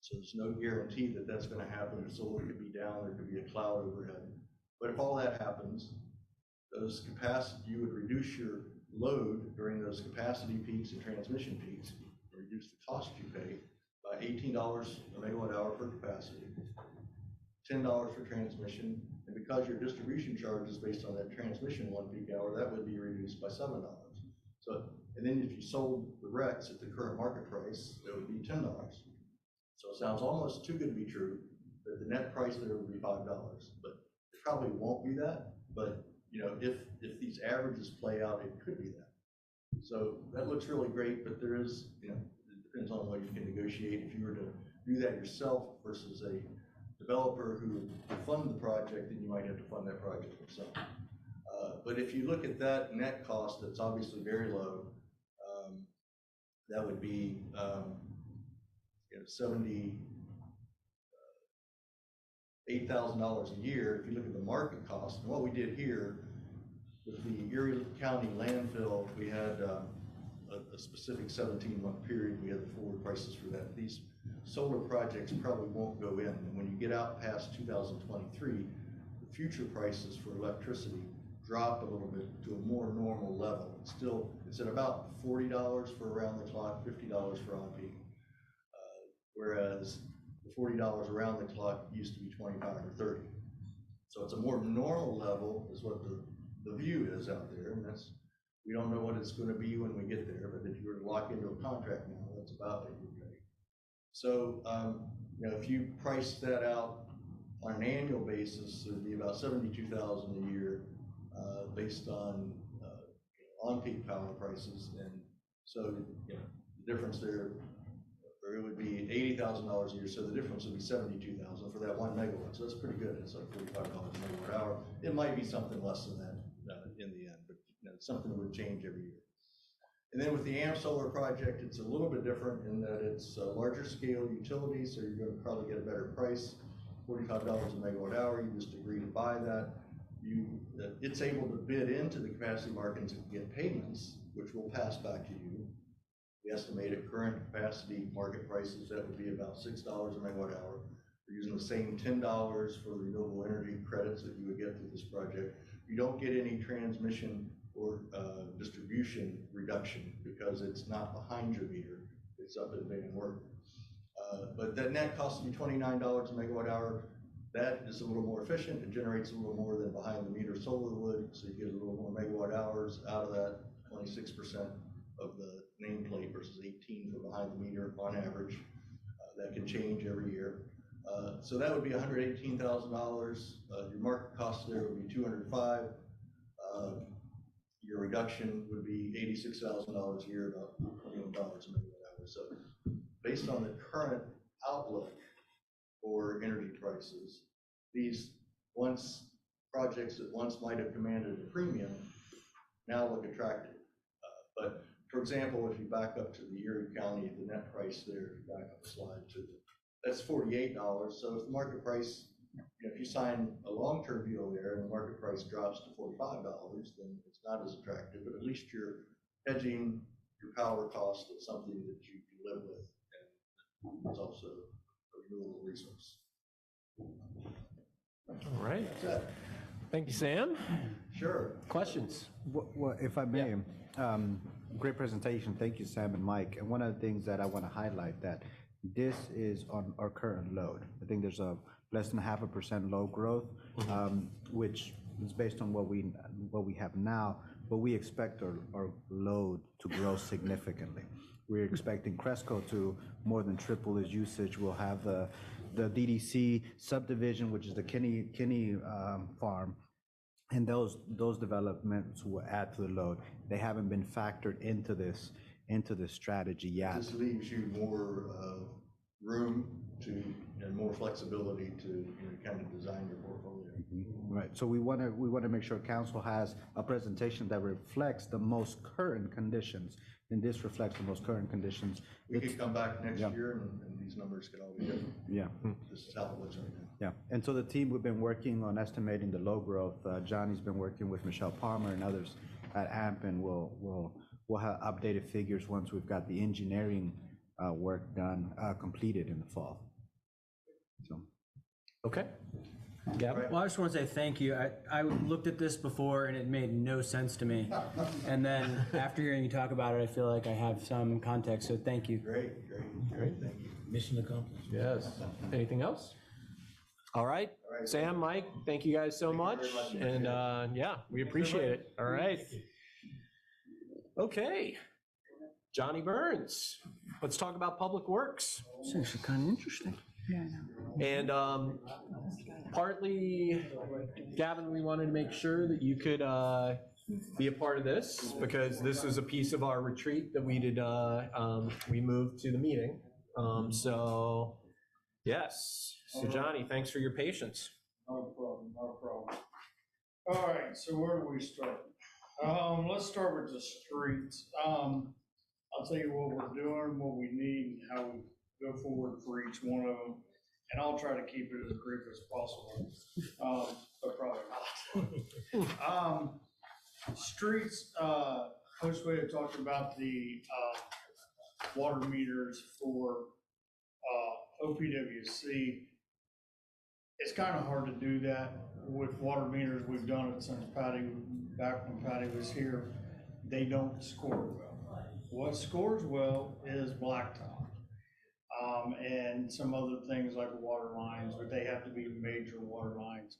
So there's no guarantee that that's going to happen. The solar could be down, there could be a cloud overhead. But if all that happens, those capacity, you would reduce your load during those capacity peaks and transmission peaks, reduce the cost you pay by $18 a megawatt hour for capacity, $10 for transmission, and because your distribution charge is based on that transmission 1 peak hour, that would be reduced by $7. So, and then if you sold the RECs at the current market price, it would be $10. So it sounds almost too good to be true that the net price there would be $5, but it probably won't be that. But you know, if these averages play out, it could be that. So that looks really great, but there is, you know, it depends on what you can negotiate. If you were to do that yourself versus a developer who would fund the project, then you might have to fund that project yourself. But if you look at that net cost, that's obviously very low. That would be $78,000 a year. If you look at the market cost, and what we did here with the Erie County landfill, we had a specific 17-month period. We had the forward prices for that. These solar projects probably won't go in, and when you get out past 2023, the future prices for electricity drop a little bit to a more normal level. It's at about $40 for around the clock, $50 for on peak. Whereas the $40 around the clock used to be 25 or 30. So it's a more normal level is what the view is out there, and we don't know what it's going to be when we get there, but if you were to lock into a contract now, that's about what you would pay. So you know, if you price that out on an annual basis, it would be about $72,000 a year based based on on-peak power prices, and so the difference there, or it would be $80,000 a year, so the difference would be $72,000 for that 1 megawatt. So that's pretty good. It's like $45 a megawatt hour. It might be something less than that in the end, but it's something that would change every year. And then with the AMP solar project, it's a little bit different in that it's a larger scale utility, so you're going to probably get a better price, $45 a megawatt hour. You just agree to buy that. It's able to bid into the capacity markets and get payments, which will pass back to you. We estimate at current capacity market prices, that would be about $6 a megawatt hour. We're using the same $10 for renewable energy credits that you would get through this project. You don't get any transmission or distribution reduction because it's not behind your meter, it's up in Van Wert. But that net costs you $29 a megawatt hour. That is a little more efficient. It generates a little more than behind the meter solar would, so you get a little more megawatt hours out of that, 26% of the nameplate versus 18 for behind the meter on average. That can change every year. So that would be $118,000. Your market cost there would be $205,000. Your reduction would be $86,000 a year, about $21 a megawatt hour. So based on the current outlook for energy prices, these projects that once might have commanded a premium now look attractive. But for example, if you back up to the Erie County, the net price there, back up the slide to that's $48. So if the market price, if you sign a long-term deal there and the market price drops to $45, then it's not as attractive, but at least you're hedging your power cost at something that you can live with, and it's also a renewable resource. All right. Thank you, Sam. Sure. Questions? Well, if I may, great presentation. Thank you, Sam and Mike. And one of the things that I want to highlight that this is on our current load. I think there's a less than 0.5% load growth, which is based on what we have now, but we expect our load to grow significantly. We're expecting Cresco to more than triple its usage. We'll have the DDC subdivision, which is the Kinney farm, and those developments will add to the load. They haven't been factored into this strategy yet. This leaves you more room and more flexibility to kind of design your portfolio. Right. So we want to make sure council has a presentation that reflects the most current conditions, and this reflects the most current conditions. We could come back next year and these numbers could all be different. Yeah. This is how it looks right now. Yeah. And so the team, we've been working on estimating the load growth. Johnny's been working with Michelle Palmer and others at AMP, and we'll have updated figures once we've got the engineering work done, completed in the fall. So. Okay. Yeah. Well, I just want to say thank you. I looked at this before and it made no sense to me. And then after hearing you talk about it, I feel like I have some context. So thank you. Great. Thank you. Mission accomplished. Yes. Anything else? All right. Sam, Mike, thank you guys so much. And yeah, we appreciate it. All right. Okay. Johnny Burns, let's talk about public works. It's actually kind of interesting. Yeah, I know. And partly, Gavin, we wanted to make sure that you could be a part of this because this is a piece of our retreat that we did, we moved to the meeting. So, yes. So Johnny, thanks for your patience. No problem. All right, so where do we start? Let's start with the streets. I'll tell you what we're doing, what we need, and how we go forward for each one of them. And I'll try to keep it as brief as possible, but probably not. Streets, Josue had talked about the water meters for OPWC. It's kind of hard to do that with water meters. We've done it since back when Patty was here. They don't score well. What scores well is blacktop. And some other things like water lines, but they have to be major water lines.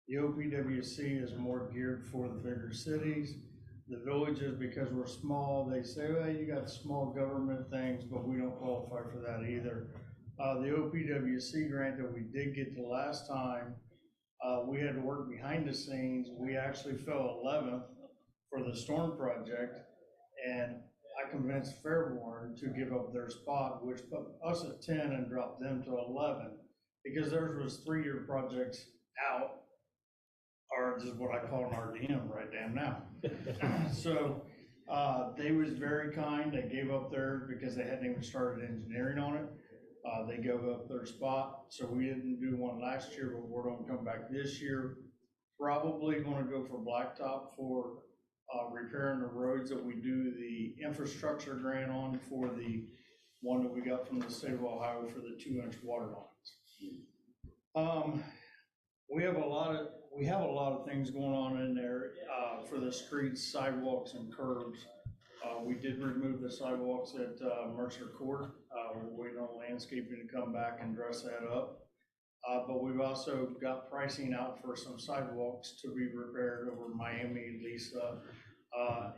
The OPWC is more geared for the bigger cities. The villages, because we're small, they say, well, you got small government things, but we don't qualify for that either. The OPWC grant that we did get the last time We had to work behind the scenes. We actually fell 11th for the storm project, and I convinced Fairborn to give up their spot, which put us at 10 and dropped them to 11, because theirs was 3-year projects out, or just what I call an RDM right damn now. So they was very kind. They gave up theirs because they hadn't even started engineering on it. They gave up their spot, so we didn't do one last year, but we're gonna come back this year. Probably gonna go for blacktop for repairing the roads that we do the infrastructure grant on for the one that we got from the state of Ohio for the 2-inch water lines. We have a lot of things going on in there for the streets, sidewalks, and curbs. We did remove the sidewalks at Mercer Court. We're waiting on landscaping to come back and dress that up. But we've also got pricing out for some sidewalks to be repaired over Miami, Lisa,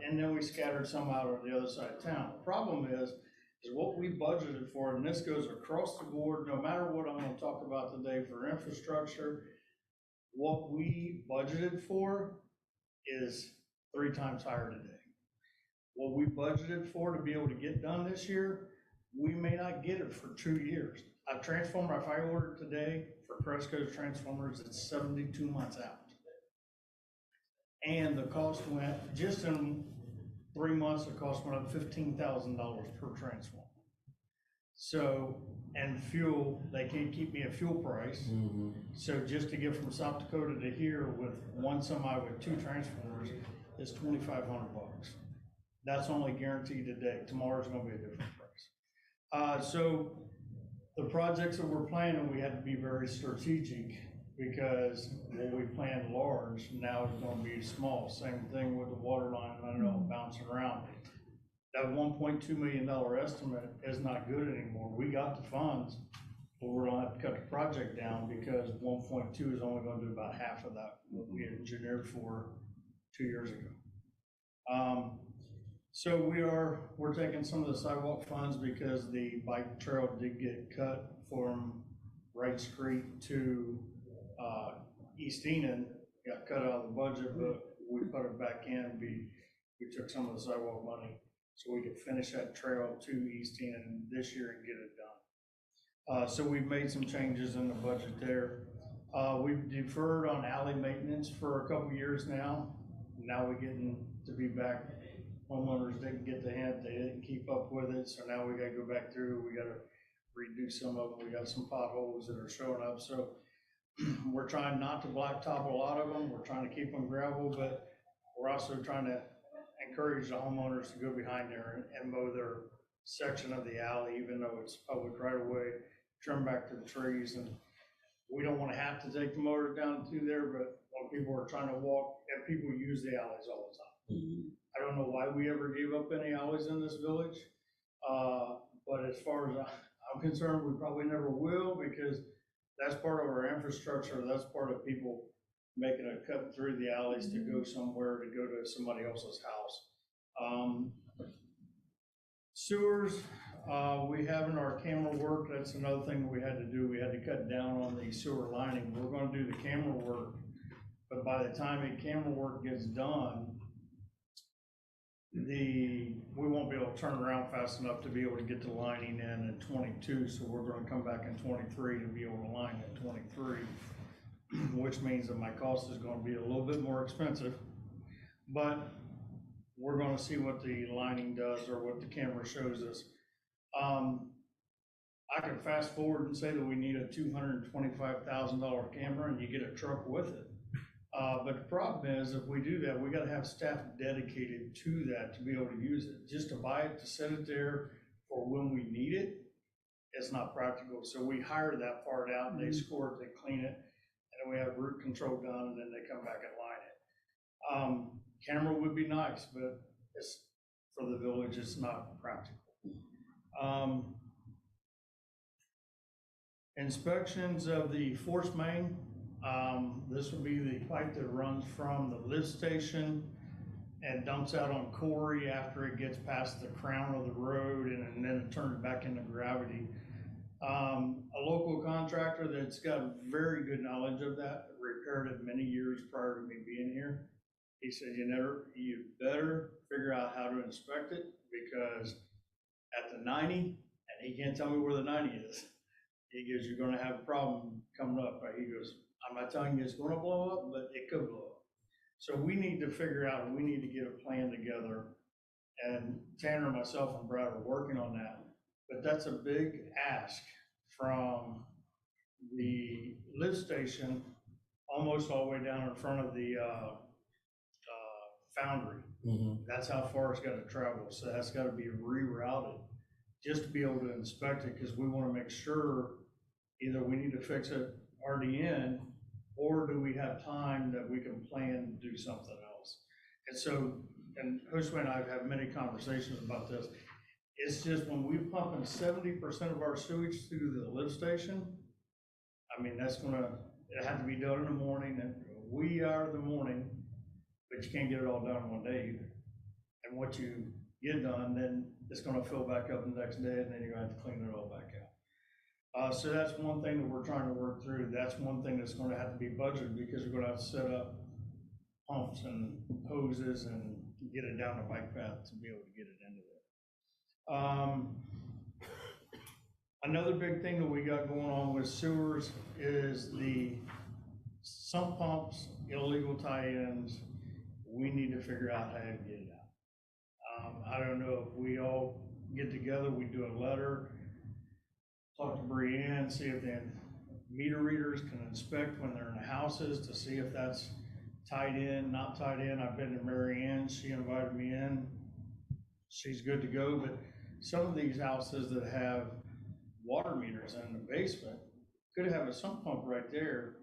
and then we scattered some out on the other side of town. The problem is what we budgeted for, and this goes across the board, no matter what I'm gonna talk about today for infrastructure, what we budgeted for is 3 times higher today. What we budgeted for to be able to get done this year, we may not get it for 2 years. A transformer, if I ordered today for Cresco's transformers, it's 72 months out. And the cost went, just in 3 months, the cost went up $15,000 per transformer. So, and fuel, they can't keep me a fuel price. So just to get from South Dakota to here with one semi with 2 transformers is $2,500. That's only guaranteed today. Tomorrow's gonna be a different price. So the projects that we're planning, we had to be very strategic because what we planned large, now it's gonna be small. Same thing with the water line, I know, bouncing around. That $1.2 million estimate is not good anymore. We got the funds, but we're gonna have to cut the project down because 1.2 is only gonna do about half of that, what we engineered for 2 years ago. So we're taking some of the sidewalk funds because the bike trail did get cut from Wright Street to East Enid, got cut out of the budget, but we put it back in. We took some of the sidewalk money so we could finish that trail to East Enid this year and get it done. So we've made some changes in the budget there. We've deferred on alley maintenance for a couple years now. Now we're getting to be back. Homeowners didn't get the hint, they didn't keep up with it, so now we gotta go back through, we gotta redo some of them, we got some potholes that are showing up, so we're trying not to blacktop a lot of them, we're trying to keep them gravel, but we're also trying to encourage the homeowners to go behind there and mow their section of the alley, even though it's public right of way, trim back to the trees, and we don't wanna have to take the motor down through there, but when people are trying to walk, and people use the alleys all the time. I don't know why we ever gave up any alleys in this village, but as far as I'm concerned, we probably never will because that's part of our infrastructure. That's part of people making a cut through the alleys to go somewhere, to go to somebody else's house. Sewers, we have in our camera work. That's another thing we had to do. We had to cut down on the sewer lining. We're going to do the camera work, but by the time the camera work gets done, we won't be able to turn around fast enough to be able to get the lining in 22, so we're going to come back in 23 to be able to line in 23, which means that my cost is going to be a little bit more expensive, but we're going to see what the lining does or what the camera shows us. I can fast forward and say that we need a $225,000 camera and you get a truck with it. But the problem is, if we do that, we gotta have staff dedicated to that to be able to use it. Just to buy it, to set it there for when we need it, it's not practical. So we hire that part out and they score it, they clean it, and then we have root control done, and then they come back and line it. Camera would be nice, but it's for the village, it's not practical. Inspections of the force main. This will be the pipe that runs from the lift station and dumps out on Corey after it gets past the crown of the road, and then it turns back into gravity. A local contractor that's got very good knowledge of that repaired it many years prior to me being here. He said, you better figure out how to inspect it, because at the 90, and he can't tell me where the 90 is. He goes, you're gonna have a problem coming up. He goes, I'm not telling you it's gonna blow up, but it could blow up. So we need to figure out, we need to get a plan together. And Tanner, myself, and Brad are working on that. But that's a big ask from the lift station almost all the way down in front of the foundry. That's how far it's got to travel. So that's got to be rerouted just to be able to inspect it, because we want to make sure either we need to fix it RDN, or do we have time that we can plan to do something else. And so, and Josue and I have had many conversations about this. It's just when we pump in 70% of our sewage through the lift station, I mean, it had to be done in the morning, and wee hour of the morning, but you can't get it all done in one day either. And what you get done, then it's gonna fill back up the next day, and then you're gonna have to clean it all back out. So that's one thing that we're trying to work through. That's one thing that's gonna have to be budgeted, because we're gonna have to set up pumps and hoses and get it down the bike path to be able to get it into there. Another big thing that we got going on with sewers is the sump pumps, illegal tie-ins. We need to figure out how to get it out. I don't know if we all get together, we do a letter, talk to Marianne, see if the meter readers can inspect when they're in the houses to see if that's tied in, not tied in. I've been to Marianne, she invited me in. She's good to go, but some of these houses that have water meters in the basement could have a sump pump right there,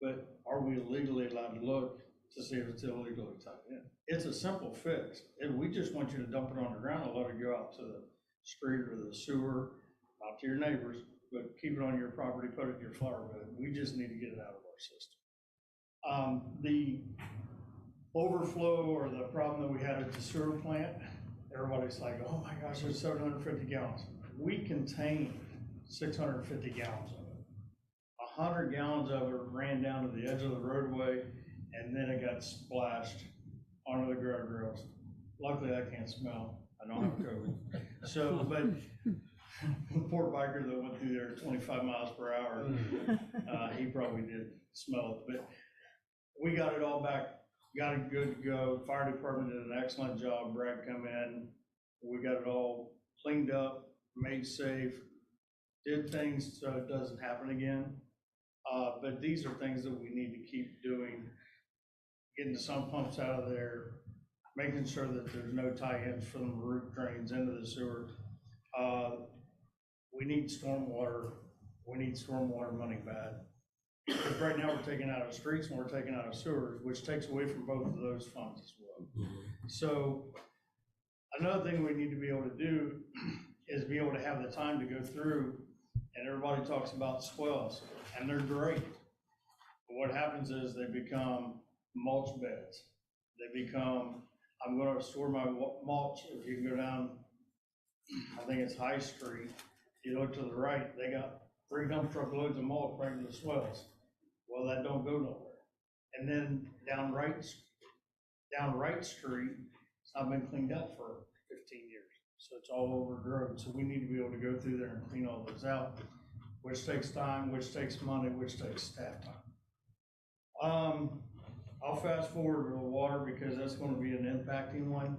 but are we legally allowed to look to see if it's illegally tied in? It's a simple fix, and we just want you to dump it on the ground and let it go out to the street or the sewer, out to your neighbors, but keep it on your property, put it in your flower bed. We just need to get it out of our system. The overflow, or the problem that we had at the sewer plant, everybody's like, oh my gosh, there's 750 gallons. We contain 650 gallons of it. 100 gallons of it ran down to the edge of the roadway, and then it got splashed onto the guardrails. Luckily, I can't smell. I don't have COVID. So, but poor biker that went through there at 25 miles per hour, he probably did smell it. But we got it all back, got it good to go. Fire department did an excellent job. Brad come in. We got it all cleaned up, made safe, did things so it doesn't happen again. But these are things that we need to keep doing, getting the sump pumps out of there, making sure that there's no tie-ins from the roof drains into the sewer. We need stormwater. We need stormwater money bad. Because right now we're taking out of streets and we're taking out of sewers, which takes away from both of those funds as well. So another thing we need to be able to do is be able to have the time to go through, and everybody talks about swells, and they're great. But what happens is they become mulch beds. They become, I'm gonna store my mulch. If you can go down, I think it's High Street, you look to the right, they got 3 dump truck loads of mulch right in the swells. Well, that don't go nowhere. And then down Wright Street, it's not been cleaned up for 15 years. So it's all overgrown. So we need to be able to go through there and clean all those out, which takes time, which takes money, which takes staff time. I'll fast forward to the water because that's going to be an impacting one.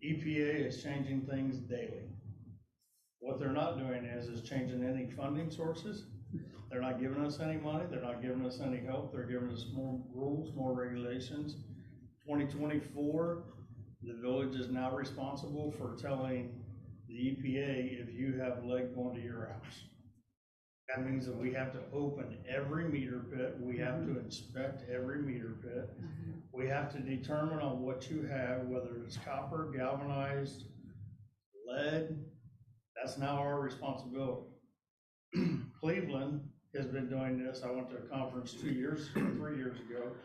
EPA is changing things daily. What they're not doing is changing any funding sources. They're not giving us any money. They're not giving us any help. They're giving us more rules, more regulations. 2024, the village is now responsible for telling the EPA if you have lead going to your house. That means that we have to open every meter pit. We have to inspect every meter pit. We have to determine on what you have, whether it's copper, galvanized, lead. That's now our responsibility. Cleveland has been doing this. I went to a conference 3 years ago.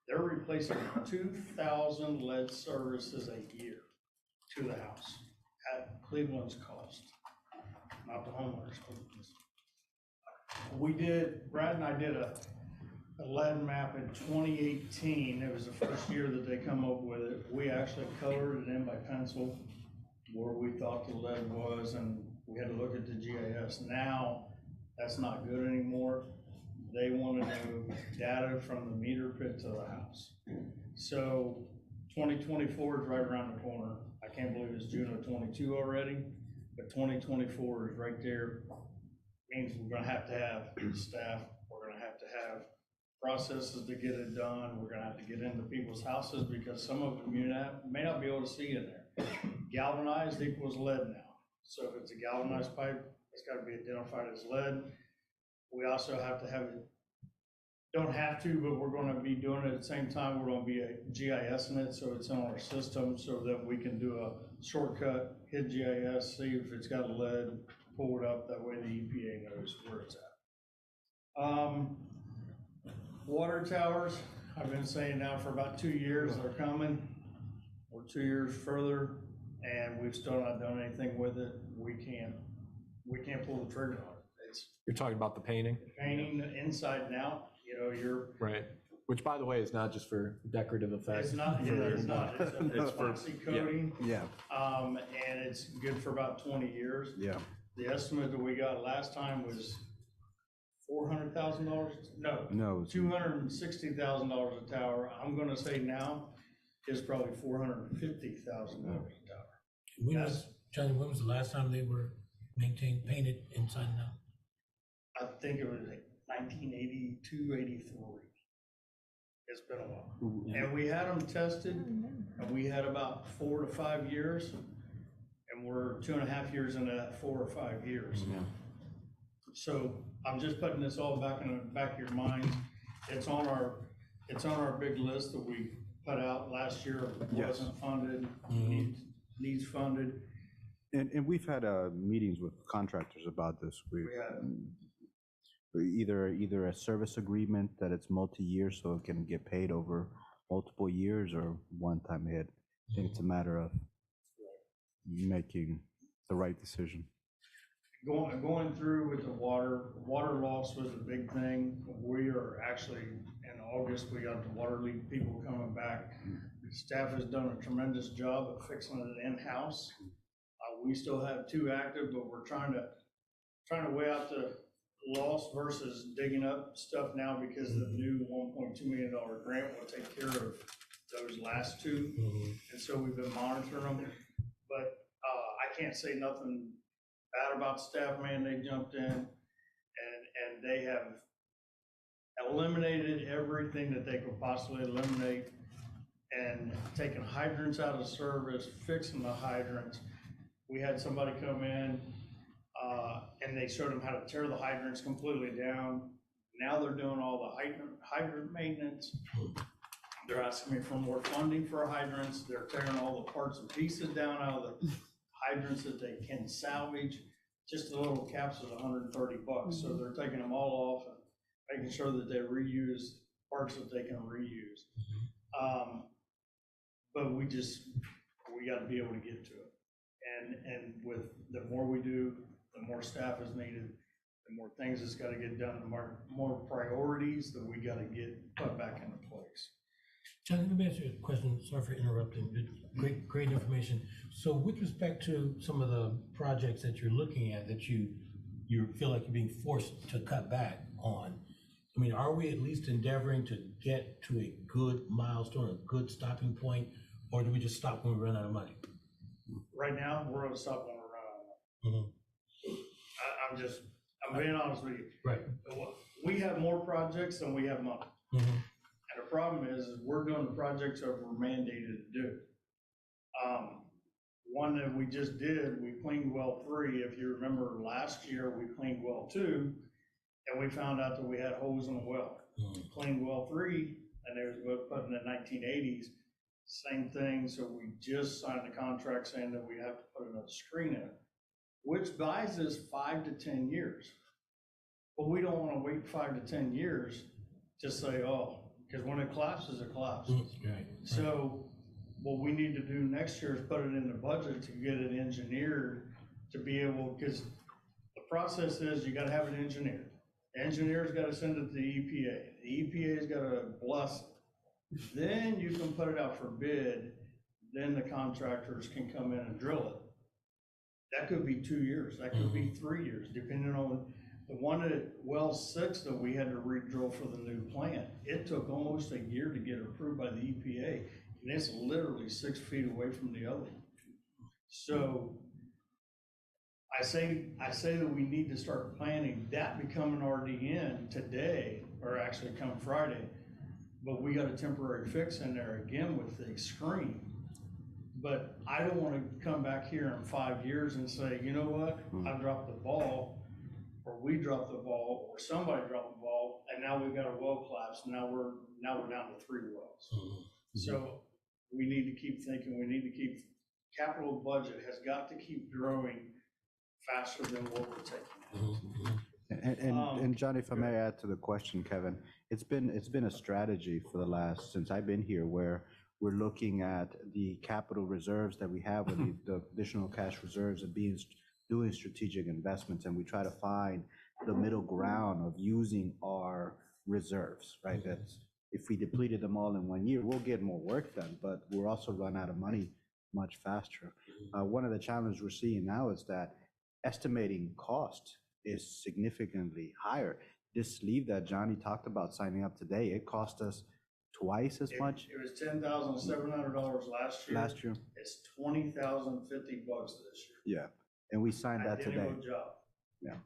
They're replacing 2,000 lead services a year to the house at Cleveland's cost, not the homeowners. Brad and I did a lead map in 2018. It was the first year that they come up with it. We actually colored it in by pencil where we thought the lead was, and we had to look at the GIS. Now, that's not good anymore. They want to know data from the meter pit to the house. So 2024 is right around the corner. I can't believe it's June of 22 already, but 2024 is right there. Means we're gonna have to have staff, we're gonna have to have processes to get it done. We're gonna have to get into people's houses because some of them you may not be able to see in there. Galvanized equals lead now. So if it's a galvanized pipe, it's gotta be identified as lead. We also have to have it, don't have to, but we're gonna be doing it at the same time. We're gonna be GIS in it, so it's in our system so that we can do a shortcut, hit GIS, see if it's got lead, pull it up, that way the EPA knows where it's at. Water towers, I've been saying now for about 2 years, they're coming. We're 2 years further, and we've still not done anything with it. We can't pull the trigger on it. It's You're talking about the painting? painting inside and out, you know, you're, Right. Which, by the way, is not just for decorative effects. it's not, it's not, it's a It's for- epoxy coating. Yeah, And it's good for about 20 years. yeah. The estimate that we got last time was $400,000? No. $260,000 a tower. I'm gonna say now is probably $450,000 a tower. Johnny, when was the last time they were painted inside and out? I think it was like 1982, 83. It's been a while. And we had them tested, and we had about 4 to 5 years, and we're 2.5 years into that 4 or 5 years. So I'm just putting this all back in the back of your minds. It's on our big list that we put out last year. Wasn't funded, needs funded. And we've had meetings with contractors about this. Either a service agreement that it's multi-year so it can get paid over multiple years, or one-time hit. I think it's a matter of making the right decision. Going through with the water loss was a big thing. We are actually, in August, we got the water leak people coming back. Staff has done a tremendous job of fixing it in-house. We still have 2 active, but we're trying to weigh out the loss versus digging up stuff now because the new $1.2 million grant will take care of those last 2. And so we've been monitoring them. But I can't say nothing bad about staff, man. They jumped in and they have eliminated everything that they could possibly eliminate and taken hydrants out of service, fixing the hydrants. We had somebody come in and they showed them how to tear the hydrants completely down. Now they're doing all the hydrant maintenance. They're asking me for more funding for hydrants. They're tearing all the parts and pieces down out of the hydrants that they can salvage. Just the little caps is $130. So they're taking them all off and making sure that they reuse parts that they can reuse. But we got to be able to get to it. And with the more we do, the more staff is needed, the more things that's got to get done, the more priorities that we got to get put back into place. John, let me ask you a question. Sorry for interrupting. Great information. So with respect to some of the projects that you're looking at that you feel like you're being forced to cut back on, I mean, are we at least endeavoring to get to a good milestone, a good stopping point, or do we just stop when we run out of money? Right now, we're gonna stop when we run out of money. I'm being honest with you. Right. We have more projects than we have money. And the problem is we're doing the projects that we're mandated to do. One that we just did, we cleaned well 3. If you remember last year, we cleaned well 2, and we found out that we had holes in the well. Cleaned well 3, and they was put in the 1980s. Same thing, so we just signed the contract saying that we have to put another screen in it, which buys us 5 to 10 years. But we don't want to wait 5 to 10 years to say, oh, because when it collapses, it collapses. Right. So what we need to do next year is put it in the budget to get it engineered to be able, because the process is you got to have it engineered. The engineer's got to send it to the EPA. the EPA's gotta bless it. Then you can put it out for bid, then the contractors can come in and drill it. That could be 2 years, that could be 3 years, depending on the one at well 6 that we had to re-drill for the new plant. It took almost a year to get approved by the EPA, and it's literally 6 feet away from the other. So I say that we need to start planning that becoming RDN today, or actually come Friday, but we got a temporary fix in there again with the screen. But I don't want to come back here in 5 years and say, you know what, I dropped the ball, or we dropped the ball, or somebody dropped the ball, and now we've got a well collapse, and now we're down to 3 wells. So we need to keep thinking, we need to keep, capital budget has got to keep growing faster than what we're taking. And John, if I may add to the question, Kevin, it's been a strategy for the last, since I've been here, where we're looking at the capital reserves that we have, or the additional cash reserves, and doing strategic investments, and we try to find the middle ground of using our reserves, right? That's, if we depleted them all in 1 year, we'll get more work done, but we'll also run out of money much faster. One of the challenges we're seeing now is that estimating cost is significantly higher. This sleeve that Johnny talked about signing up today, it cost us twice as much. It was $10,700 last year. It's $20,050 this year. Yeah, and we signed that today. Identical job. Yeah,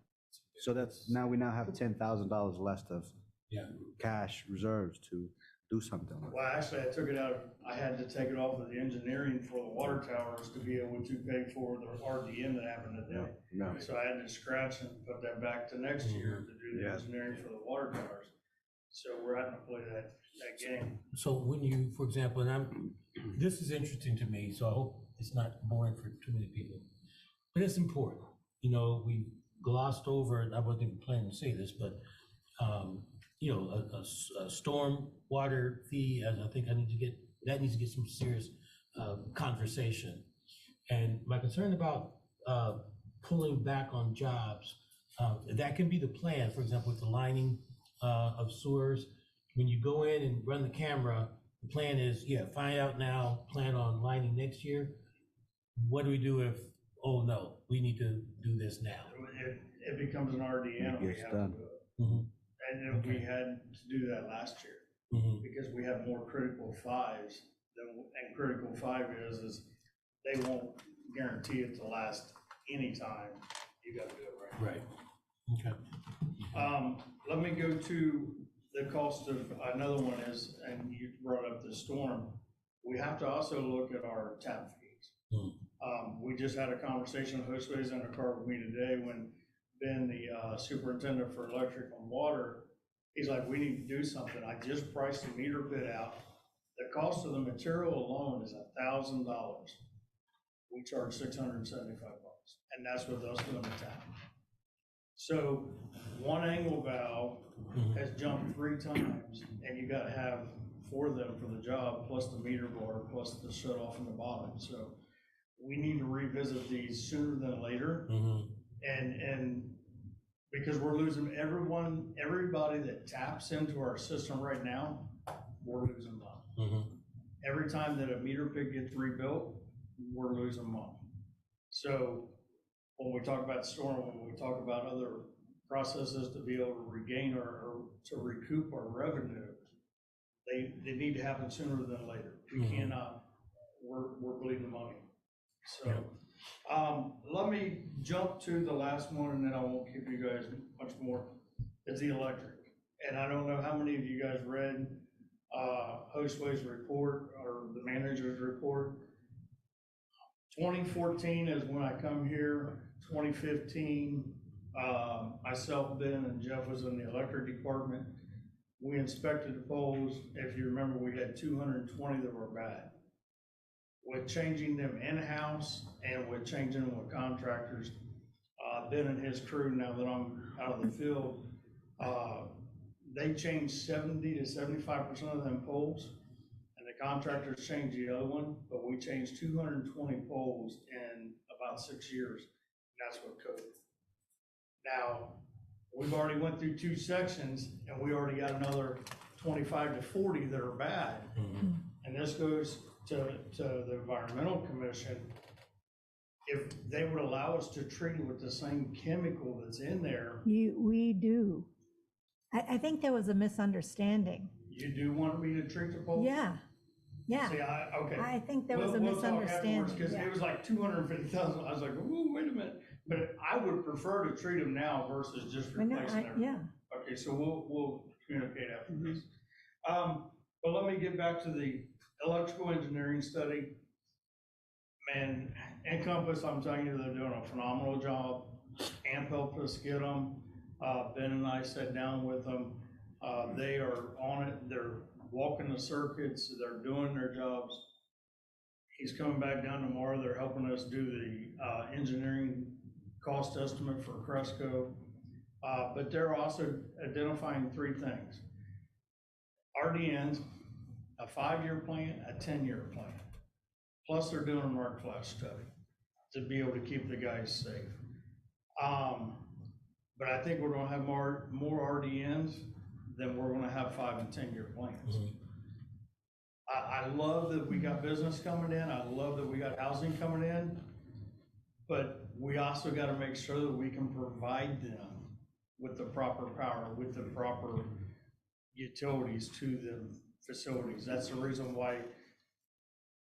so that's, now we have $10,000 less of cash reserves to do something with. Well, actually, I took it out, I had to take it off of the engineering for the water towers to be able to pay for the RDN that happened today. No. So I had to scratch and put that back to next year to do the engineering for the water towers. So we're having to play that game. So when you, for example, and this is interesting to me, so I hope it's not boring for too many people, but it's important. You know, we glossed over, and I wasn't even planning to say this, but you know, a storm water fee, as I think that needs to get some serious conversation. And my concern about pulling back on jobs, that can be the plan, for example, with the lining of sewers. When you go in and run the camera, the plan is, find out now, plan on lining next year. What do we do if, oh no, we need to do this now? It becomes an RDN, we have to do it. And then we had to do that last year because we have more critical fives and critical 5 is they won't guarantee it to last any time. You got to do it right. Right. Okay. Let me go to the cost of, another one is, and you brought up the storm, we have to also look at our tap fees. We just had a conversation, Josue's in the car with me today, when Ben, the superintendent for electric and water, he's like, we need to do something. I just priced the meter bid out. The cost of the material alone is $1,000. We charge $675, and that's with us doing the tap. So one angle valve has jumped 3 times, and you got to have 4 of them for the job, plus the meter bar, plus the shut off in the bottom. So we need to revisit these sooner than later. And because we're losing everybody that taps into our system right now, we're losing money. Every time that a meter pit gets rebuilt, we're losing money. So when we talk about storm, when we talk about other processes to be able to regain or to recoup our revenue, they need to happen sooner than later. We cannot, we're bleeding money. So let me jump to the last one, and then I won't keep you guys much more. It's the electric. And I don't know how many of you guys read Josue's report or the manager's report. 2014 is when I come here. 2015, myself, Ben, and Jeff was in the electric department. We inspected the poles. If you remember, we had 220 that were bad. With changing them in-house and with changing them with contractors, Ben and his crew, now that I'm out of the field, they changed 70 to 75% of them poles, and the contractors changed the other one, but we changed 220 poles in about 6 years. And that's what COVID. Now, We've already went through 2 sections, and we already got another 25 to 40 that are bad. And this goes to the Environmental Commission. If they would allow us to treat it with the same chemical that's in there, We do. I think there was a misunderstanding. you do want me to treat the poles? Yeah, yeah. See, okay. I think there was a We'll talk afterwards, misunderstanding. because Yeah. it was like 250,000. I was like, ooh, wait a minute. But I would prefer to treat them now versus just I know, replacing everything. yeah. Okay, so we'll communicate after this. But let me get back to the electrical engineering study. Man, Encompass, I'm telling you, they're doing a phenomenal job. AMP helped us get them. Ben and I sat down with them. They are on it. They're walking the circuits. They're doing their jobs. He's coming back down tomorrow. They're helping us do the engineering cost estimate for Cresco. But they're also identifying 3 things. RDNs, a 5-year plan, a 10-year plan. Plus they're doing an arc flash study to be able to keep the guys safe. But I think we're gonna have more RDNs than we're gonna have 5 and 10-year plans. I love that we got business coming in. I love that we got housing coming in. But we also gotta make sure that we can provide them with the proper power, with the proper utilities to the facilities. That's the reason why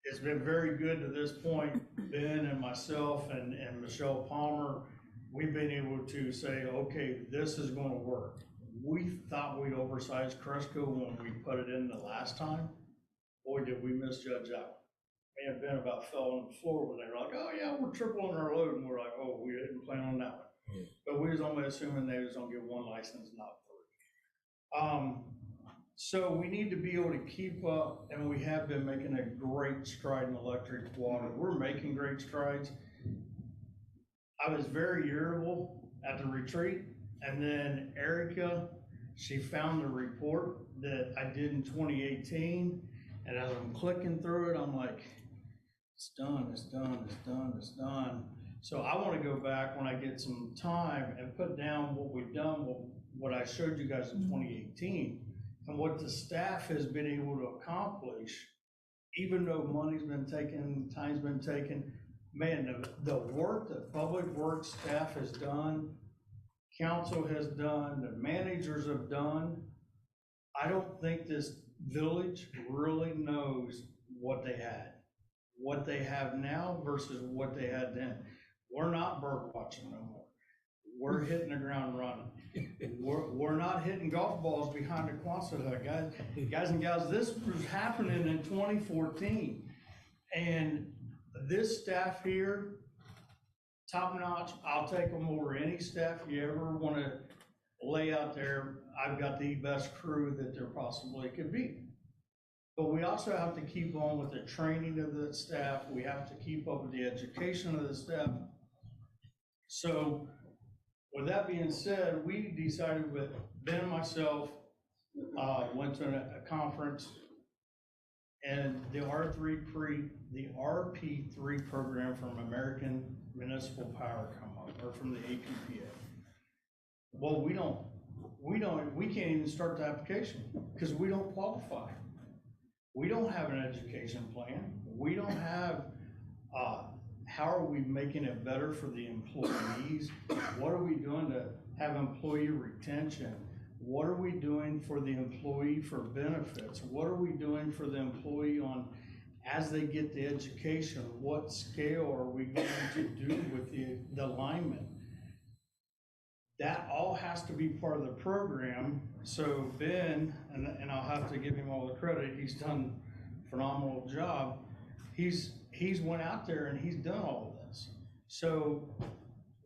it's been very good to this point. Ben and myself and Michelle Palmer, we've been able to say, okay, this is gonna work. We thought we'd oversize Cresco when we put it in the last time. Boy, did we misjudge that. Me and Ben about fell on the floor when they were like, oh yeah, we're tripling our load. And we're like, oh, we didn't plan on that one. But we was only assuming they was gonna get 1 license, not 3. So we need to be able to keep up, and we have been making a great stride in electric water. We're making great strides. I was very irritable at the retreat, and then Erica, she found the report that I did in 2018, and as I'm clicking through it, I'm like, it's done, it's done, it's done, it's done. So I want to go back when I get some time and put down what we've done, what I showed you guys in 2018. And what the staff has been able to accomplish, even though money's been taken, time's been taken, man, the work that Public Works staff has done, council has done, the managers have done, I don't think this village really knows what they had. What they have now versus what they had then. We're not bird watching no more. We're hitting the ground running. We're not hitting golf balls behind the Quonset hut, guys and gals. This was happening in 2014, and this staff here, top notch. I'll take them over any staff you ever want to lay out there. I've got the best crew that there possibly could be. But we also have to keep on with the training of the staff. We have to keep up with the education of the staff. So, with that being said, we decided with Ben and myself, went to a conference, and the RP3 program from American Municipal Power come up, or from the APPA. Well, we can't even start the application because we don't qualify. We don't have an education plan. We don't have, how are we making it better for the employees? What are we doing to have employee retention? What are we doing for the employee for benefits? What are we doing for the employee on, as they get the education, what scale are we going to do with the alignment? That all has to be part of the program. So Ben, and I'll have to give him all the credit, he's done a phenomenal job. He's went out there and he's done all of this. So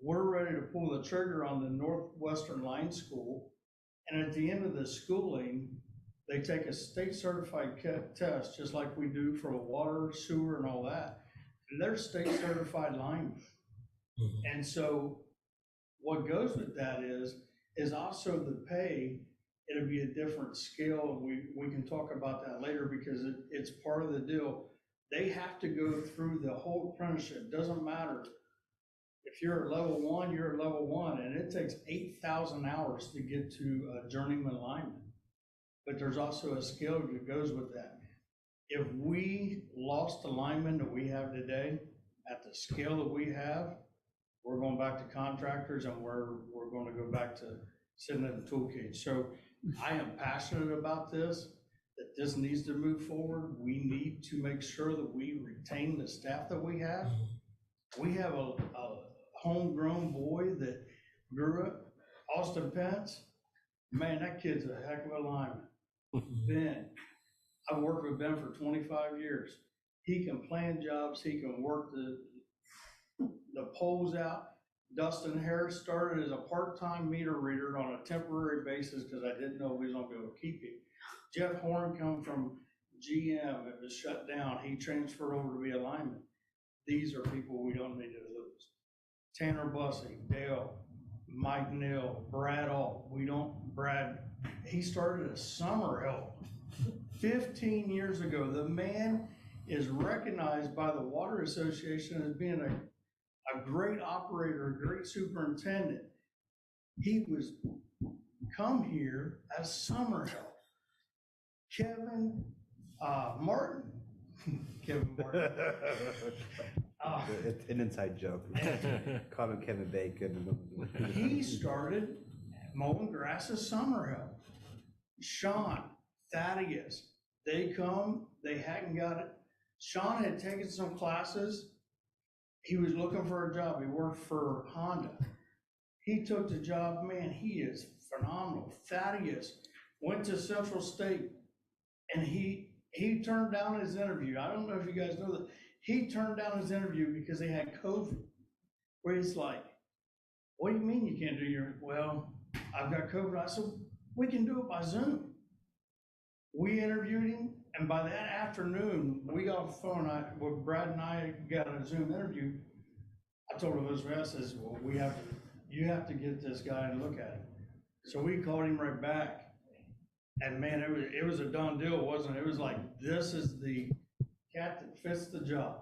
we're ready to pull the trigger on the Northwestern Line School. And at the end of the schooling, they take a state certified test, just like we do for water, sewer, and all that. And they're state certified linemen. And so what goes with that is also the pay. It'll be a different scale. We can talk about that later because it's part of the deal. They have to go through the whole apprenticeship. Doesn't matter If you're at level 1, you're at level 1, and it takes 8,000 hours to get to a journeyman lineman. But there's also a skill that goes with that. If we lost the lineman that we have today at the scale that we have, we're going back to contractors, and we're going to go back to sitting in the tool cage. So I am passionate about this, that this needs to move forward. We need to make sure that we retain the staff that we have. We have a homegrown boy that grew up, Austin Pence. Man, that kid's a heck of a lineman. Ben, I've worked with Ben for 25 years. He can plan jobs, he can work the poles out. Dustin Harris started as a part-time meter reader on a temporary basis because I didn't know we was gonna be able to keep him. Jeff Horn come from GM, it was shut down. He transferred over to be a lineman. These are people we don't need to lose. Tanner Bussing, Dale, Mike Neal, Brad Alt. Brad, he started as summer help 15 years ago. The man is recognized by the Water Association as being a great operator, a great superintendent. He was come here as summer help. Kevin Martin. Kevin Martin. It's an inside joke. Call him Kevin Bacon. He started mowing grass as summer help. Sean, Thaddeus, they come, they hadn't got it. Sean had taken some classes. He was looking for a job. He worked for Honda. He took the job, man, he is phenomenal. Thaddeus went to Central State, and he turned down his interview. I don't know if you guys know that. He turned down his interview because they had COVID, where he's like, what do you mean you can't do your, well, I've got COVID. I said, we can do it by Zoom. We interviewed him, and by that afternoon, we got off the phone. When Brad and I got a Zoom interview, I told him, I says, well, you have to get this guy and look at him. So we called him right back. And man, it was a done deal, wasn't it? It was like, this is the cat that fits the job.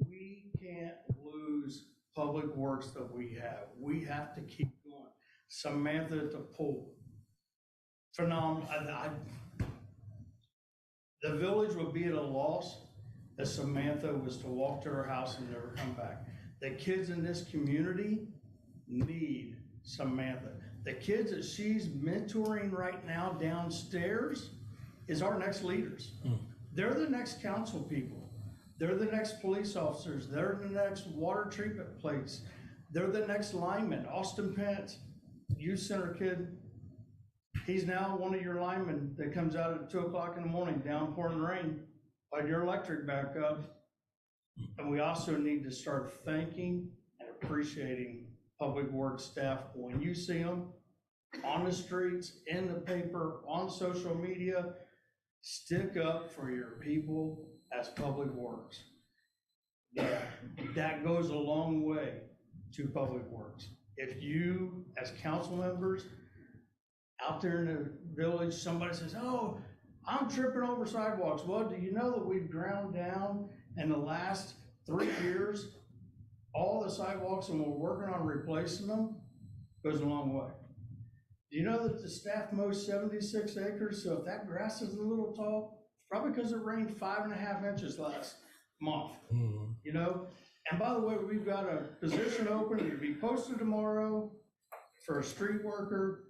We can't lose public works that we have. We have to keep going. Samantha at the pool, phenomenal. The village would be at a loss if Samantha was to walk to her house and never come back. The kids in this community need Samantha. The kids that she's mentoring right now downstairs is our next leaders. They're the next council people. They're the next police officers. They're the next water treatment place. They're the next linemen. Austin Pence, youth center kid, he's now one of your linemen that comes out at 2 o'clock in the morning, downpouring rain, by your electric back up. And we also need to start thanking and appreciating public works staff. When you see them on the streets, in the paper, on social media, stick up for your people as public works. That goes a long way to public works. If you, as council members, out there in the village, somebody says, oh, I'm tripping over sidewalks. Well, do you know that we've ground down in the last 3 years all the sidewalks, and we're working on replacing them? Goes a long way. Do you know that the staff mows 76 acres? So if that grass is a little tall, it's probably because it rained 5.5 inches last month. You know? And by the way, we've got a position open to be posted tomorrow for a street worker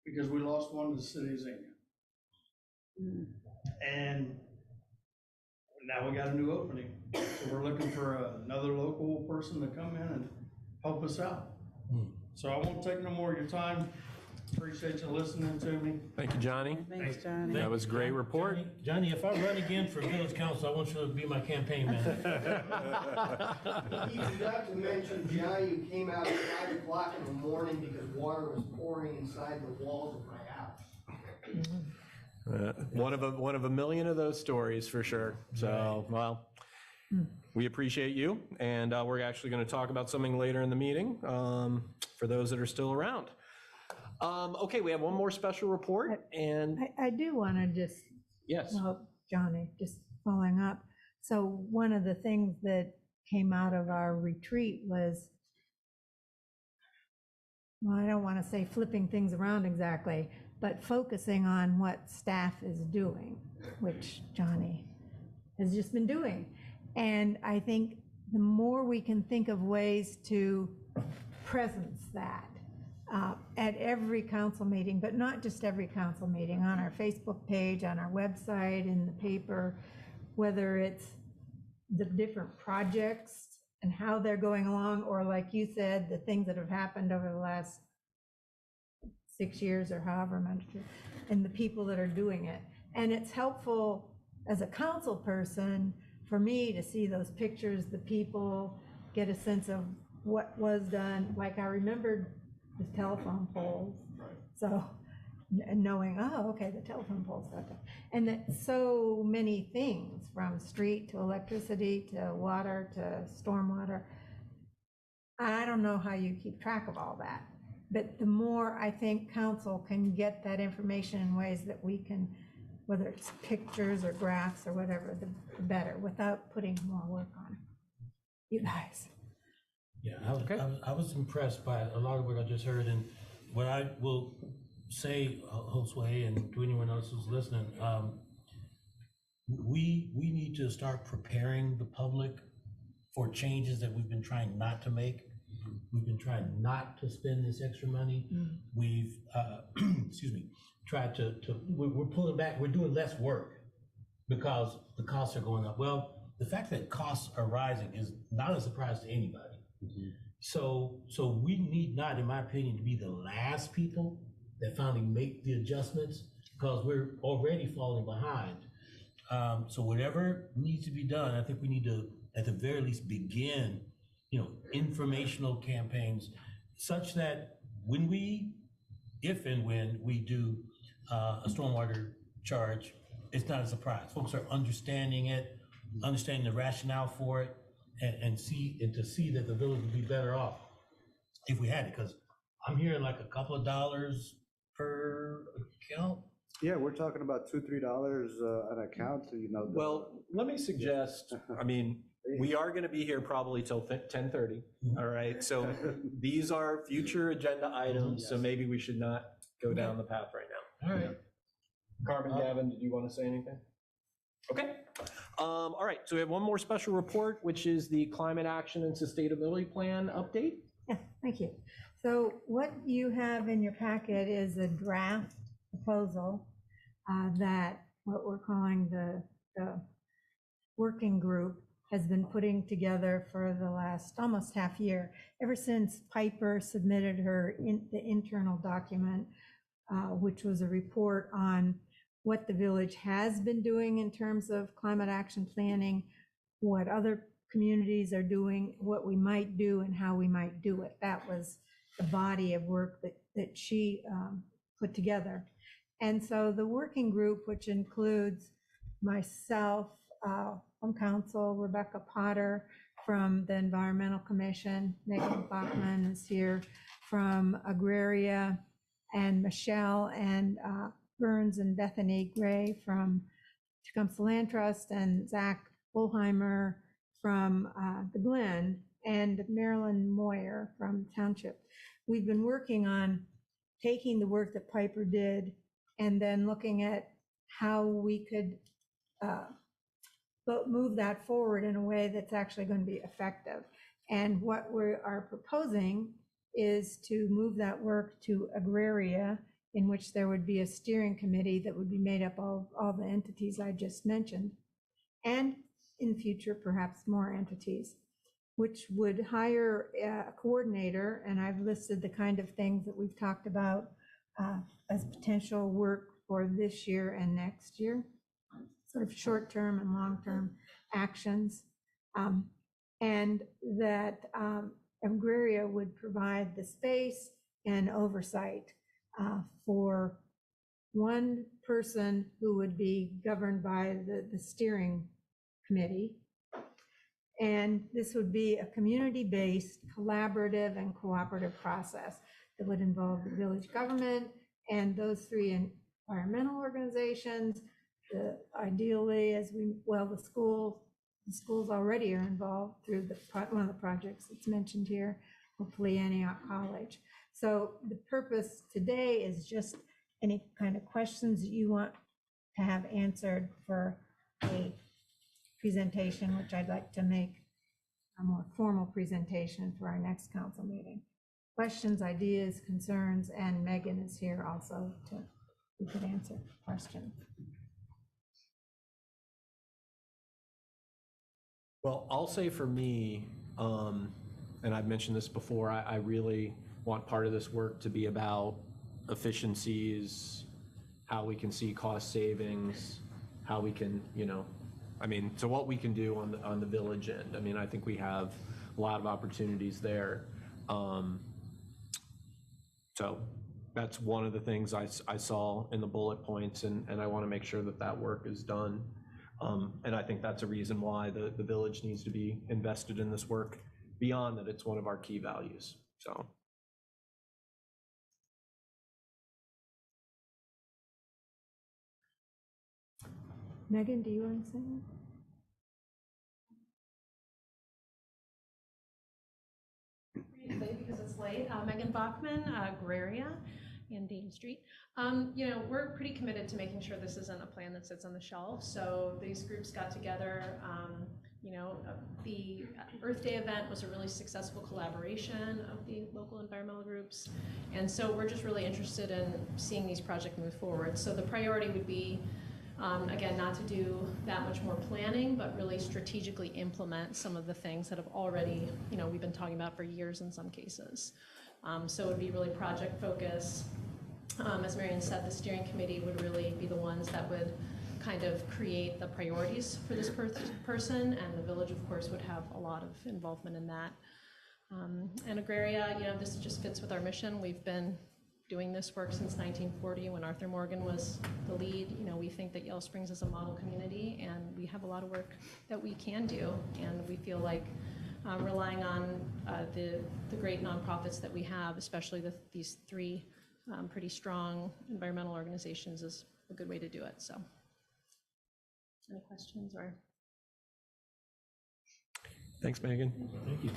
because we lost one to the city of Xenia. And now we got a new opening. So we're looking for another local person to come in and help us out. So I won't take no more of your time. Appreciate you listening to me. Thank you, Johnny. Thanks, Johnny. That was a great report. Johnny, if I run again for village council, I want you to be my campaign manager. You forgot to mention, Johnny, you came out at 5 o'clock in the morning because water was pouring inside the walls of my house. One of a million of those stories for sure. So, well, we appreciate you, and we're actually going to talk about something later in the meeting for those that are still around. Okay, we have one more special report, and I do want to just, yes, well, Johnny, just following up. So one of the things that came out of our retreat was well, I don't want to say flipping things around exactly, but focusing on what staff is doing, which Johnny has just been doing. And I think the more we can think of ways to presence that at every council meeting, but not just every council meeting, on our Facebook page, on our website, in the paper, whether it's the different projects and how they're going along, or like you said, the things that have happened over the last 6 years or however much, and the people that are doing it. And it's helpful as a council person for me to see those pictures, the people, get a sense of what was done. Like I remembered the telephone poles. So knowing, oh, okay, the telephone poles got done. And that so many things, from street to electricity to water to stormwater. I don't know how you keep track of all that. But the more I think council can get that information in ways that we can, whether it's pictures or graphs or whatever, the better, without putting more work on it. You guys. Yeah, I was impressed by a lot of what I just heard, and what I will say, Josue, and to anyone else who's listening, we need to start preparing the public for changes that we've been trying not to make. We've been trying not to spend this extra money. We've, excuse me, tried we're pulling back, we're doing less work because the costs are going up. Well, the fact that costs are rising is not a surprise to anybody. So we need not, in my opinion, to be the last people that finally make the adjustments, because we're already falling behind. So whatever needs to be done, I think we need to, at the very least, begin, informational campaigns, such that if and when we do a stormwater charge, it's not a surprise. Folks are understanding it, understanding the rationale for it, and to see that the village would be better off if we had it. Because I'm hearing like a couple of dollars per account. Yeah, we're talking about $2-3 an account, Well, let me suggest, we are going to be here probably till 10:30, all right? So these are future agenda items, so maybe we should not go down the path right now. All right. Carmen, Gavin, did you want to say anything? Okay. All right, so we have one more special report, which is the Climate Action and Sustainability Plan update. Yeah, thank you. So what you have in your packet is a draft proposal that what we're calling the working group has been putting together for the last almost half year, ever since Piper submitted the internal document, which was a report on what the village has been doing in terms of climate action planning, what other communities are doing, what we might do, and how we might do it. That was the body of work that she put together. And so the working group, which includes myself from council, Rebecca Potter from the Environmental Commission, Megan Bachman is here from Agraria, and Michelle and Burns and Bethany Gray from Tecumseh Land Trust, and Zach Bullheimer from the Glen, and Marilyn Moyer from Township. We've been working on taking the work that Piper did and then looking at how we could move that forward in a way that's actually going to be effective. And what we are proposing is to move that work to Agraria, in which there would be a steering committee that would be made up of all the entities I just mentioned, and in the future, perhaps more entities, which would hire a coordinator. And I've listed the kind of things that we've talked about as potential work for this year and next year, sort of short-term and long-term actions. And that Agraria would provide the space and oversight for one person who would be governed by the steering committee. And this would be a community-based, collaborative, and cooperative process that would involve the village government and those three environmental organizations. Ideally, the schools already are involved through one of the projects that's mentioned here, hopefully Antioch College. So the purpose today is just any kind of questions that you want to have answered for a presentation, which I'd like to make a more formal presentation for our next council meeting. Questions, ideas, concerns, and Megan is here also to, we could answer questions. Well, I'll say for me, and I've mentioned this before, I really want part of this work to be about efficiencies, how we can see cost savings, how we can, so what we can do on the village end. I mean, I think we have a lot of opportunities there. So that's one of the things I saw in the bullet points, and I want to make sure that that work is done. And I think that's a reason why the village needs to be invested in this work, beyond that it's one of our key values. So. Megan, do you want to say that? Because it's late. Megan Bachman, Agraria in Dayton Street. We're pretty committed to making sure this isn't a plan that sits on the shelf. So these groups got together. The Earth Day event was a really successful collaboration of the local environmental groups. And so we're just really interested in seeing these projects move forward. So the priority would be, again, not to do that much more planning, but really strategically implement some of the things that have already, we've been talking about for years in some cases. So it would be really project focus. As Marianne said, the steering committee would really be the ones that would kind of create the priorities for this person, and the village, of course, would have a lot of involvement in that. And Agraria, this just fits with our mission. We've been doing this work since 1940 when Arthur Morgan was the lead. We think that Yellow Springs is a model community, and we have a lot of work that we can do, and we feel like relying on the great nonprofits that we have, especially these three pretty strong environmental organizations, is a good way to do it. So any questions? Or Thanks, Megan. Thank you.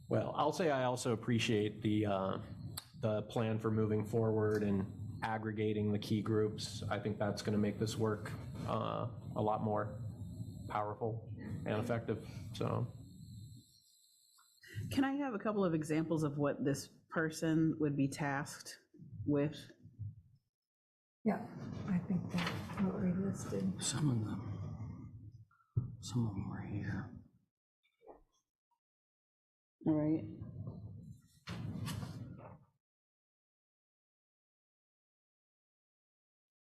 Well, I'll say I also appreciate the plan for moving forward and aggregating the key groups. I think that's going to make this work a lot more powerful and effective. So, Can I have a couple of examples of what this person would be tasked with? Yeah, I think that's what we listed. Some of them were here. All right.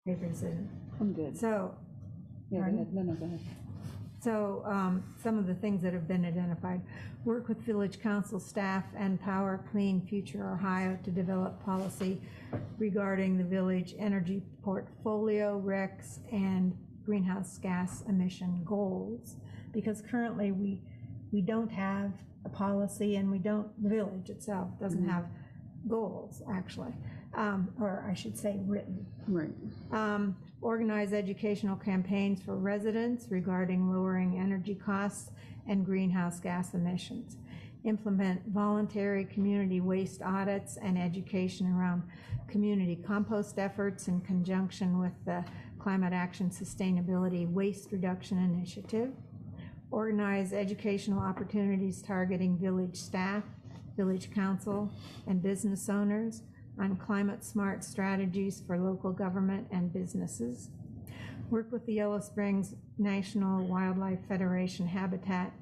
Papers in. I'm good. So, Yeah, go ahead. No, go ahead. So some of the things that have been identified: work with Village Council staff and Power Clean Future Ohio to develop policy regarding the village energy portfolio, RECs, and greenhouse gas emission goals. Because currently we don't have a policy, and the village itself doesn't have goals, actually, or I should say written. Right. Organize educational campaigns for residents regarding lowering energy costs and greenhouse gas emissions. Implement voluntary community waste audits and education around community compost efforts in conjunction with the Climate Action Sustainability Waste Reduction Initiative. Organize educational opportunities targeting village staff, village council, and business owners on climate-smart strategies for local government and businesses. Work with the Yellow Springs National Wildlife Federation Habitat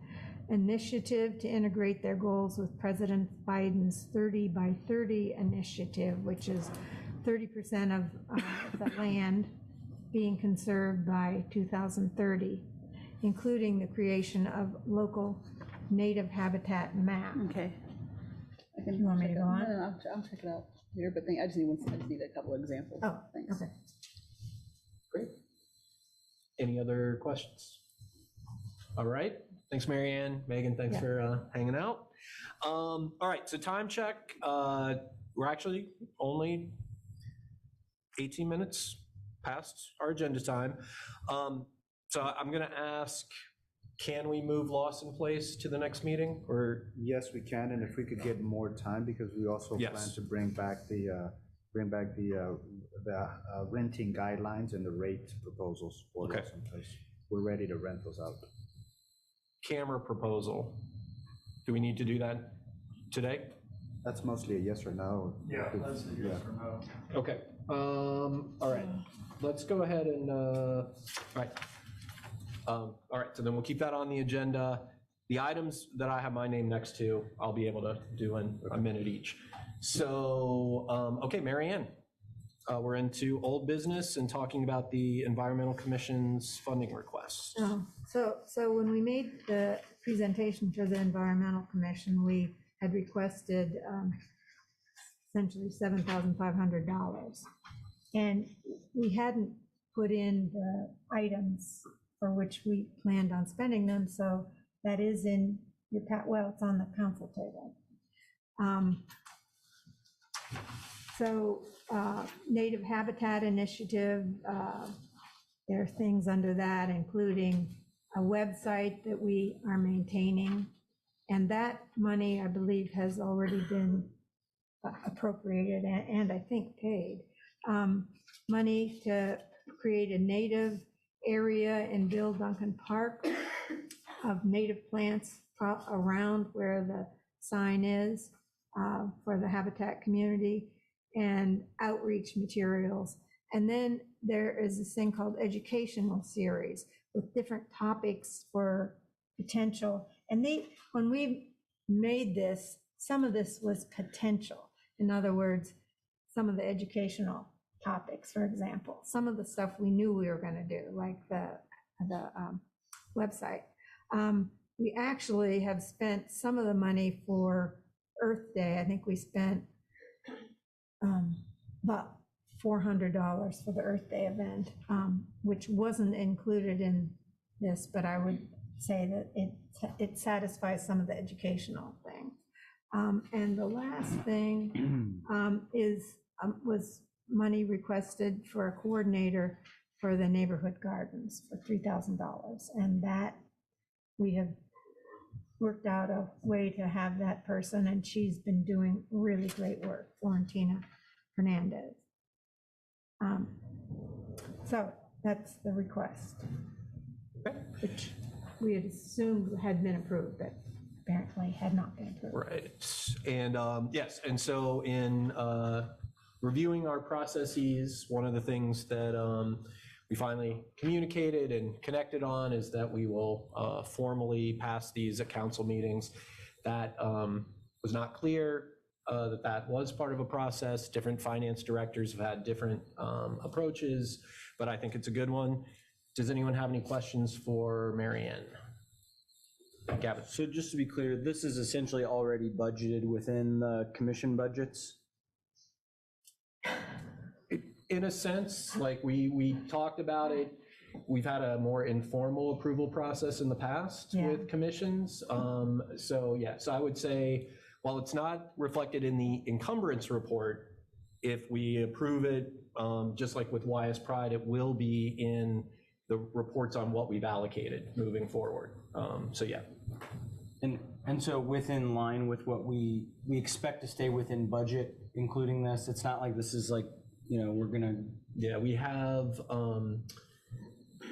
Initiative to integrate their goals with President Biden's 30 by 30 initiative, which is 30% of the land being conserved by 2030, including the creation of local native habitat map. Okay. You want me to go on? No, I'll check it out later, but I just need a couple of examples. Oh, thanks. okay. great. Any other questions? All right. Thanks, Marianne. Megan, thanks for hanging out. All right, so time check. We're actually only 18 minutes past our agenda time. So I'm going to ask can we move loss in place to the next meeting, or? Yes, we can, and if we could get more time, because we also Yes. plan to bring back the renting guidelines and the rate proposals for Okay. those in place. We're ready to rent those out. Camera proposal. Do we need to do that today? That's mostly a yes or no. Yeah, that's a yes or no. Okay, all right, let's go ahead and, all right, so then we'll keep that on the agenda. The items that I have my name next to, I'll be able to do in a minute each. So, okay, Marianne, we're into old business and talking about the Environmental Commission's funding request. So when we made the presentation for the Environmental Commission, we had requested essentially $7,500. And we hadn't put in the items for which we planned on spending them, so that is in your, well, it's on the council table. Native Habitat Initiative, there are things under that, including a website that we are maintaining. And that money, I believe, has already been appropriated and I think paid. Money to create a native area in Bill Duncan Park of native plants around where the sign is for the habitat community, and outreach materials. And then there is this thing called educational series with different topics for potential. And when we made this, some of this was potential. In other words, some of the educational topics, for example, some of the stuff we knew we were going to do, like the website. We actually have spent some of the money for Earth Day. I think we spent about $400 for the Earth Day event, which wasn't included in this, but I would say that it satisfies some of the educational thing. And the last thing was money requested for a coordinator for the neighborhood gardens for $3,000. And that we have worked out a way to have that person, and she's been doing really great work, Florentina Hernandez. So that's the request, which we had assumed had been approved, but apparently had not been approved. Right, and yes, and so in reviewing our processes, one of the things that we finally communicated and connected on is that we will formally pass these at council meetings. That was not clear that was part of a process. Different finance directors have had different approaches, but I think it's a good one. Does anyone have any questions for Marianne? Gavin? So just to be clear, this is essentially already budgeted within the commission budgets? In a sense, like we talked about it, we've had a more informal approval process in the past with commissions. So I would say, while it's not reflected in the encumbrance report, if we approve it, just like with YS Pride, it will be in the reports on what we've allocated moving forward. And so within line with what we expect to stay within budget, including this, it's not like this is like, we're gonna. Yeah, we have,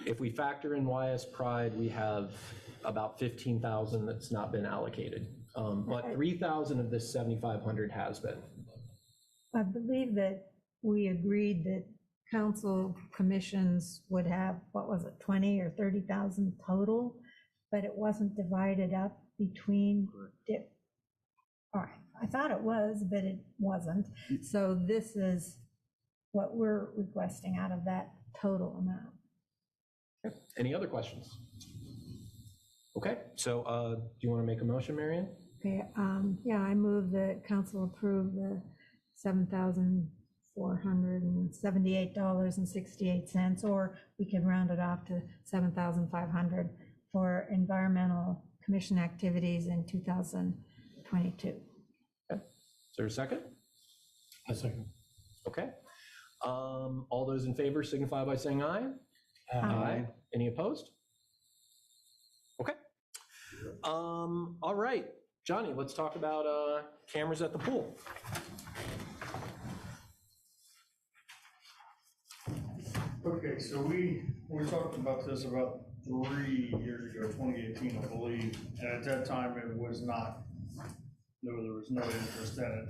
if we factor in YS Pride, we have about 15,000 that's not been allocated. But 3,000 of this 7,500 has been. I believe that we agreed that council commissions would have, what was it, 20 or 30,000 total, but it wasn't divided up between. All right, I thought it was, but it wasn't. So this is what we're requesting out of that total amount. Okay. Any other questions? Okay, so do you want to make a motion, Marianne? Okay, I move that council approve the $7,478.68, or we can round it off to $7,500 for environmental commission activities in 2022. Okay. Is there a second? A second. Okay. All those in favor signify by saying aye. Aye. Any opposed? Okay. All right, Johnny, let's talk about cameras at the pool. Okay, so we talked about this about 3 years ago, 2018, I believe, and at that time it was not, there was no interest in it.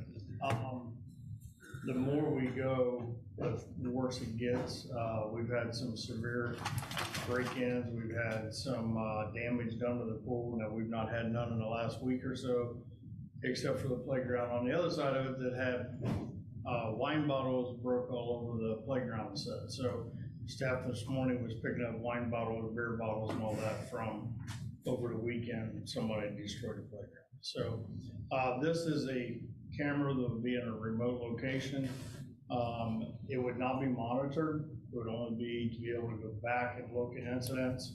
The more we go, the worse it gets. We've had some severe break-ins, we've had some damage done to the pool. Now, we've not had none in the last week or so, except for the playground on the other side of it that had wine bottles broke all over the playground set. So staff this morning was picking up wine bottles, beer bottles and all that from over the weekend. Somebody destroyed the playground. So this is a camera that would be in a remote location. It would not be monitored. It would only be to be able to go back and look at incidents.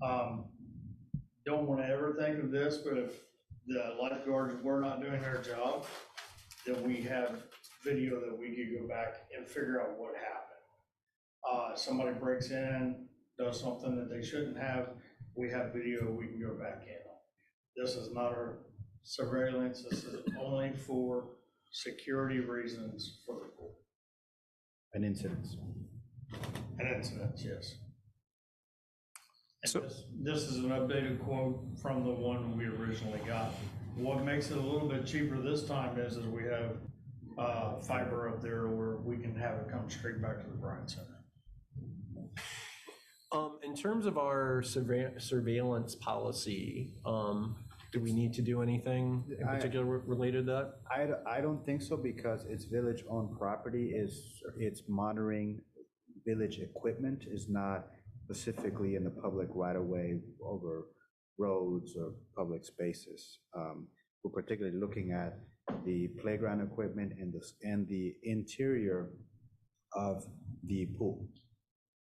Don't want to ever think of this, but if the lifeguards were not doing their job, then we have video that we could go back and figure out what happened. Somebody breaks in, does something that they shouldn't have, we have video we can go back in on. This is not a surveillance, this is only for security reasons for the pool. And incidents. And incidents, yes. And So- this is an updated quote from the one we originally got. What makes it a little bit cheaper this time is we have fiber up there where we can have it come straight back to the Bryant Center. In terms of our surveillance policy, do we need to do anything in particular related to that? I don't think so, because it's village-owned property, it's monitoring village equipment, is not specifically in the public right-of-way over roads or public spaces. We're particularly looking at the playground equipment and the interior of the pool.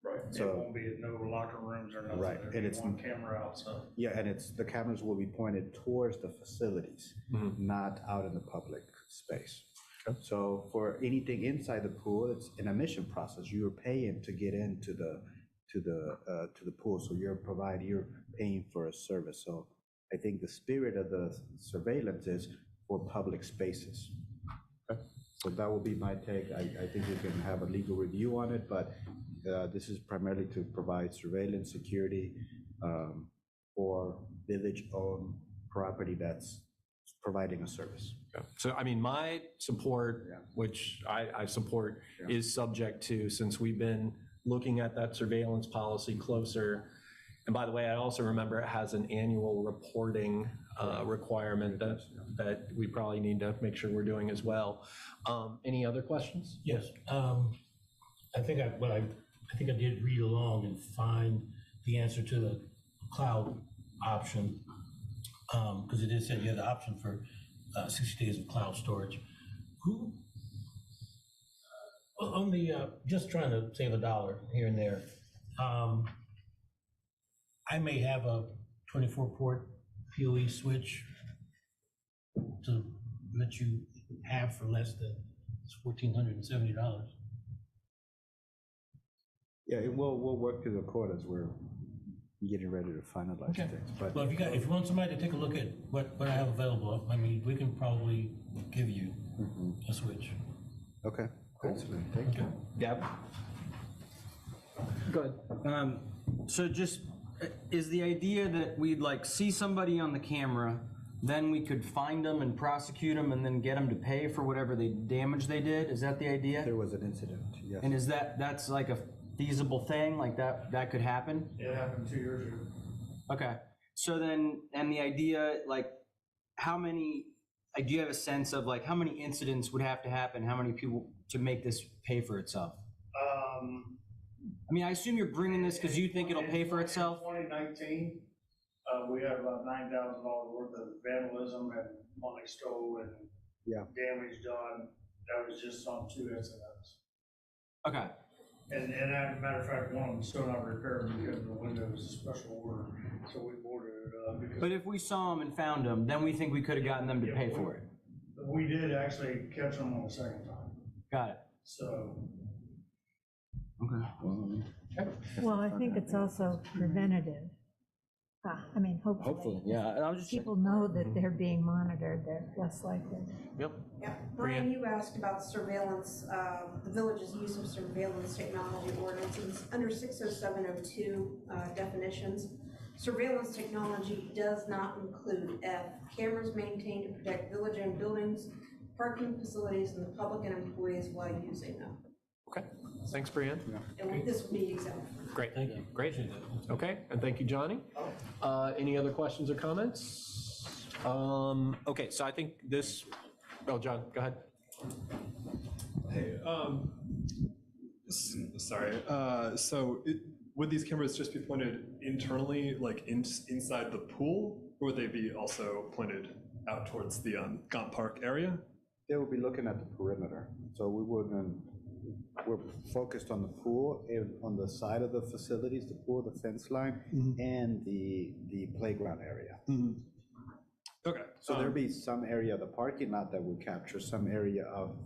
Right, So- it won't be no locker rooms or nothing. Right, There'll and be it's- one camera outside. Yeah, and the cameras will be pointed towards the facilities, not out in the public space. So for anything inside the pool, it's an admission process. You're paying to get into the pool, so you're paying for a service. So I think the spirit of the surveillance is for public spaces. So that will be my take. I think we can have a legal review on it, but this is primarily to provide surveillance security for village-owned property that's providing a service. So, I mean, my support, which I support, is subject to, since we've been looking at that surveillance policy closer. And by the way, I also remember it has an annual reporting requirement that we probably need to make sure we're doing as well. Any other questions? Yes, I think I did read along and find the answer to the cloud option, because it did say you had the option for 60 days of cloud storage. Who, on the, just trying to save $1 here and there, I may have a 24-port PoE switch to let you have for less than $1,470. Yeah, we'll work through the code as we're getting ready to finalize Okay. things. But Well, if you want somebody to take a look at what I have available, I mean, we can probably give you a switch. okay, excellent, thank you. Gab? Go ahead. So just, is the idea that we'd like see somebody on the camera, then we could find them and prosecute them and then get them to pay for whatever damage they did? Is that the idea? There was an incident, yes. And is that's like a feasible thing, like that could happen? It happened 2 years ago. Okay, so then, and the idea, like, how many, like, do you have a sense of like how many incidents would have to happen, how many people to make this pay for itself? I mean, I assume you're bringing this because you think it'll pay for itself? In 2019, we had about $9,000 worth of vandalism and money stolen and damage done. That was just on 2 incidents. Okay. And as a matter of fact, one of them still not repaired because the window was a special order, so we boarded it up. Because But if we saw them and found them, then we think we could have gotten them to pay for it. we did actually catch them on the second time, Got it. so. Okay. Well, I think it's also preventative. I mean, hopefully. Yeah, and I was just People know that they're being monitored, they're less likely. Yep. Yeah, Brian, you asked about surveillance, the village's use of surveillance technology ordinances. Under 60702 definitions, surveillance technology does not include F, cameras maintained to protect village-owned buildings, parking facilities, and the public and employees while using them. Okay, thanks, Brianne. And this would be exempt. Great, thank you. Great. Okay, and thank you, Johnny. Any other questions or comments? Okay, so I think this, John, go ahead. Hey, sorry. Would these cameras just be pointed internally, like inside the pool, or would they be also pointed out towards the Gaunt Park area? They will be looking at the perimeter, so we're focused on the pool, on the side of the facilities, the pool, the fence line, and the playground area. Okay. So there'll be some area of the parking lot that will capture some area of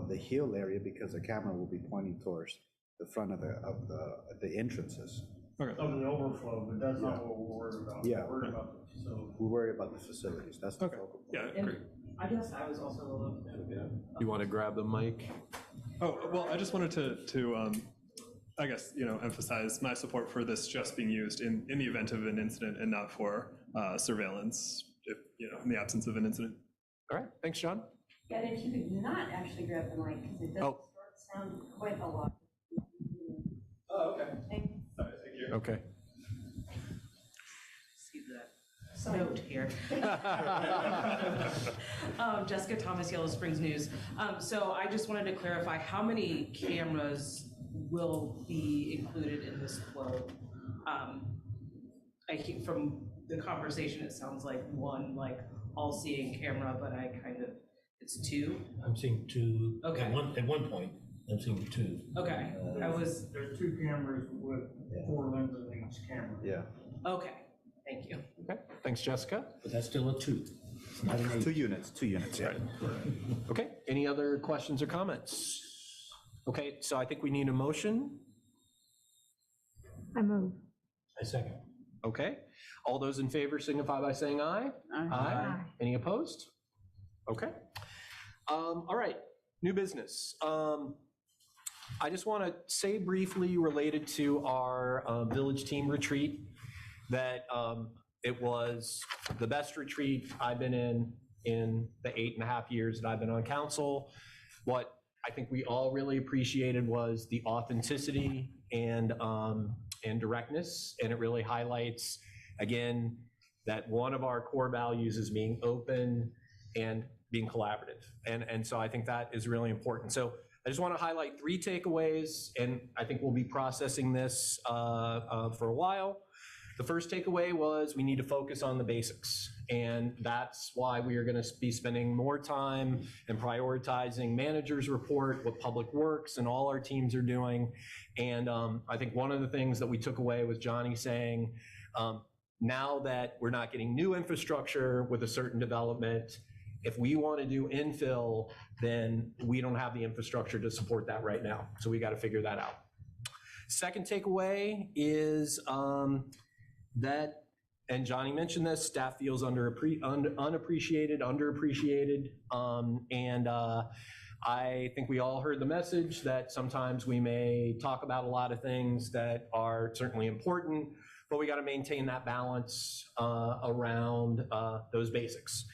the hill area, because the camera will be pointing towards the front of the entrances. Okay. Of the overflow, but that's not what we're worried about. Yeah. We're worried about the facility. We worry about the facilities. That's the Okay. focal point. Yeah, great. I guess I was also a little You want to grab the mic? Oh, well, I just wanted to I guess, emphasize my support for this just being used in the event of an incident and not for surveillance, if, in the absence of an incident. All right, thanks, John. And if you could not actually grab the mic, because it does sound quite a lot. Oh, okay. Thank you. Okay. see the note here. Jessica Thomas, Yellow Springs News. So I just wanted to clarify, how many cameras will be included in this flow? I think from the conversation, it sounds like one, like all-seeing camera, but it's two. I'm seeing two. Okay. At one point, I'm seeing two. Okay, There's two cameras with 4 lenses in each camera. Yeah. okay, thank you. Okay, thanks, Jessica. But that's still a two. It's not an eight. Two units, yeah. Okay, any other questions or comments? Okay, so I think we need a motion. I move. I second. Okay, all those in favor signify by saying aye. Aye. Any opposed? Okay. All right, new business. I just want to say briefly related to our village team retreat that it was the best retreat I've been in the 8.5 years that I've been on council. What I think we all really appreciated was the authenticity and directness, and it really highlights, again, that one of our core values is being open and being collaborative. And so I think that is really important. So I just want to highlight 3 takeaways, and I think we'll be processing this for a while. The first takeaway was we need to focus on the basics, and that's why we are going to be spending more time and prioritizing manager's report, what Public Works and all our teams are doing. And I think one of the things that we took away was Johnny saying, now that we're not getting new infrastructure with a certain development, if we want to do infill, then we don't have the infrastructure to support that right now. So we got to figure that out. Second takeaway is that, and Johnny mentioned this, staff feels unappreciated, underappreciated. And I think we all heard the message that sometimes we may talk about a lot of things that are certainly important, but we got to maintain that balance around those basics.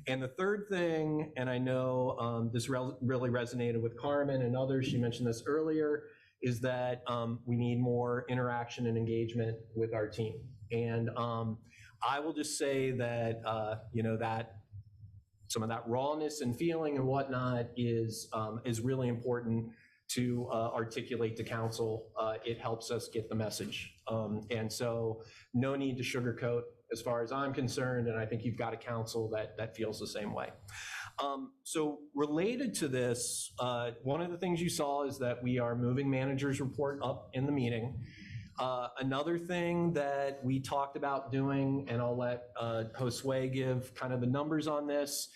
And the third thing, and I know this really resonated with Carmen and others, she mentioned this earlier, is that we need more interaction and engagement with our team. And I will just say that, that some of that rawness and feeling and whatnot is really important to articulate to council. It helps us get the message. And so no need to sugarcoat as far as I'm concerned, and I think you've got a council that feels the same way. So related to this, one of the things you saw is that we are moving manager's report up in the meeting. Another thing that we talked about doing, and I'll let Josue give kind of the numbers on this,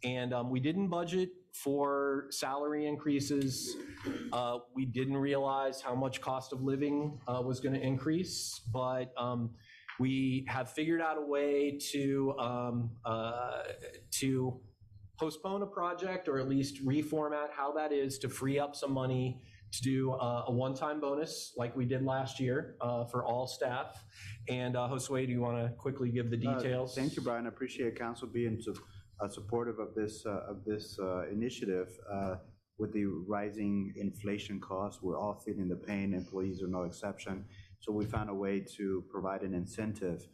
and we didn't budget for salary increases. We didn't realize how much cost of living was going to increase, but We have figured out a way to postpone a project, or at least reformat how that is, to free up some money to do a one-time bonus like we did last year for all staff. And Josue, do you want to quickly give the details? Thank you, Brian. I appreciate council being supportive of this initiative. With the rising inflation costs, we're all feeling the pain. Employees are no exception. So we found a way to provide an incentive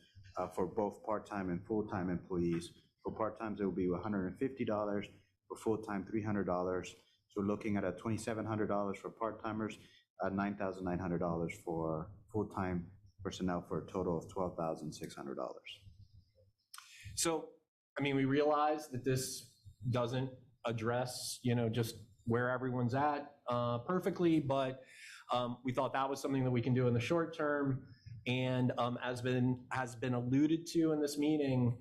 for both part-time and full-time employees. For part-times, it will be $150. For full-time, $300. So we're looking at $2,700 for part-timers, $9,900 for full-time personnel, for a total of $12,600. So, I mean, we realize that this doesn't address, just where everyone's at perfectly, but we thought that was something that we can do in the short term. And as has been alluded to in this meeting,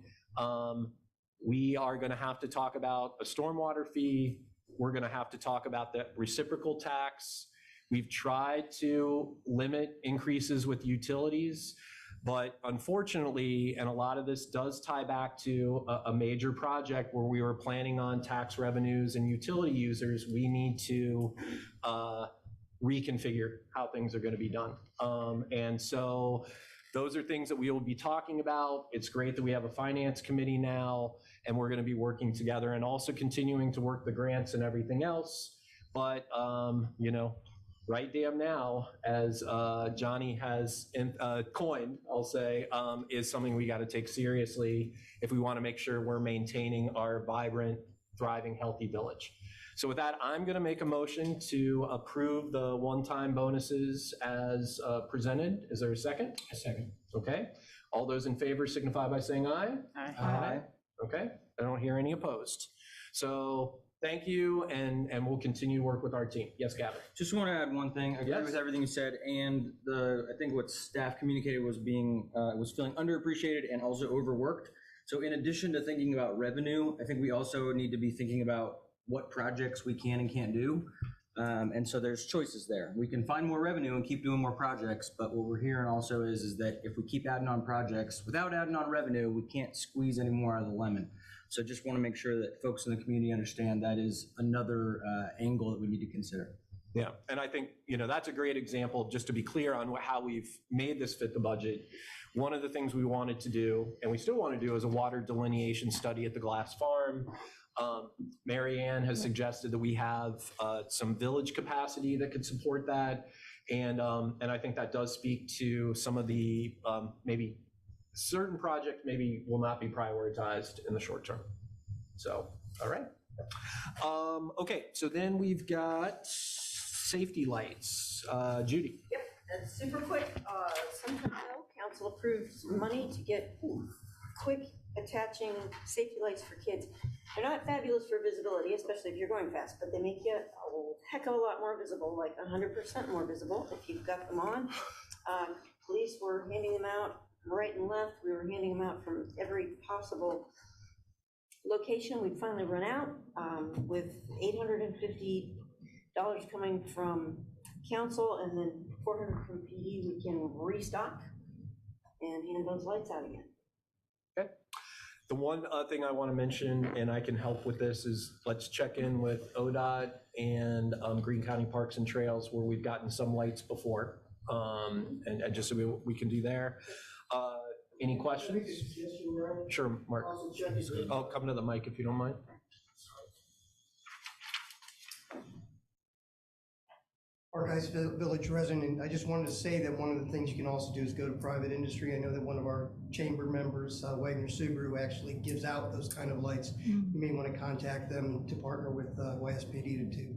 we are going to have to talk about a stormwater fee. We're going to have to talk about the reciprocal tax. We've tried to limit increases with utilities, but unfortunately, and a lot of this does tie back to a major project where we were planning on tax revenues and utility users, we need to reconfigure how things are going to be done. And so those are things that we will be talking about. It's great that we have a finance committee now, and we're going to be working together and also continuing to work the grants and everything else. But, right damn now, as Johnny has coined, I'll say, is something we got to take seriously if we want to make sure we're maintaining our vibrant, thriving, healthy village. So with that, I'm going to make a motion to approve the one-time bonuses as presented. Is there a second? A second. Okay. All those in favor signify by saying aye. Aye. Okay. I don't hear any opposed. So thank you, and we'll continue to work with our team. Yes, Gavin? Just want to add one thing. I agree with everything you said, and I think what staff communicated was was feeling underappreciated and also overworked. So in addition to thinking about revenue, I think we also need to be thinking about what projects we can and can't do. And so there's choices there. We can find more revenue and keep doing more projects, but what we're hearing also is that if we keep adding on projects without adding on revenue, we can't squeeze any more out of the lemon. So just want to make sure that folks in the community understand that is another angle that we need to consider. Yeah, and I think, that's a great example, just to be clear on how we've made this fit the budget. One of the things we wanted to do, and we still want to do, is a water delineation study at the Glass Farm. Marianne has suggested that we have some village capacity that could support that. And I think that does speak to some of the maybe certain projects maybe will not be prioritized in the short term. So, all right. Okay, so then we've got safety lights. Judy. Yep, that's super quick. Some time ago, council approved some money to get quick attaching safety lights for kids. They're not fabulous for visibility, especially if you're going fast, but they make you a heck of a lot more visible, like 100% more visible if you've got them on. Police were handing them out right and left. We were handing them out from every possible location. We'd finally run out with $850 coming from council and then $400 from PD. We can restock and hand those lights out again. Okay. The one thing I want to mention, and I can help with this, is let's check in with ODOT and Greene County Parks and Trails, where we've gotten some lights before, and just so we can do there. Any questions? Sure, Mark. I'll come to the mic if you don't mind. Mark, Village resident. I just wanted to say that one of the things you can also do is go to private industry. I know that one of our chamber members, Wagner Subaru, actually gives out those kind of lights. You may want to contact them to partner with YSPD to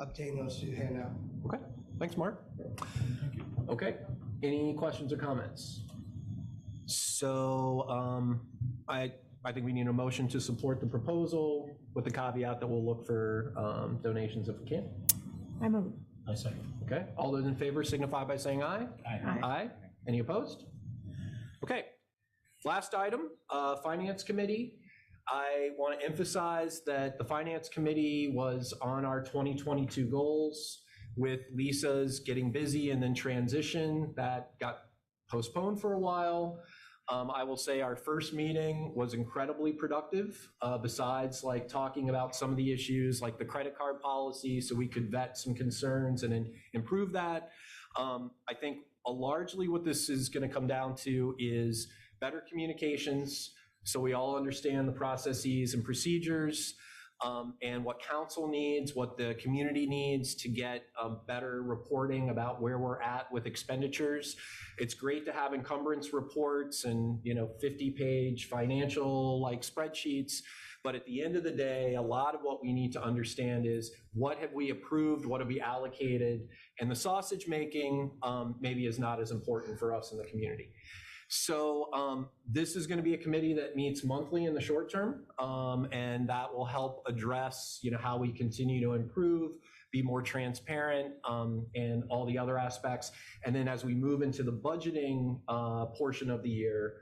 obtain those to hand out. Okay, thanks, Mark. Okay, any questions or comments? So I think we need a motion to support the proposal with the caveat that we'll look for donations if we can. I move. I second. Okay, all those in favor signify by saying aye. Aye. Aye. Any opposed? Okay, last item, Finance Committee. I want to emphasize that the Finance Committee was on our 2022 goals. With Lisa's getting busy and then transition, that got postponed for a while. I will say our first meeting was incredibly productive, besides like talking about some of the issues like the credit card policy, so we could vet some concerns and then improve that. I think largely what this is going to come down to is better communications, so we all understand the processes and procedures, and what council needs, what the community needs to get better reporting about where we're at with expenditures. It's great to have encumbrance reports and 50-page financial like spreadsheets, but at the end of the day, a lot of what we need to understand is what have we approved, what have we allocated, and the sausage making maybe is not as important for us in the community. So this is going to be a committee that meets monthly in the short term, and that will help address, how we continue to improve, be more transparent, and all the other aspects. And then as we move into the budgeting portion of the year,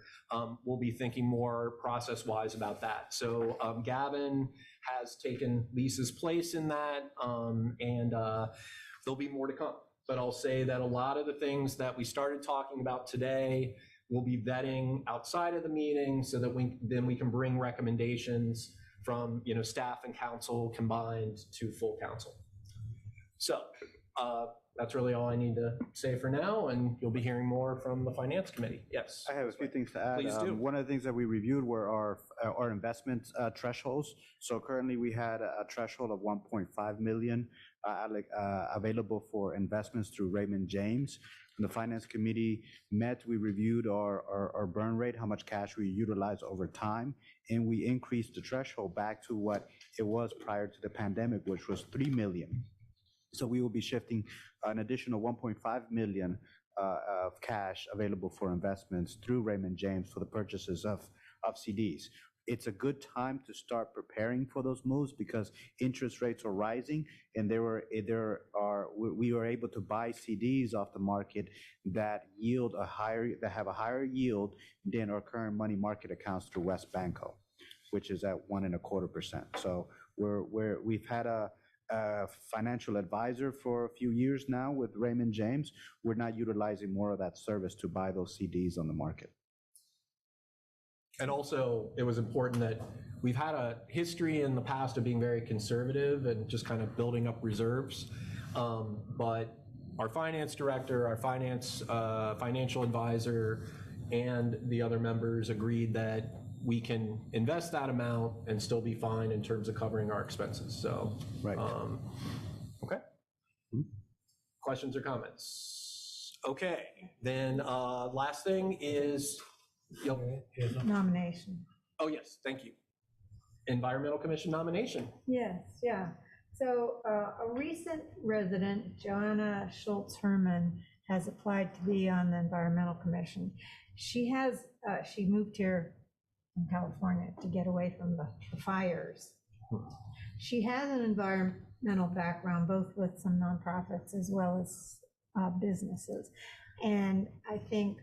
we'll be thinking more process-wise about that. So Gavin has taken Lisa's place in that, and there'll be more to come. But I'll say that a lot of the things that we started talking about today, we'll be vetting outside of the meeting so that we can bring recommendations from staff and council combined to full council. So that's really all I need to say for now, and you'll be hearing more from the Finance Committee. Yes. I have a few things to add. Please do. One of the things that we reviewed were our investment thresholds. So currently we had a threshold of 1.5 million available for investments through Raymond James. When the Finance Committee met, we reviewed our burn rate, how much cash we utilize over time, and we increased the threshold back to what it was prior to the pandemic, which was 3 million. So we will be shifting an additional 1.5 million of cash available for investments through Raymond James for the purchases of CDs. It's a good time to start preparing for those moves because interest rates are rising, and we were able to buy CDs off the market that have a higher yield than our current money market accounts through West Banco, which is at 1.25%. So we've had a financial advisor for a few years now with Raymond James. We're not utilizing more of that service to buy those CDs on the market. And also, it was important that we've had a history in the past of being very conservative and just kind of building up reserves. But our finance director, our financial advisor, and the other members agreed that we can invest that amount and still be fine in terms of covering our expenses. So, right. Okay. Questions or comments? Okay. Then last thing is. Nomination. Oh, yes, thank you. Environmental Commission nomination. Yes, yeah. So a recent resident, Joanna Schultz-Herman, has applied to be on the Environmental Commission. She moved here from California to get away from the fires. She has an environmental background, both with some nonprofits as well as businesses. And I think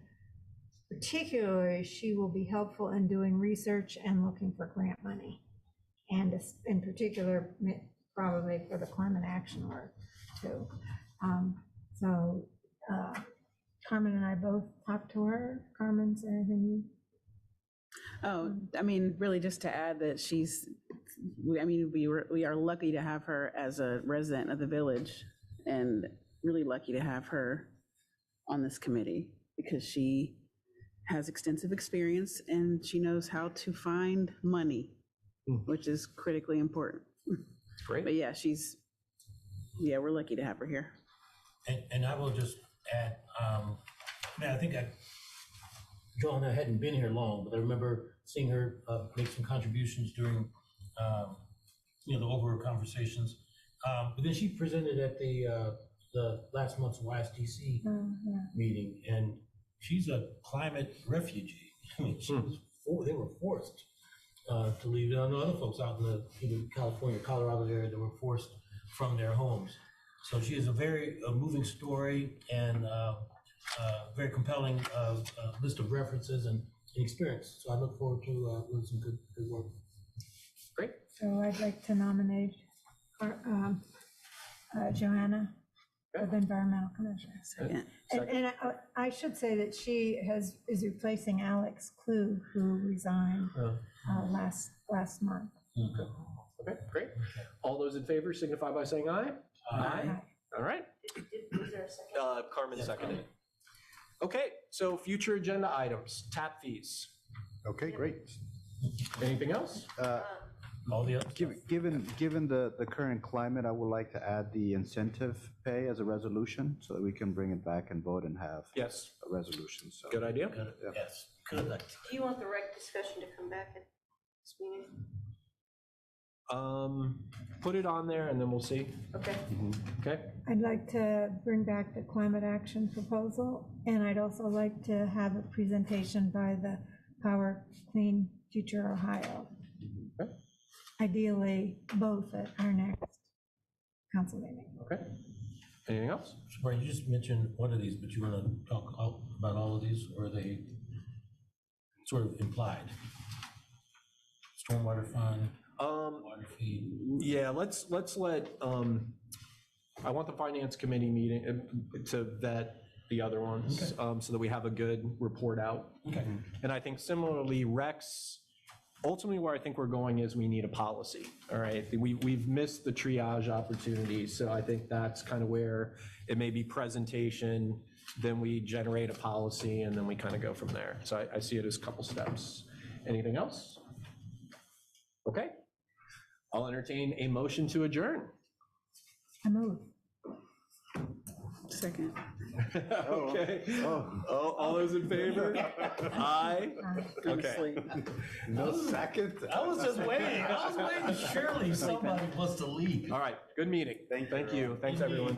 particularly, she will be helpful in doing research and looking for grant money, and in particular, probably for the climate action work too. So Carmen and I both talked to her. Carmen, is there anything you? Oh, I mean, really just to add that we are lucky to have her as a resident of the village, and really lucky to have her on this committee because she has extensive experience and she knows how to find money, which is critically important. Great. But yeah, we're lucky to have her here. And I will just add, I think Joanna hadn't been here long, but I remember seeing her make some contributions during, the overall conversations. But then she presented at the last month's YSDC meeting, and she's a climate refugee. I mean, they were forced to leave. I know other folks out in the California, Colorado area that were forced from their homes. So she is a very moving story and very compelling list of references and experience. So I look forward to doing some good work. Great. So I'd like to nominate Joanna. of Environmental Commission. Second. And I should say that she is replacing Alex Clue, who resigned last month. Okay, great. All those in favor signify by saying aye. Aye. All right. Was there a second? Carmen seconded. Okay, so future agenda items, tap fees. Okay, great. Anything else? All the other stuff. Given the current climate, I would like to add the incentive pay as a resolution so that we can bring it back and vote and have Yes. a resolution. So Good idea. Yes, good. Do you want the rec discussion to come back at this meeting? Put it on there and then we'll see. Okay. Okay? I'd like to bring back the climate action proposal, and I'd also like to have a presentation by the Power Clean Future Ohio. Okay. Ideally, both at our next council meeting. Okay. Anything else? So Brian, you just mentioned one of these, but you want to talk about all of these, or are they sort of implied? Stormwater fund, water fee. Yeah, let's let, I want the finance committee meeting to vet the other ones, so that we have a good report out. Okay. And I think similarly, Rex, ultimately where I think we're going is we need a policy, all right? We've missed the triage opportunities, so I think that's kind of where it may be presentation, then we generate a policy, and then we kind of go from there. So I see it as a couple steps. Anything else? Okay. I'll entertain a motion to adjourn. I move. Second. Okay. All those in favor? Aye. Okay. no second. I was just waiting. I was waiting. Surely somebody wants to leave. All right. Good meeting. Thank you. Thanks, everyone.